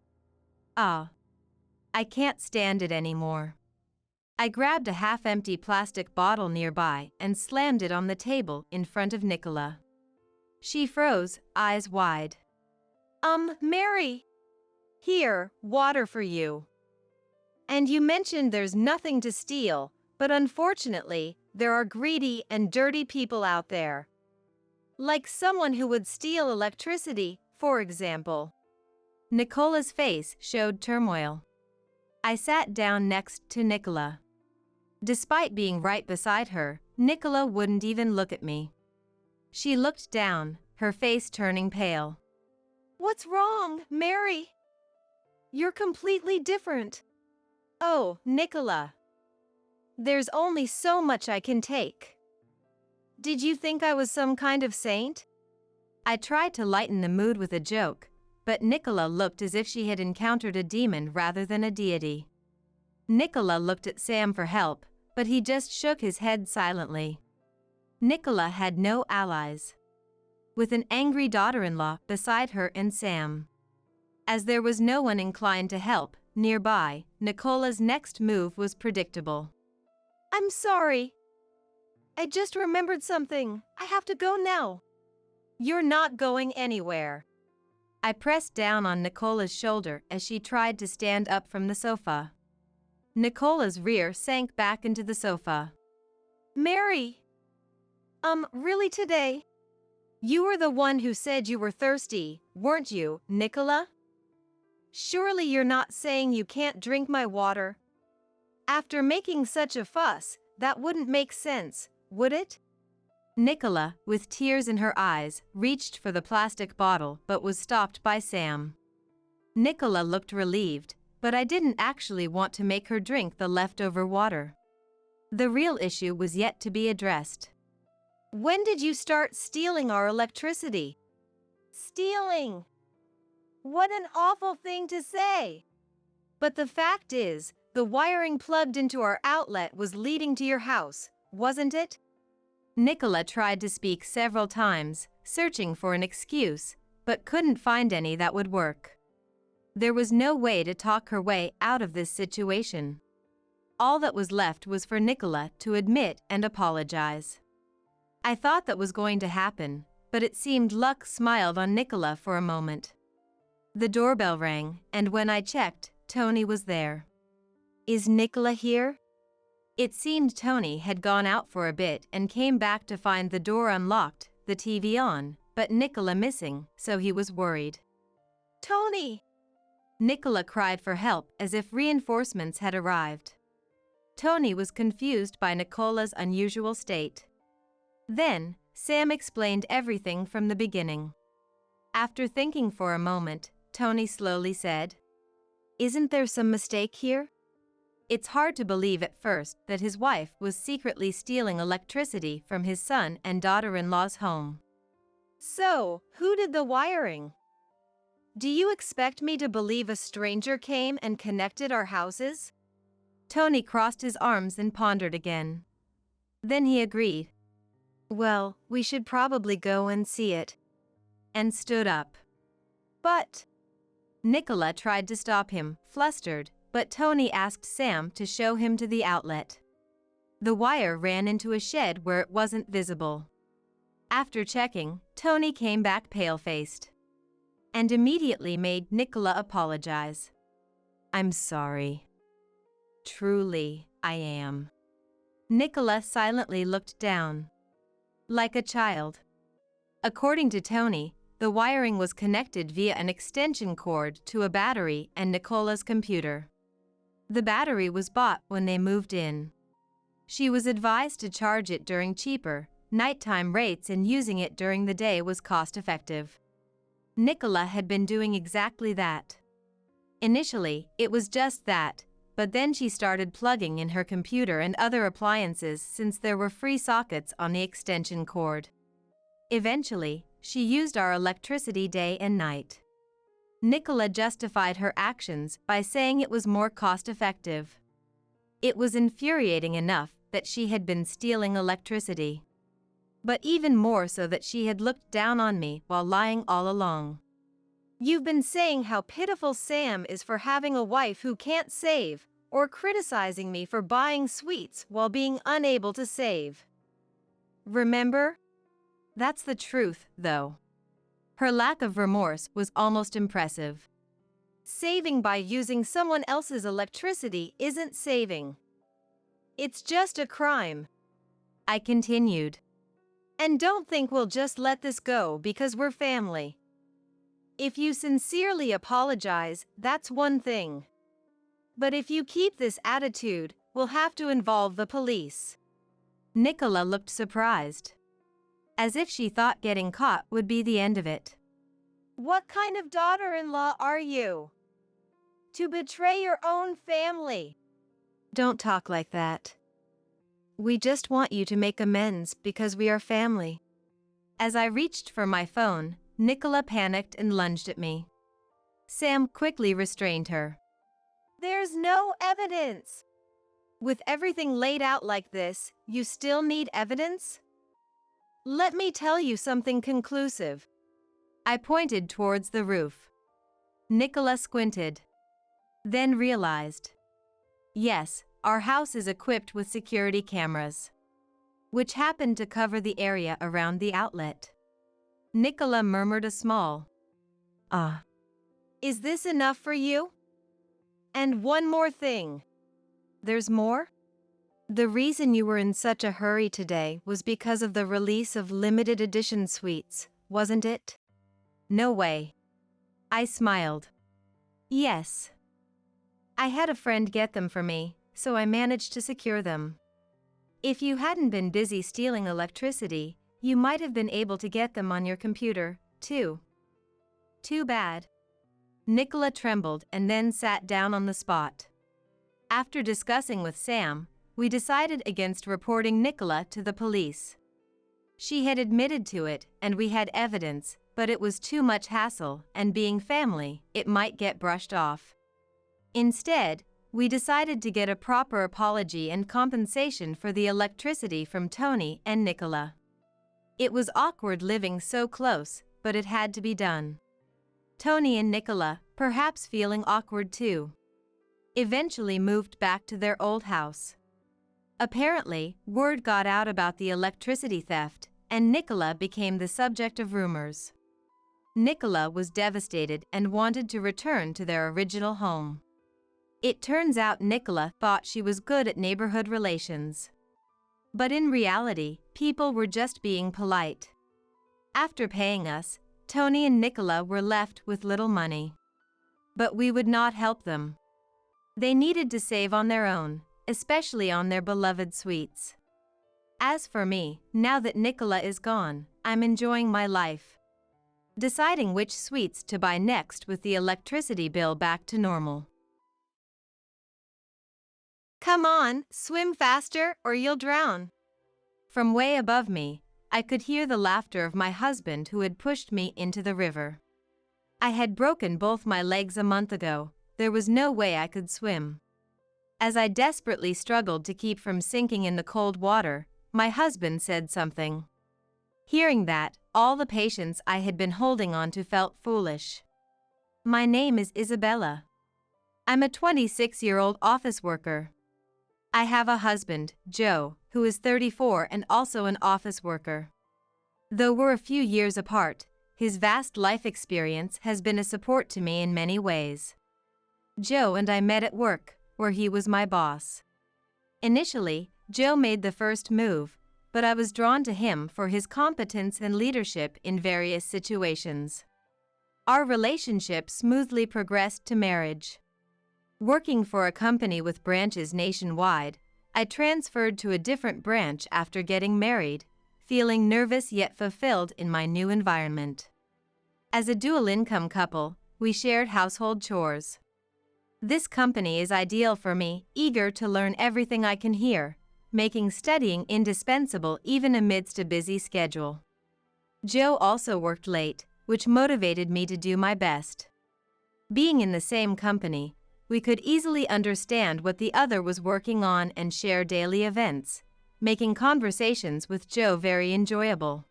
I can't stand it anymore. I grabbed a half-empty plastic bottle nearby and slammed it on the table in front of Nicola. She froze, eyes wide. Mary! Here, water for you. And you mentioned there's nothing to steal, but unfortunately, there are greedy and dirty people out there. Like someone who would steal electricity, for example. Nicola's face showed turmoil. I sat down next to Nicola. Despite being right beside her, Nicola wouldn't even look at me. She looked down, her face turning pale. What's wrong, Mary? You're completely different. Oh, Nicola. There's only so much I can take. Did you think I was some kind of saint? I tried to lighten the mood with a joke, but Nicola looked as if she had encountered a demon rather than a deity. Nicola looked at Sam for help, but he just shook his head silently. Nicola had no allies, with an angry daughter-in-law beside her and Sam. As there was no one inclined to help nearby, Nicola's next move was predictable. I'm sorry. I just remembered something. I have to go now. You're not going anywhere. I pressed down on Nicola's shoulder as she tried to stand up from the sofa. Nicola's rear sank back into the sofa. Mary! Really today? You were the one who said you were thirsty, weren't you, Nicola? Surely you're not saying you can't drink my water? After making such a fuss, that wouldn't make sense, would it? Nicola, with tears in her eyes, reached for the plastic bottle but was stopped by Sam. Nicola looked relieved, but I didn't actually want to make her drink the leftover water. The real issue was yet to be addressed. When did you start stealing our electricity? Stealing? What an awful thing to say! But the fact is, the wiring plugged into our outlet was leading to your house, wasn't it? Nicola tried to speak several times, searching for an excuse, but couldn't find any that would work. There was no way to talk her way out of this situation. All that was left was for Nicola to admit and apologize. I thought that was going to happen, but it seemed luck smiled on Nicola for a moment. The doorbell rang, and when I checked, Tony was there. Is Nicola here? It seemed Tony had gone out for a bit and came back to find the door unlocked, the TV on, but Nicola missing, so he was worried. Tony! Nicola cried for help as if reinforcements had arrived. Tony was confused by Nicola's unusual state. Then, Sam explained everything from the beginning. After thinking for a moment, Tony slowly said, Isn't there some mistake here? It's hard to believe at first that his wife was secretly stealing electricity from his son and daughter-in-law's home. So, who did the wiring? Do you expect me to believe a stranger came and connected our houses? Tony crossed his arms and pondered again. Then he agreed. Well, we should probably go and see it. And stood up. But Nicola tried to stop him, flustered, but Tony asked Sam to show him to the outlet. The wire ran into a shed where it wasn't visible. After checking, Tony came back pale-faced and immediately made Nicola apologize. I'm sorry. Truly, I am. Nicola silently looked down. Like a child. According to Tony, the wiring was connected via an extension cord to a battery and Nicola's computer. The battery was bought when they moved in. She was advised to charge it during cheaper, nighttime rates, and using it during the day was cost-effective. Nicola had been doing exactly that. Initially, it was just that, but then she started plugging in her computer and other appliances since there were free sockets on the extension cord. Eventually, she used our electricity day and night. Nicola justified her actions by saying it was more cost-effective. It was infuriating enough that she had been stealing electricity, but even more so that she had looked down on me while lying all along. You've been saying how pitiful Sam is for having a wife who can't save, or criticizing me for buying sweets while being unable to save. Remember? That's the truth, though. Her lack of remorse was almost impressive. Saving by using someone else's electricity isn't saving. It's just a crime. I continued. And don't think we'll just let this go because we're family. If you sincerely apologize, that's one thing. But if you keep this attitude, we'll have to involve the police. Nicola looked surprised, as if she thought getting caught would be the end of it. What kind of daughter-in-law are you? To betray your own family. Don't talk like that. We just want you to make amends because we are family. As I reached for my phone, Nicola panicked and lunged at me. Sam quickly restrained her. There's no evidence. With everything laid out like this, you still need evidence? Let me tell you something conclusive. I pointed towards the roof. Nicola squinted. Then realized. Yes, our house is equipped with security cameras, which happened to cover the area around the outlet. Nicola murmured a small, "Ah." Is this enough for you? And one more thing. There's more? The reason you were in such a hurry today was because of the release of limited edition suites, wasn't it? No way. I smiled. Yes. I had a friend get them for me, so I managed to secure them. If you hadn't been busy stealing electricity, you might have been able to get them on your computer, too. Too bad. Nicola trembled and then sat down on the spot. After discussing with Sam, we decided against reporting Nicola to the police. She had admitted to it, and we had evidence, but it was too much hassle, and being family, it might get brushed off. Instead, we decided to get a proper apology and compensation for the electricity from Tony and Nicola. It was awkward living so close, but it had to be done. Tony and Nicola, perhaps feeling awkward too, eventually moved back to their old house. Apparently, word got out about the electricity theft, and Nicola became the subject of rumors. Nicola was devastated and wanted to return to their original home. It turns out Nicola thought she was good at neighborhood relations. But in reality, people were just being polite. After paying us, Tony and Nicola were left with little money. But we would not help them. They needed to save on their own, especially on their beloved suites. As for me, now that Nicola is gone, I'm enjoying my life, deciding which suites to buy next with the electricity bill back to normal. Come on, swim faster or you'll drown. From way above me, I could hear the laughter of my husband who had pushed me into the river. I had broken both my legs a month ago. There was no way I could swim. As I desperately struggled to keep from sinking in the cold water, my husband said something. Hearing that, all the patience I had been holding on to felt foolish. My name is Isabella. I'm a 26-year-old office worker. I have a husband, Joe, who is 34 and also an office worker. Though we're a few years apart, his vast life experience has been a support to me in many ways. Joe and I met at work, where he was my boss. Initially, Joe made the first move, but I was drawn to him for his competence and leadership in various situations. Our relationship smoothly progressed to marriage. Working for a company with branches nationwide, I transferred to a different branch after getting married, feeling nervous yet fulfilled in my new environment. As a dual-income couple, we shared household chores. This company is ideal for me, eager to learn everything I can here, making studying indispensable even amidst a busy schedule. Joe also worked late, which motivated me to do my best. Being in the same company, we could easily understand what the other was working on and share daily events, making conversations with Joe very enjoyable.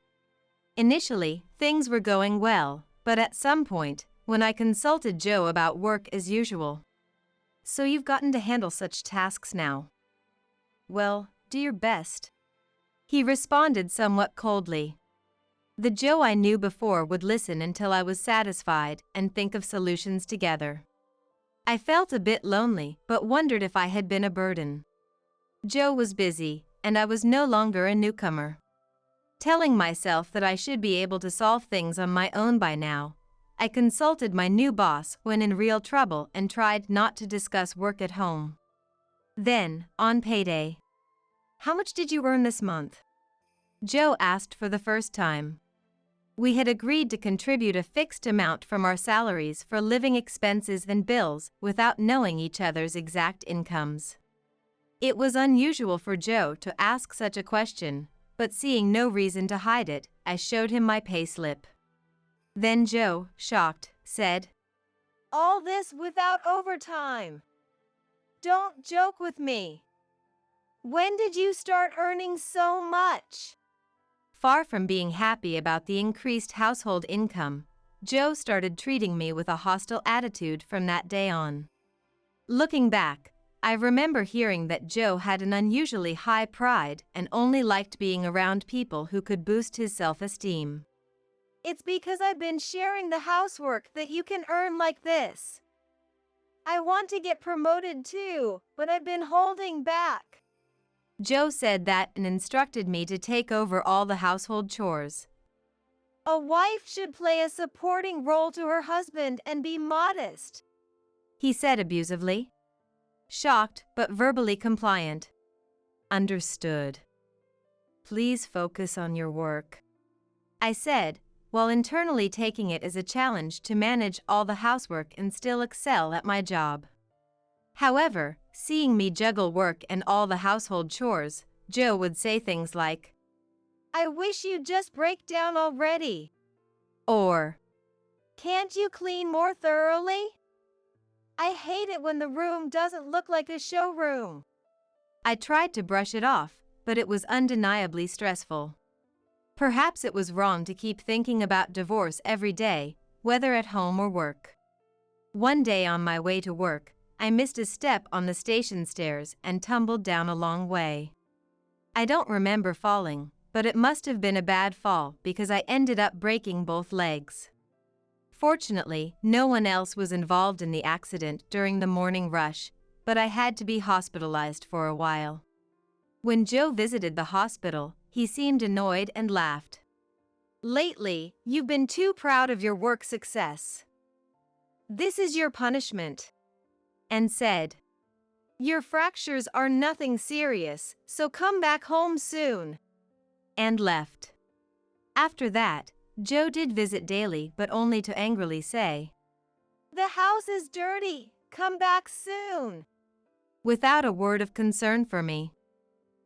Initially, things were going well, but at some point, when I consulted Joe about work as usual. So you've gotten to handle such tasks now. Well, do your best. He responded somewhat coldly. The Joe I knew before would listen until I was satisfied and think of solutions together. I felt a bit lonely, but wondered if I had been a burden. Joe was busy, and I was no longer a newcomer. Telling myself that I should be able to solve things on my own by now, I consulted my new boss when in real trouble and tried not to discuss work at home. Then, on payday, "How much did you earn this month?" Joe asked for the first time. We had agreed to contribute a fixed amount from our salaries for living expenses and bills without knowing each other's exact incomes. It was unusual for Joe to ask such a question, but seeing no reason to hide it, I showed him my payslip. Then Joe, shocked, said, "All this without overtime? Don't joke with me. When did you start earning so much?" Far from being happy about the increased household income, Joe started treating me with a hostile attitude from that day on. Looking back, I remember hearing that Joe had an unusually high pride and only liked being around people who could boost his self-esteem. "It's because I've been sharing the housework that you can earn like this. I want to get promoted too, but I've been holding back." Joe said that and instructed me to take over all the household chores. "A wife should play a supporting role to her husband and be modest," he said abusively. Shocked, but verbally compliant. Understood. Please focus on your work, I said, while internally taking it as a challenge to manage all the housework and still excel at my job. However, seeing me juggle work and all the household chores, Joe would say things like, "I wish you'd just break down already," or, "Can't you clean more thoroughly? I hate it when the room doesn't look like a showroom." I tried to brush it off, but it was undeniably stressful. Perhaps it was wrong to keep thinking about divorce every day, whether at home or work. One day on my way to work, I missed a step on the station stairs and tumbled down a long way. I don't remember falling, but it must have been a bad fall because I ended up breaking both legs. Fortunately, no one else was involved in the accident during the morning rush, but I had to be hospitalized for a while. When Joe visited the hospital, he seemed annoyed and laughed. "Lately, you've been too proud of your work success. This is your punishment," and said, "Your fractures are nothing serious, so come back home soon," and left. After that, Joe did visit daily but only to angrily say, "The house is dirty, come back soon," without a word of concern for me.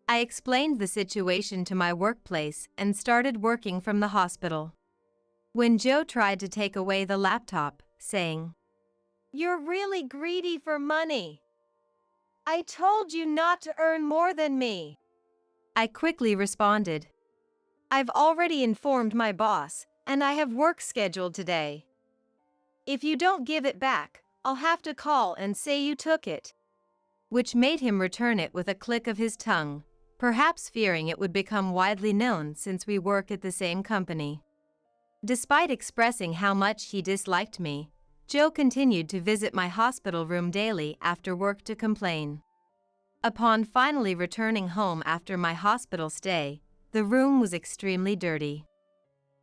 I explained the situation to my workplace and started working from the hospital. When Joe tried to take away the laptop, saying, "You're really greedy for money. I told you not to earn more than me," I quickly responded, "I've already informed my boss, and I have work scheduled today. If you don't give it back, I'll have to call and say you took it," which made him return it with a click of his tongue, perhaps fearing it would become widely known since we work at the same company. Despite expressing how much he disliked me, Joe continued to visit my hospital room daily after work to complain. Upon finally returning home after my hospital stay, the room was extremely dirty.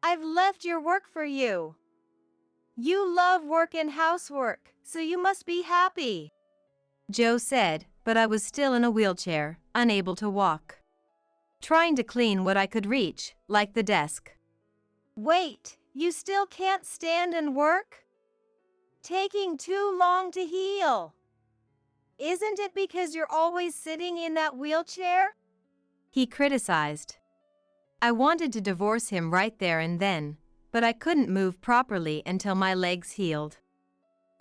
"I've left your work for you. You love work and housework, so you must be happy," Joe said, but I was still in a wheelchair, unable to walk. Trying to clean what I could reach, like the desk. "Wait, you still can't stand and work? Taking too long to heal. Isn't it because you're always sitting in that wheelchair?" He criticized. I wanted to divorce him right there and then, but I couldn't move properly until my legs healed.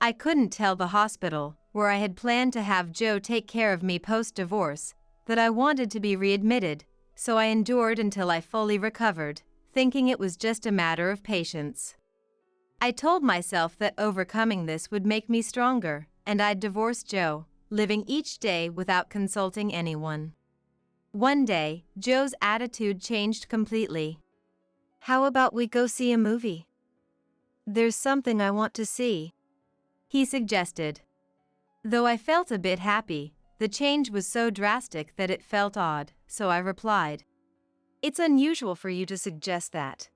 I couldn't tell the hospital, where I had planned to have Joe take care of me post-divorce, that I wanted to be readmitted, so I endured until I fully recovered, thinking it was just a matter of patience. I told myself that overcoming this would make me stronger, and I'd divorce Joe, living each day without consulting anyone. One day, Joe's attitude changed completely. "How about we go see a movie? There's something I want to see," he suggested. Though I felt a bit happy, the change was so drastic that it felt odd, so I replied, "It's unusual for you to suggest that.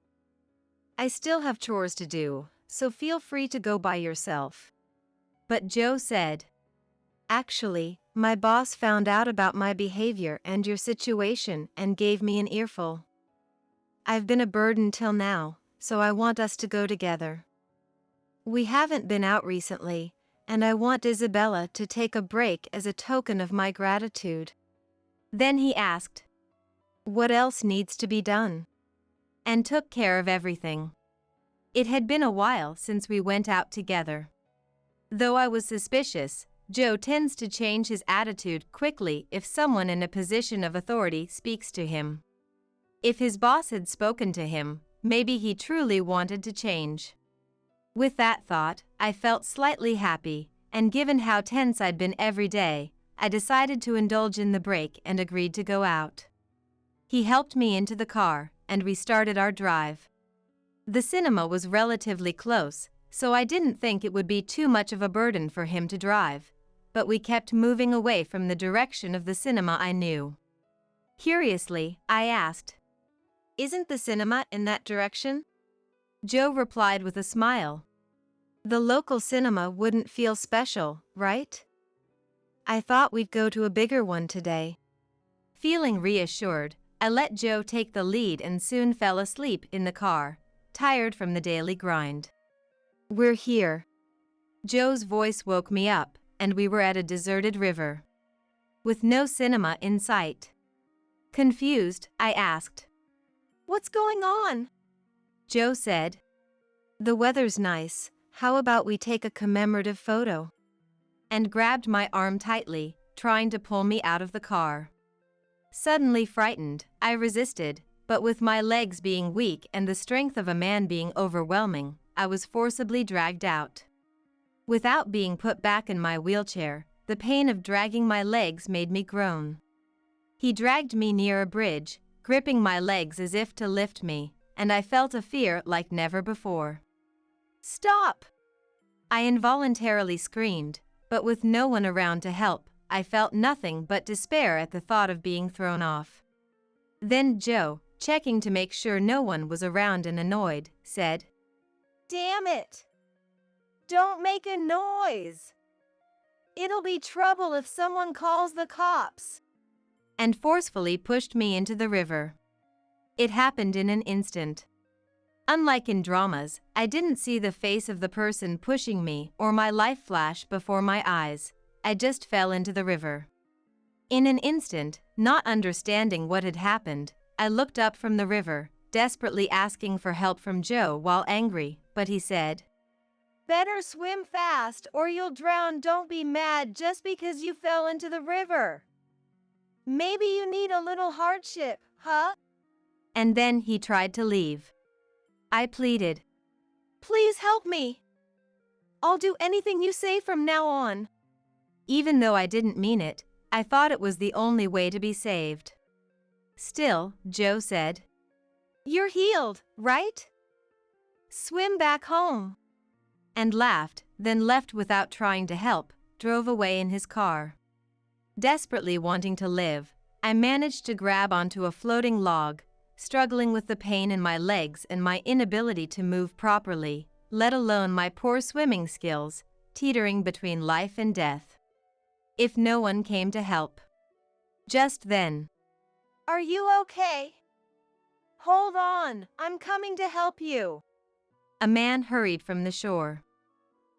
I still have chores to do, so feel free to go by yourself." But Joe said, "Actually, my boss found out about my behavior and your situation and gave me an earful. I've been a burden till now, so I want us to go together. We haven't been out recently, and I want Isabella to take a break as a token of my gratitude." Then he asked, "What else needs to be done?" and took care of everything. It had been a while since we went out together. Though I was suspicious, Joe tends to change his attitude quickly if someone in a position of authority speaks to him. If his boss had spoken to him, maybe he truly wanted to change. With that thought, I felt slightly happy, and given how tense I'd been every day, I decided to indulge in the break and agreed to go out. He helped me into the car, and we started our drive. The cinema was relatively close, so I didn't think it would be too much of a burden for him to drive, but we kept moving away from the direction of the cinema I knew. Curiously, I asked, "Isn't the cinema in that direction?" Joe replied with a smile. "The local cinema wouldn't feel special, right? I thought we'd go to a bigger one today." Feeling reassured, I let Joe take the lead and soon fell asleep in the car, tired from the daily grind. "We're here." Joe's voice woke me up, and we were at a deserted river, with no cinema in sight. Confused, I asked, "What's going on?" Joe said, "The weather's nice. How about we take a commemorative photo?" and grabbed my arm tightly, trying to pull me out of the car. Suddenly frightened, I resisted, but with my legs being weak and the strength of a man being overwhelming, I was forcibly dragged out. Without being put back in my wheelchair, the pain of dragging my legs made me groan. He dragged me near a bridge, gripping my legs as if to lift me, and I felt a fear like never before. "Stop!" I involuntarily screamed, but with no one around to help, I felt nothing but despair at the thought of being thrown off. Then Joe, checking to make sure no one was around and annoyed, said, "Damn it! Don't make a noise! It'll be trouble if someone calls the cops," and forcefully pushed me into the river. It happened in an instant. Unlike in dramas, I didn't see the face of the person pushing me or my life flash before my eyes. I just fell into the river. In an instant, not understanding what had happened, I looked up from the river, desperately asking for help from Joe while angry, but he said, "Better swim fast or you'll drown. Don't be mad just because you fell into the river. Maybe you need a little hardship, huh?" And then he tried to leave. I pleaded, "Please help me. I'll do anything you say from now on." Even though I didn't mean it, I thought it was the only way to be saved. Still, Joe said, "You're healed, right? Swim back home," and laughed, then left without trying to help, drove away in his car. Desperately wanting to live, I managed to grab onto a floating log, struggling with the pain in my legs and my inability to move properly, let alone my poor swimming skills, teetering between life and death. If no one came to help. Just then, "Are you okay? Hold on, I'm coming to help you." a man hurried from the shore.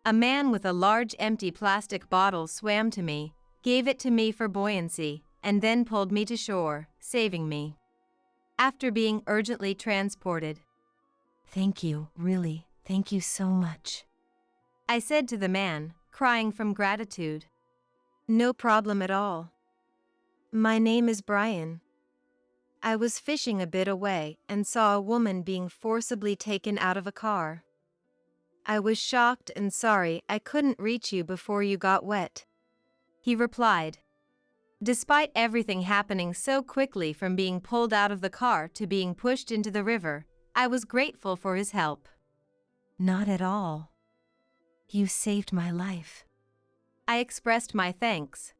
A man with a large empty plastic bottle swam to me, gave it to me for buoyancy, and then pulled me to shore, saving me. After being urgently transported, "Thank you, really, thank you so much," I said to the man, crying from gratitude. "No problem at all. My name is Brian. I was fishing a bit away and saw a woman being forcibly taken out of a car. I was shocked and sorry I couldn't reach you before you got wet," he replied. Despite everything happening so quickly from being pulled out of the car to being pushed into the river, I was grateful for his help. "Not at all. You saved my life." I expressed my thanks.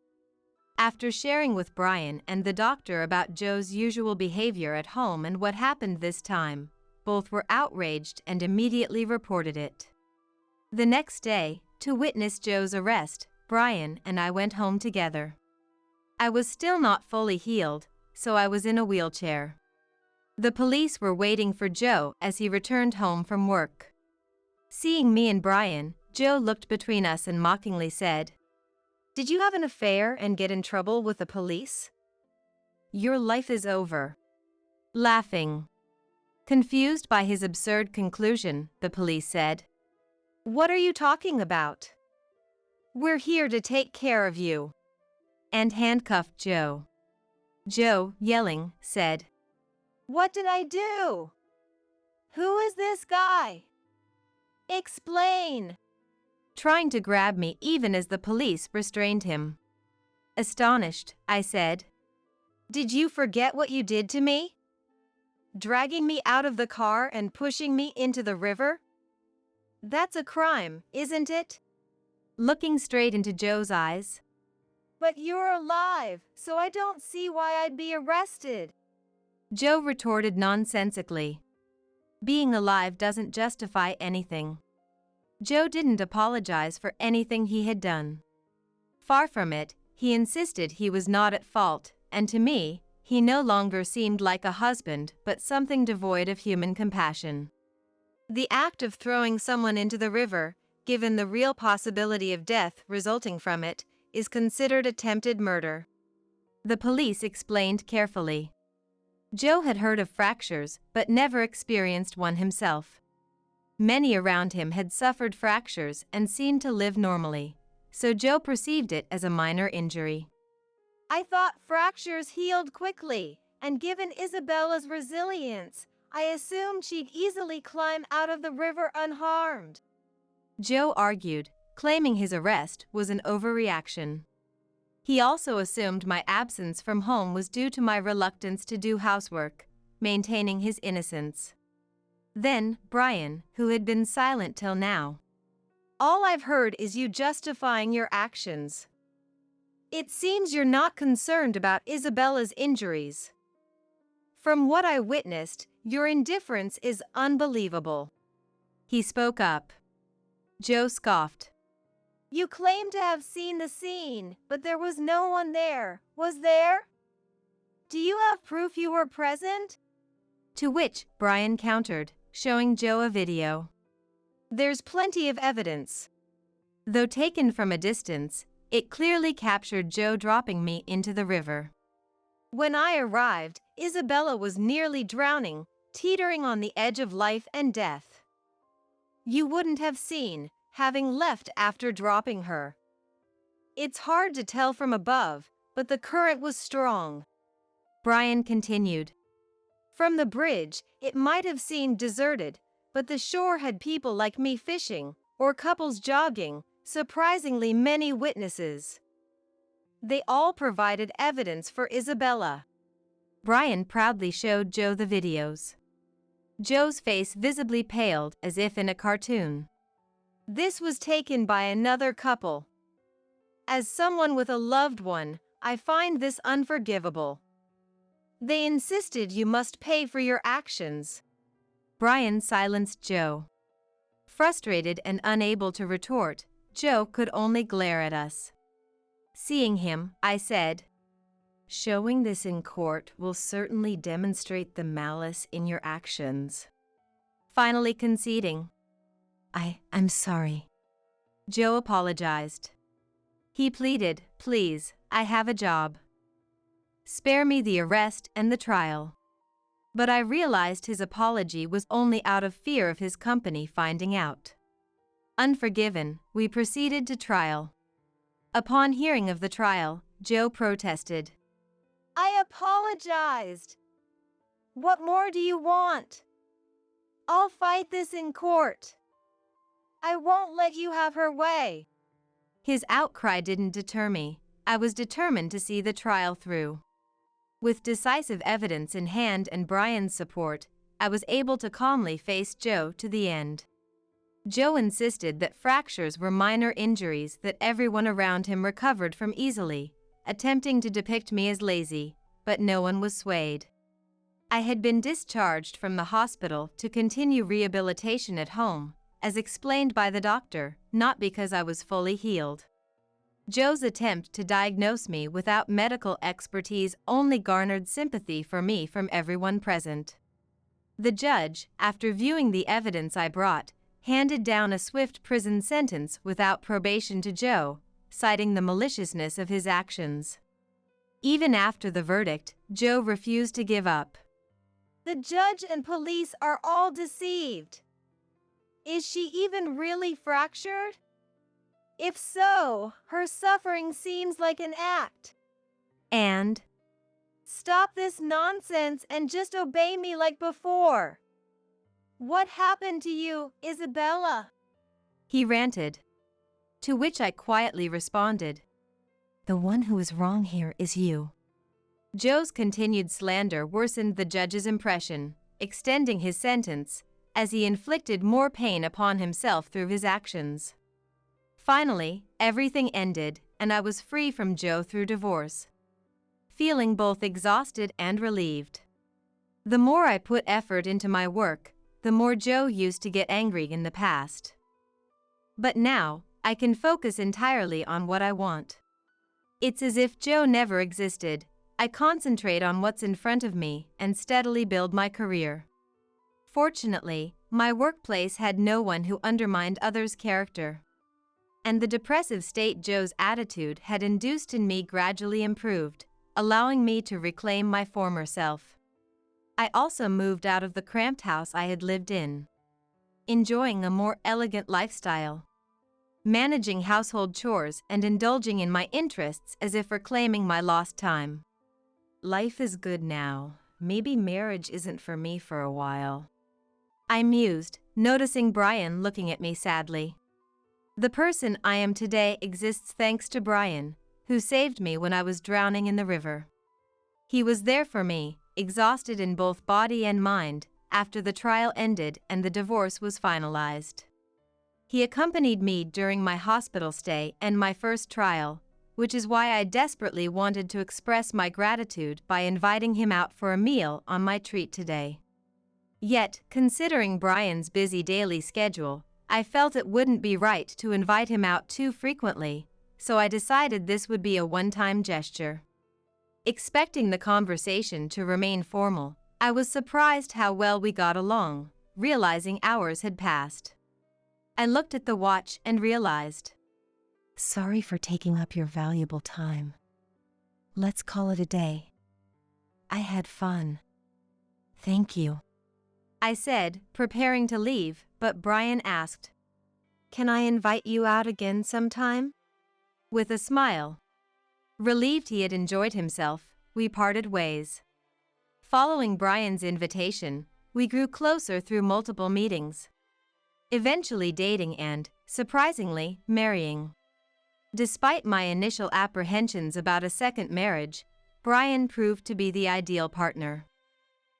After sharing with Brian and the doctor about Joe's usual behavior at home and what happened this time, both were outraged and immediately reported it. The next day, to witness Joe's arrest, Brian and I went home together. I was still not fully healed, so I was in a wheelchair. The police were waiting for Joe as he returned home from work. Seeing me and Brian, Joe looked between us and mockingly said, "Did you have an affair and get in trouble with the police?" Your life is over. Laughing. Confused by his absurd conclusion, the police said, What are you talking about? We're here to take care of you. And handcuffed Joe. Joe, yelling, said, What did I do? Who is this guy? Explain. Trying to grab me even as the police restrained him. Astonished, I said, Did you forget what you did to me? Dragging me out of the car and pushing me into the river? That's a crime, isn't it? Looking straight into Joe's eyes. But you're alive, so I don't see why I'd be arrested. Joe retorted nonsensically. Being alive doesn't justify anything. Joe didn't apologize for anything he had done. Far from it, he insisted he was not at fault, and to me, he no longer seemed like a husband but something devoid of human compassion. The act of throwing someone into the river, given the real possibility of death resulting from it, is considered attempted murder. The police explained carefully. Joe had heard of fractures but never experienced one himself. Many around him had suffered fractures and seemed to live normally, so Joe perceived it as a minor injury. I thought fractures healed quickly, and given Isabella's resilience, I assumed she'd easily climb out of the river unharmed. Joe argued, claiming his arrest was an overreaction. He also assumed my absence from home was due to my reluctance to do housework, maintaining his innocence. Then, Brian, who had been silent till now. All I've heard is you justifying your actions. It seems you're not concerned about Isabella's injuries. From what I witnessed, your indifference is unbelievable. He spoke up. Joe scoffed. You claim to have seen the scene, but there was no one there, was there? Do you have proof you were present? To which Brian countered, showing Joe a video. There's plenty of evidence. Though taken from a distance, it clearly captured Joe dropping me into the river. When I arrived, Isabella was nearly drowning, teetering on the edge of life and death. You wouldn't have seen, having left after dropping her. It's hard to tell from above, but the current was strong. Brian continued. From the bridge, it might have seemed deserted, but the shore had people like me fishing, or couples jogging, surprisingly many witnesses. They all provided evidence for Isabella. Brian proudly showed Joe the videos. Joe's face visibly paled as if in a cartoon. This was taken by another couple. As someone with a loved one, I find this unforgivable. They insisted you must pay for your actions. Brian silenced Joe. Frustrated and unable to retort, Joe could only glare at us. Seeing him, I said, Showing this in court will certainly demonstrate the malice in your actions. Finally conceding. I'm sorry. Joe apologized. He pleaded, Please, I have a job. Spare me the arrest and the trial. But I realized his apology was only out of fear of his company finding out. Unforgiven, we proceeded to trial. Upon hearing of the trial, Joe protested. I apologized. What more do you want? I'll fight this in court. I won't let you have her way. His outcry didn't deter me. I was determined to see the trial through. With decisive evidence in hand and Brian's support, I was able to calmly face Joe to the end. Joe insisted that fractures were minor injuries that everyone around him recovered from easily, attempting to depict me as lazy, but no one was swayed. I had been discharged from the hospital to continue rehabilitation at home, as explained by the doctor, not because I was fully healed. Joe's attempt to diagnose me without medical expertise only garnered sympathy for me from everyone present. The judge, after viewing the evidence I brought, handed down a swift prison sentence without probation to Joe, citing the maliciousness of his actions. Even after the verdict, Joe refused to give up. The judge and police are all deceived. Is she even really fractured? If so, her suffering seems like an act. And Stop this nonsense and just obey me like before. What happened to you, Isabella? he ranted. To which I quietly responded, "The one who is wrong here is you." Joe's continued slander worsened the judge's impression, extending his sentence, as he inflicted more pain upon himself through his actions. Finally, everything ended, and I was free from Joe through divorce, feeling both exhausted and relieved. The more I put effort into my work, the more Joe used to get angry in the past. But now, I can focus entirely on what I want. It's as if Joe never existed. I concentrate on what's in front of me and steadily build my career. Fortunately, my workplace had no one who undermined others' character. And the depressive state Joe's attitude had induced in me gradually improved, allowing me to reclaim my former self. I also moved out of the cramped house I had lived in, enjoying a more elegant lifestyle, managing household chores and indulging in my interests as if reclaiming my lost time. Life is good now. Maybe marriage isn't for me for a while, I mused, noticing Brian looking at me sadly. The person I am today exists thanks to Brian, who saved me when I was drowning in the river. He was there for me, exhausted in both body and mind, after the trial ended and the divorce was finalized. He accompanied me during my hospital stay and my first trial, which is why I desperately wanted to express my gratitude by inviting him out for a meal on my treat today. Yet, considering Brian's busy daily schedule, I felt it wouldn't be right to invite him out too frequently, so I decided this would be a one-time gesture. Expecting the conversation to remain formal, I was surprised how well we got along, realizing hours had passed. I looked at the watch and realized, "Sorry for taking up your valuable time. Let's call it a day. I had fun. Thank you," I said, preparing to leave, but Brian asked, "Can I invite you out again sometime?" With a smile. Relieved he had enjoyed himself, we parted ways. Following Brian's invitation, we grew closer through multiple meetings, eventually dating and, surprisingly, marrying. Despite my initial apprehensions about a second marriage, Brian proved to be the ideal partner,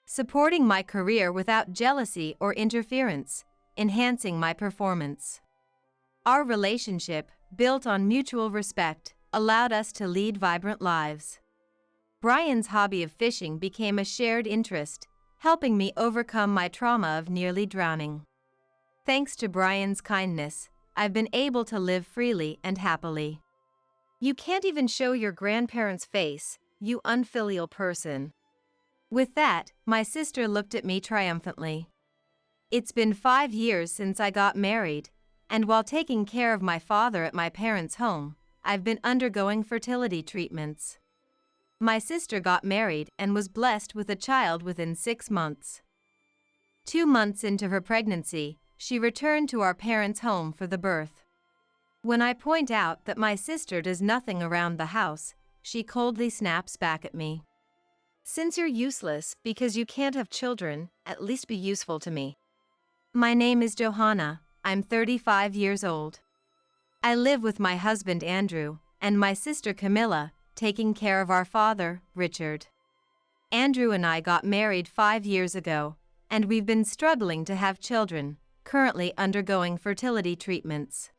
supporting my career without jealousy or interference, enhancing my performance. Our relationship, built on mutual respect, allowed us to lead vibrant lives. Brian's hobby of fishing became a shared interest, helping me overcome my trauma of nearly drowning. Thanks to Brian's kindness, I've been able to live freely and happily. You can't even show your grandparents' face, you unfilial person. With that, my sister looked at me triumphantly. It's been 5 years since I got married, and while taking care of my father at my parents' home, I've been undergoing fertility treatments. My sister got married and was blessed with a child within 6 months. 2 months into her pregnancy, she returned to our parents' home for the birth. When I point out that my sister does nothing around the house, she coldly snaps back at me. Since you're useless because you can't have children, at least be useful to me. My name is Johanna, I'm 35 years old. I live with my husband Andrew, and my sister Camilla, taking care of our father, Richard. Andrew and I got married 5 years ago, and we've been struggling to have children, currently undergoing fertility treatments.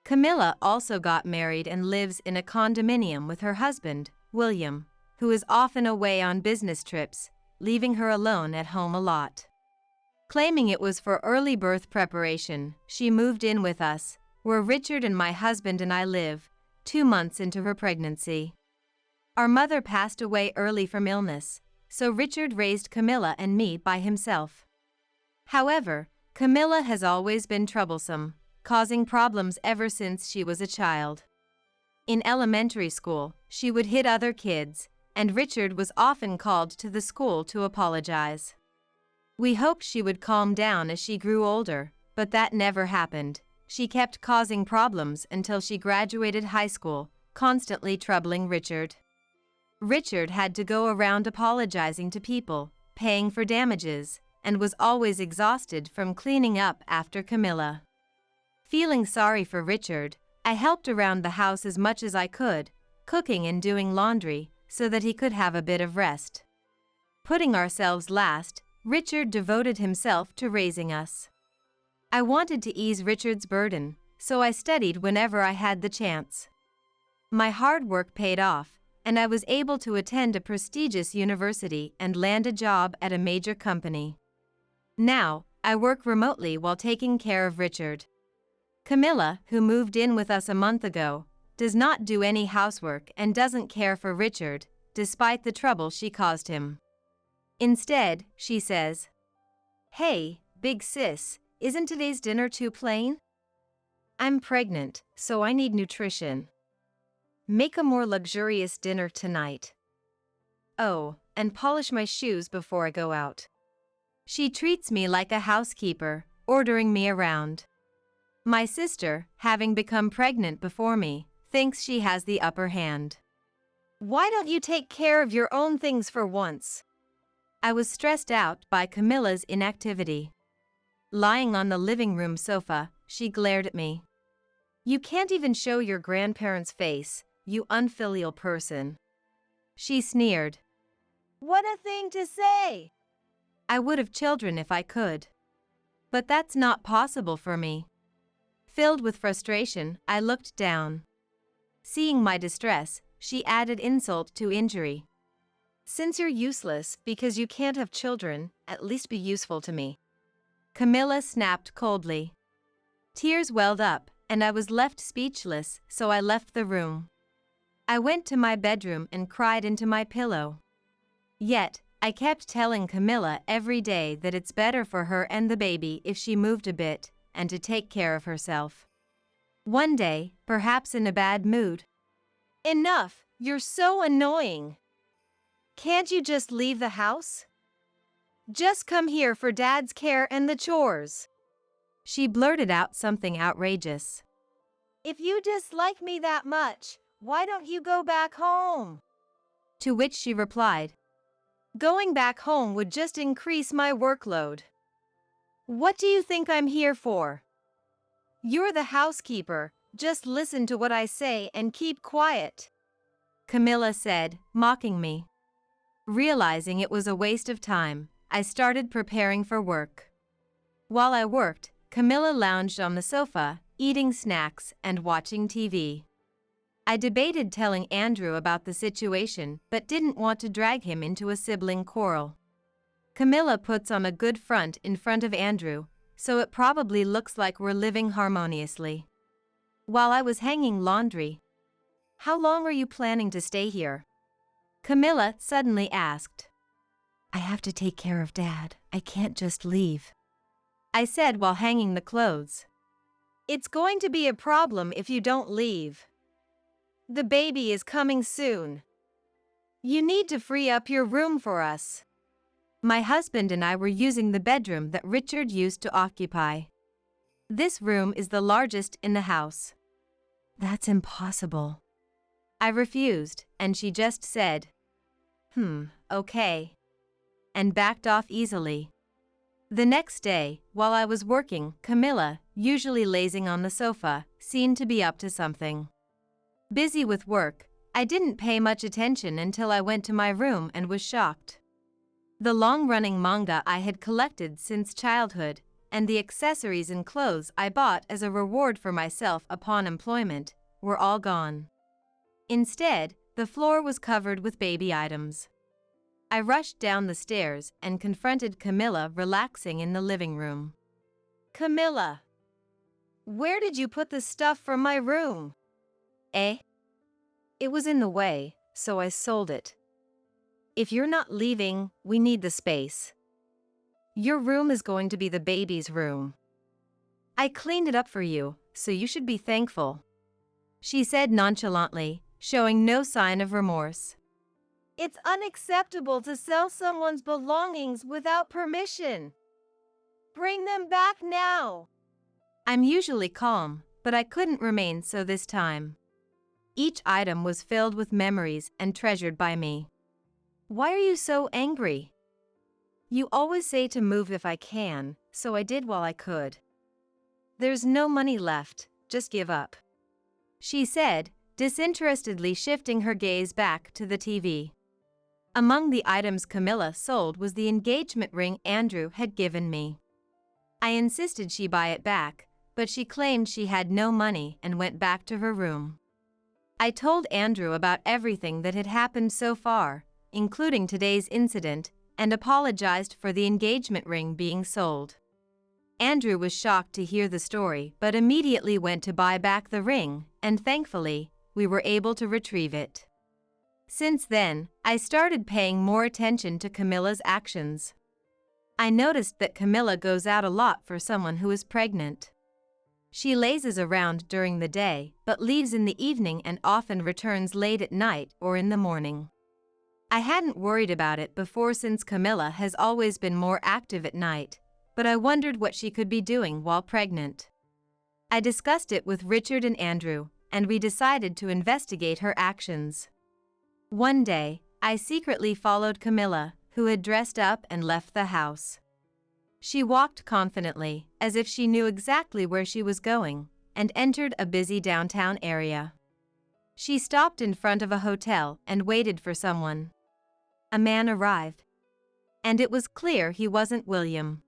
Camilla also got married and lives in a condominium with her husband, William, who is often away on business trips, leaving her alone at home a lot. Claiming it was for early birth preparation, she moved in with us, where Richard and my husband and I live, 2 months into her pregnancy. Our mother passed away early from illness, so Richard raised Camilla and me by himself. However, Camilla has always been troublesome, causing problems ever since she was a child. In elementary school, she would hit other kids, and Richard was often called to the school to apologize. We hoped she would calm down as she grew older, but that never happened. She kept causing problems until she graduated high school, constantly troubling Richard. Richard had to go around apologizing to people, paying for damages, and was always exhausted from cleaning up after Camilla. Feeling sorry for Richard, I helped around the house as much as I could, cooking and doing laundry, so that he could have a bit of rest. Putting ourselves last, Richard devoted himself to raising us. I wanted to ease Richard's burden, so I studied whenever I had the chance. My hard work paid off, and I was able to attend a prestigious university and land a job at a major company. Now, I work remotely while taking care of Richard. Camilla, who moved in with us a month ago, does not do any housework and doesn't care for Richard, despite the trouble she caused him. Instead, she says, "Hey, big sis, isn't today's dinner too plain? I'm pregnant, so I need nutrition. Make a more luxurious dinner tonight. Oh, and polish my shoes before I go out." She treats me like a housekeeper, ordering me around. My sister, having become pregnant before me, thinks she has the upper hand. Why don't you take care of your own things for once? I was stressed out by Camilla's inactivity. Lying on the living room sofa, she glared at me. "You can't even show your grandparents' face, you unfilial person." She sneered. What a thing to say! I would have children if I could. But that's not possible for me. Filled with frustration, I looked down. Seeing my distress, she added insult to injury. Since you're useless because you can't have children, at least be useful to me. Camilla snapped coldly. Tears welled up, and I was left speechless, so I left the room. I went to my bedroom and cried into my pillow. Yet, I kept telling Camilla every day that it's better for her and the baby if she moved a bit, and to take care of herself. One day, perhaps in a bad mood. Enough, you're so annoying. Can't you just leave the house? Just come here for Dad's care and the chores. She blurted out something outrageous. If you dislike me that much, why don't you go back home? To which she replied, Going back home would just increase my workload. What do you think I'm here for? You're the housekeeper, just listen to what I say and keep quiet. Camilla said, mocking me. Realizing it was a waste of time, I started preparing for work. While I worked, Camilla lounged on the sofa, eating snacks and watching TV. I debated telling Andrew about the situation but didn't want to drag him into a sibling quarrel. Camilla puts on a good front in front of Andrew, so it probably looks like we're living harmoniously. While I was hanging laundry, "How long are you planning to stay here?" Camilla suddenly asked. "I have to take care of Dad. I can't just leave," I said while hanging the clothes. It's going to be a problem if you don't leave. The baby is coming soon. You need to free up your room for us. My husband and I were using the bedroom that Richard used to occupy. This room is the largest in the house. That's impossible. I refused, and she just said, okay, and backed off easily. The next day, while I was working, Camilla, usually lazing on the sofa, seemed to be up to something. Busy with work, I didn't pay much attention until I went to my room and was shocked. The long-running manga I had collected since childhood, and the accessories and clothes I bought as a reward for myself upon employment, were all gone. Instead, the floor was covered with baby items. I rushed down the stairs and confronted Camilla relaxing in the living room. Camilla, where did you put the stuff from my room? Eh? It was in the way, so I sold it. If you're not leaving, we need the space. Your room is going to be the baby's room. I cleaned it up for you, so you should be thankful. she said nonchalantly, showing no sign of remorse. It's unacceptable to sell someone's belongings without permission. Bring them back now. I'm usually calm, but I couldn't remain so this time. Each item was filled with memories and treasured by me. Why are you so angry? You always say to move if I can, so I did while I could. There's no money left, just give up, she said, disinterestedly shifting her gaze back to the TV. Among the items Camilla sold was the engagement ring Andrew had given me. I insisted she buy it back, but she claimed she had no money and went back to her room. I told Andrew about everything that had happened so far, including today's incident, and apologized for the engagement ring being sold. Andrew was shocked to hear the story but immediately went to buy back the ring, and thankfully, we were able to retrieve it. Since then, I started paying more attention to Camilla's actions. I noticed that Camilla goes out a lot for someone who is pregnant. She lazes around during the day, but leaves in the evening and often returns late at night or in the morning. I hadn't worried about it before since Camilla has always been more active at night, but I wondered what she could be doing while pregnant. I discussed it with Richard and Andrew, and we decided to investigate her actions. One day, I secretly followed Camilla, who had dressed up and left the house. She walked confidently, as if she knew exactly where she was going, and entered a busy downtown area. She stopped in front of a hotel and waited for someone. A man arrived, and it was clear he wasn't William.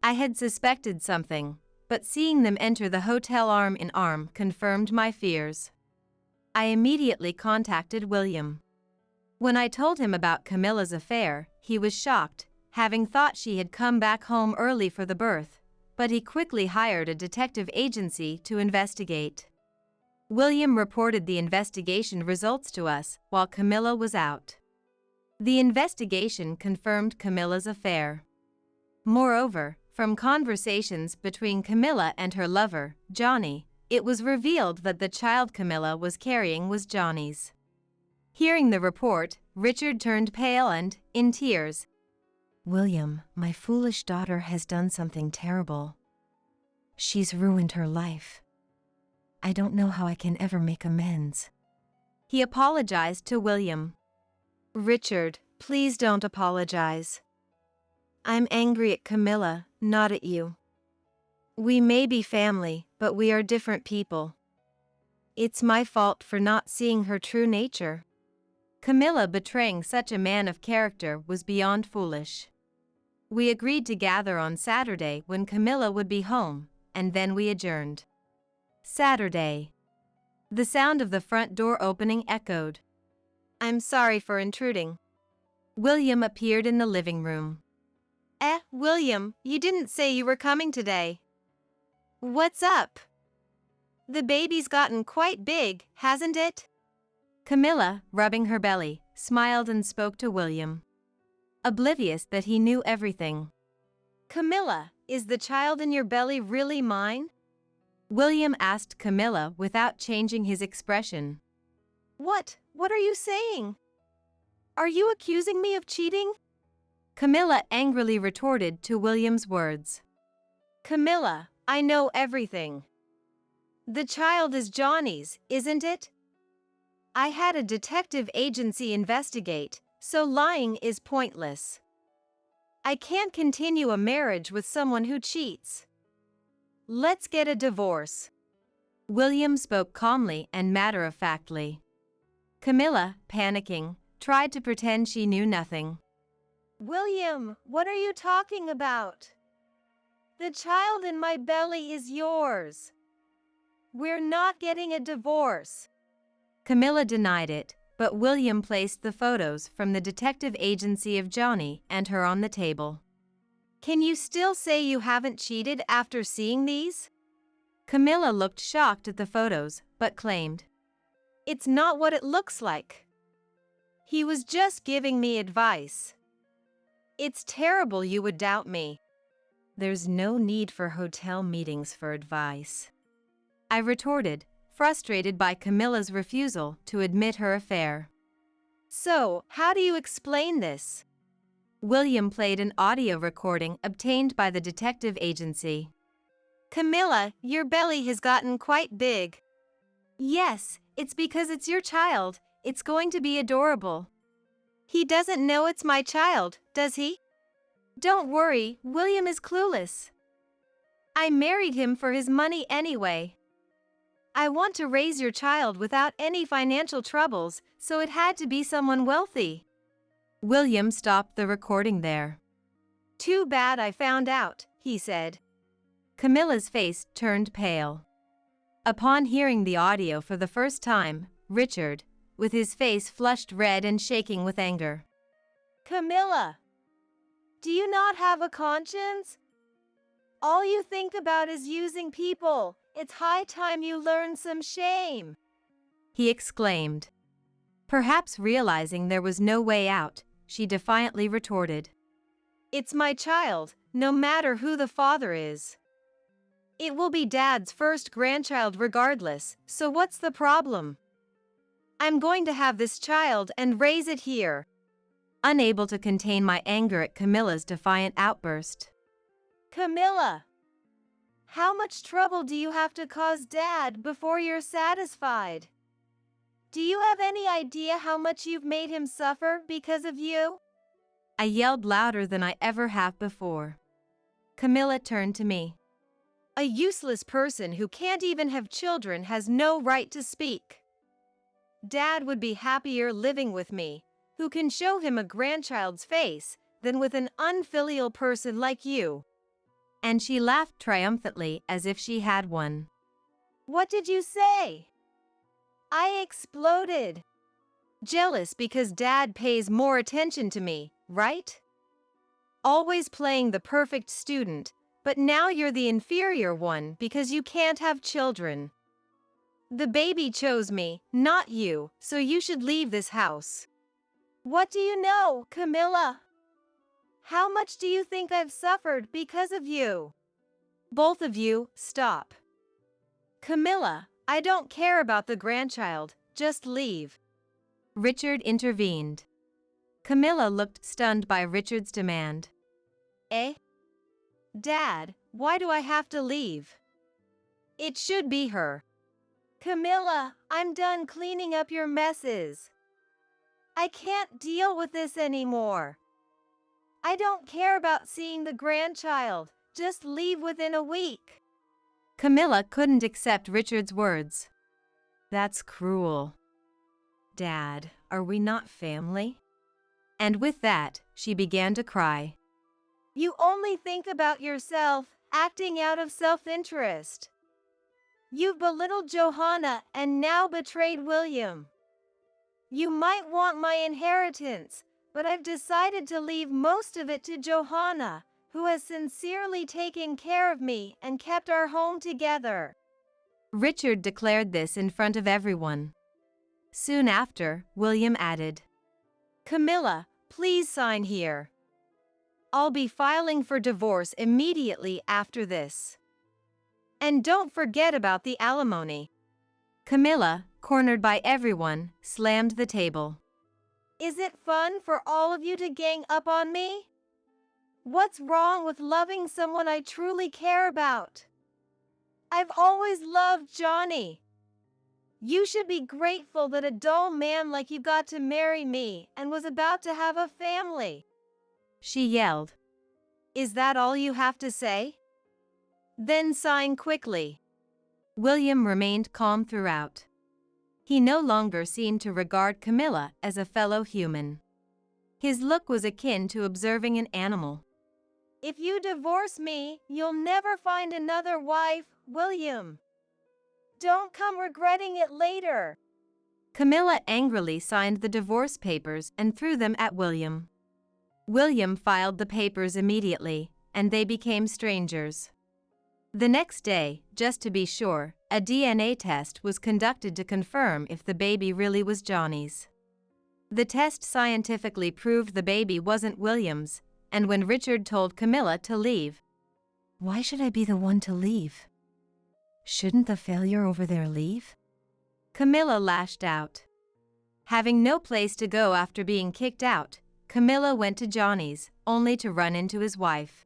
I had suspected something, but seeing them enter the hotel arm in arm confirmed my fears. I immediately contacted William. When I told him about Camilla's affair, he was shocked, having thought she had come back home early for the birth, but he quickly hired a detective agency to investigate. William reported the investigation results to us while Camilla was out. The investigation confirmed Camilla's affair. Moreover, from conversations between Camilla and her lover, Johnny, it was revealed that the child Camilla was carrying was Johnny's. Hearing the report, Richard turned pale and, in tears, "William, my foolish daughter has done something terrible. She's ruined her life. I don't know how I can ever make amends." He apologized to William. Richard, please don't apologize. I'm angry at Camilla, not at you. We may be family, but we are different people. It's my fault for not seeing her true nature. Camilla betraying such a man of character was beyond foolish. We agreed to gather on Saturday when Camilla would be home, and then we adjourned. Saturday. The sound of the front door opening echoed. I'm sorry for intruding. William appeared in the living room. William, you didn't say you were coming today. What's up? The baby's gotten quite big, hasn't it? Camilla, rubbing her belly, smiled and spoke to William, oblivious that he knew everything. Camilla, is the child in your belly really mine? William asked Camilla without changing his expression. What are you saying? Are you accusing me of cheating? Camilla angrily retorted to William's words. Camilla, I know everything. The child is Johnny's, isn't it? I had a detective agency investigate, so lying is pointless. I can't continue a marriage with someone who cheats. Let's get a divorce. William spoke calmly and matter-of-factly. Camilla, panicking, tried to pretend she knew nothing. William, what are you talking about? The child in my belly is yours. We're not getting a divorce. Camilla denied it, but William placed the photos from the detective agency of Johnny and her on the table. Can you still say you haven't cheated after seeing these? Camilla looked shocked at the photos, but claimed, It's not what it looks like. He was just giving me advice. It's terrible you would doubt me. There's no need for hotel meetings for advice, I retorted, frustrated by Camilla's refusal to admit her affair. So, how do you explain this? William played an audio recording obtained by the detective agency. Camilla, your belly has gotten quite big. Yes, it's because it's your child. It's going to be adorable. He doesn't know it's my child, does he? Don't worry, William is clueless. I married him for his money anyway. I want to raise your child without any financial troubles, so it had to be someone wealthy. William stopped the recording there. Too bad I found out, he said. Camilla's face turned pale. Upon hearing the audio for the first time, Richard, with his face flushed red and shaking with anger. Camilla, do you not have a conscience? All you think about is using people. It's high time you learn some shame, he exclaimed. Perhaps realizing there was no way out, she defiantly retorted. It's my child, no matter who the father is. It will be Dad's first grandchild regardless, so what's the problem? I'm going to have this child and raise it here. Unable to contain my anger at Camilla's defiant outburst. Camilla, how much trouble do you have to cause Dad before you're satisfied? Do you have any idea how much you've made him suffer because of you? I yelled louder than I ever have before. Camilla turned to me. A useless person who can't even have children has no right to speak. Dad would be happier living with me, who can show him a grandchild's face, than with an unfilial person like you. And she laughed triumphantly as if she had one. What did you say? I exploded. Jealous because Dad pays more attention to me, right? Always playing the perfect student, but now you're the inferior one because you can't have children. The baby chose me, not you, so you should leave this house. What do you know, Camilla? How much do you think I've suffered because of you? Both of you, stop. Camilla, I don't care about the grandchild, just leave. Richard intervened. Camilla looked stunned by Richard's demand. Eh? Dad, why do I have to leave? It should be her. Camilla, I'm done cleaning up your messes. I can't deal with this anymore. I don't care about seeing the grandchild. Just leave within a week. Camilla couldn't accept Richard's words. That's cruel. Dad, are we not family? And with that, she began to cry. You only think about yourself, acting out of self-interest. You've belittled Johanna and now betrayed William. You might want my inheritance, but I've decided to leave most of it to Johanna, who has sincerely taken care of me and kept our home together. Richard declared this in front of everyone. Soon after, William added, Camilla, please sign here. I'll be filing for divorce immediately after this. And don't forget about the alimony. Camilla, cornered by everyone, slammed the table. Is it fun for all of you to gang up on me? What's wrong with loving someone I truly care about? I've always loved Johnny. You should be grateful that a dull man like you got to marry me and was about to have a family. She yelled. Is that all you have to say? Then sign quickly. William remained calm throughout. He no longer seemed to regard Camilla as a fellow human. His look was akin to observing an animal. If you divorce me, you'll never find another wife, William. Don't come regretting it later. Camilla angrily signed the divorce papers and threw them at William. William filed the papers immediately, and they became strangers. The next day, just to be sure, a DNA test was conducted to confirm if the baby really was Johnny's. The test scientifically proved the baby wasn't William's, and when Richard told Camilla to leave, Why should I be the one to leave? Shouldn't the failure over there leave? Camilla lashed out. Having no place to go after being kicked out, Camilla went to Johnny's, only to run into his wife.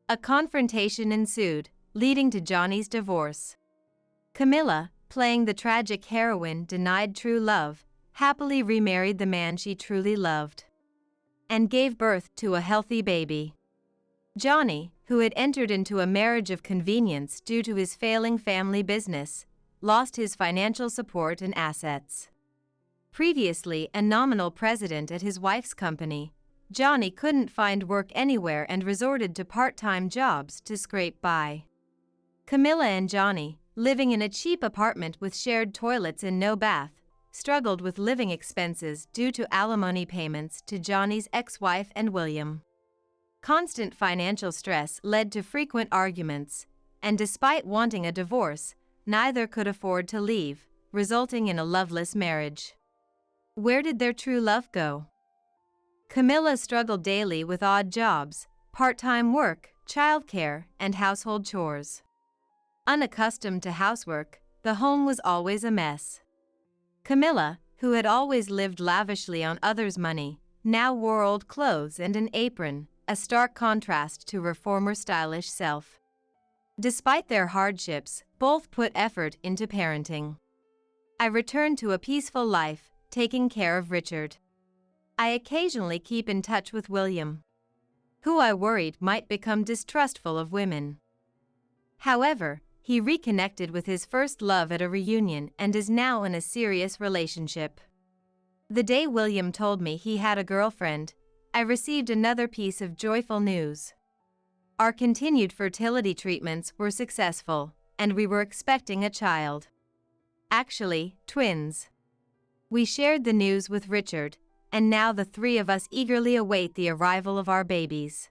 A confrontation ensued, leading to Johnny's divorce. Camilla, playing the tragic heroine denied true love, happily remarried the man she truly loved and gave birth to a healthy baby. Johnny, who had entered into a marriage of convenience due to his failing family business, lost his financial support and assets. Previously a nominal president at his wife's company, Johnny couldn't find work anywhere and resorted to part-time jobs to scrape by. Camilla and Johnny, living in a cheap apartment with shared toilets and no bath, struggled with living expenses due to alimony payments to Johnny's ex-wife and William. Constant financial stress led to frequent arguments, and despite wanting a divorce, neither could afford to leave, resulting in a loveless marriage. Where did their true love go? Camilla struggled daily with odd jobs, part-time work, childcare, and household chores. Unaccustomed to housework, the home was always a mess. Camilla, who had always lived lavishly on others' money, now wore old clothes and an apron, a stark contrast to her former stylish self. Despite their hardships, both put effort into parenting. I returned to a peaceful life, taking care of Richard. I occasionally keep in touch with William, who I worried might become distrustful of women. However, he reconnected with his first love at a reunion and is now in a serious relationship. The day William told me he had a girlfriend, I received another piece of joyful news. Our continued fertility treatments were successful, and we were expecting a child. Actually, twins. We shared the news with Richard, and now the three of us eagerly await the arrival of our babies.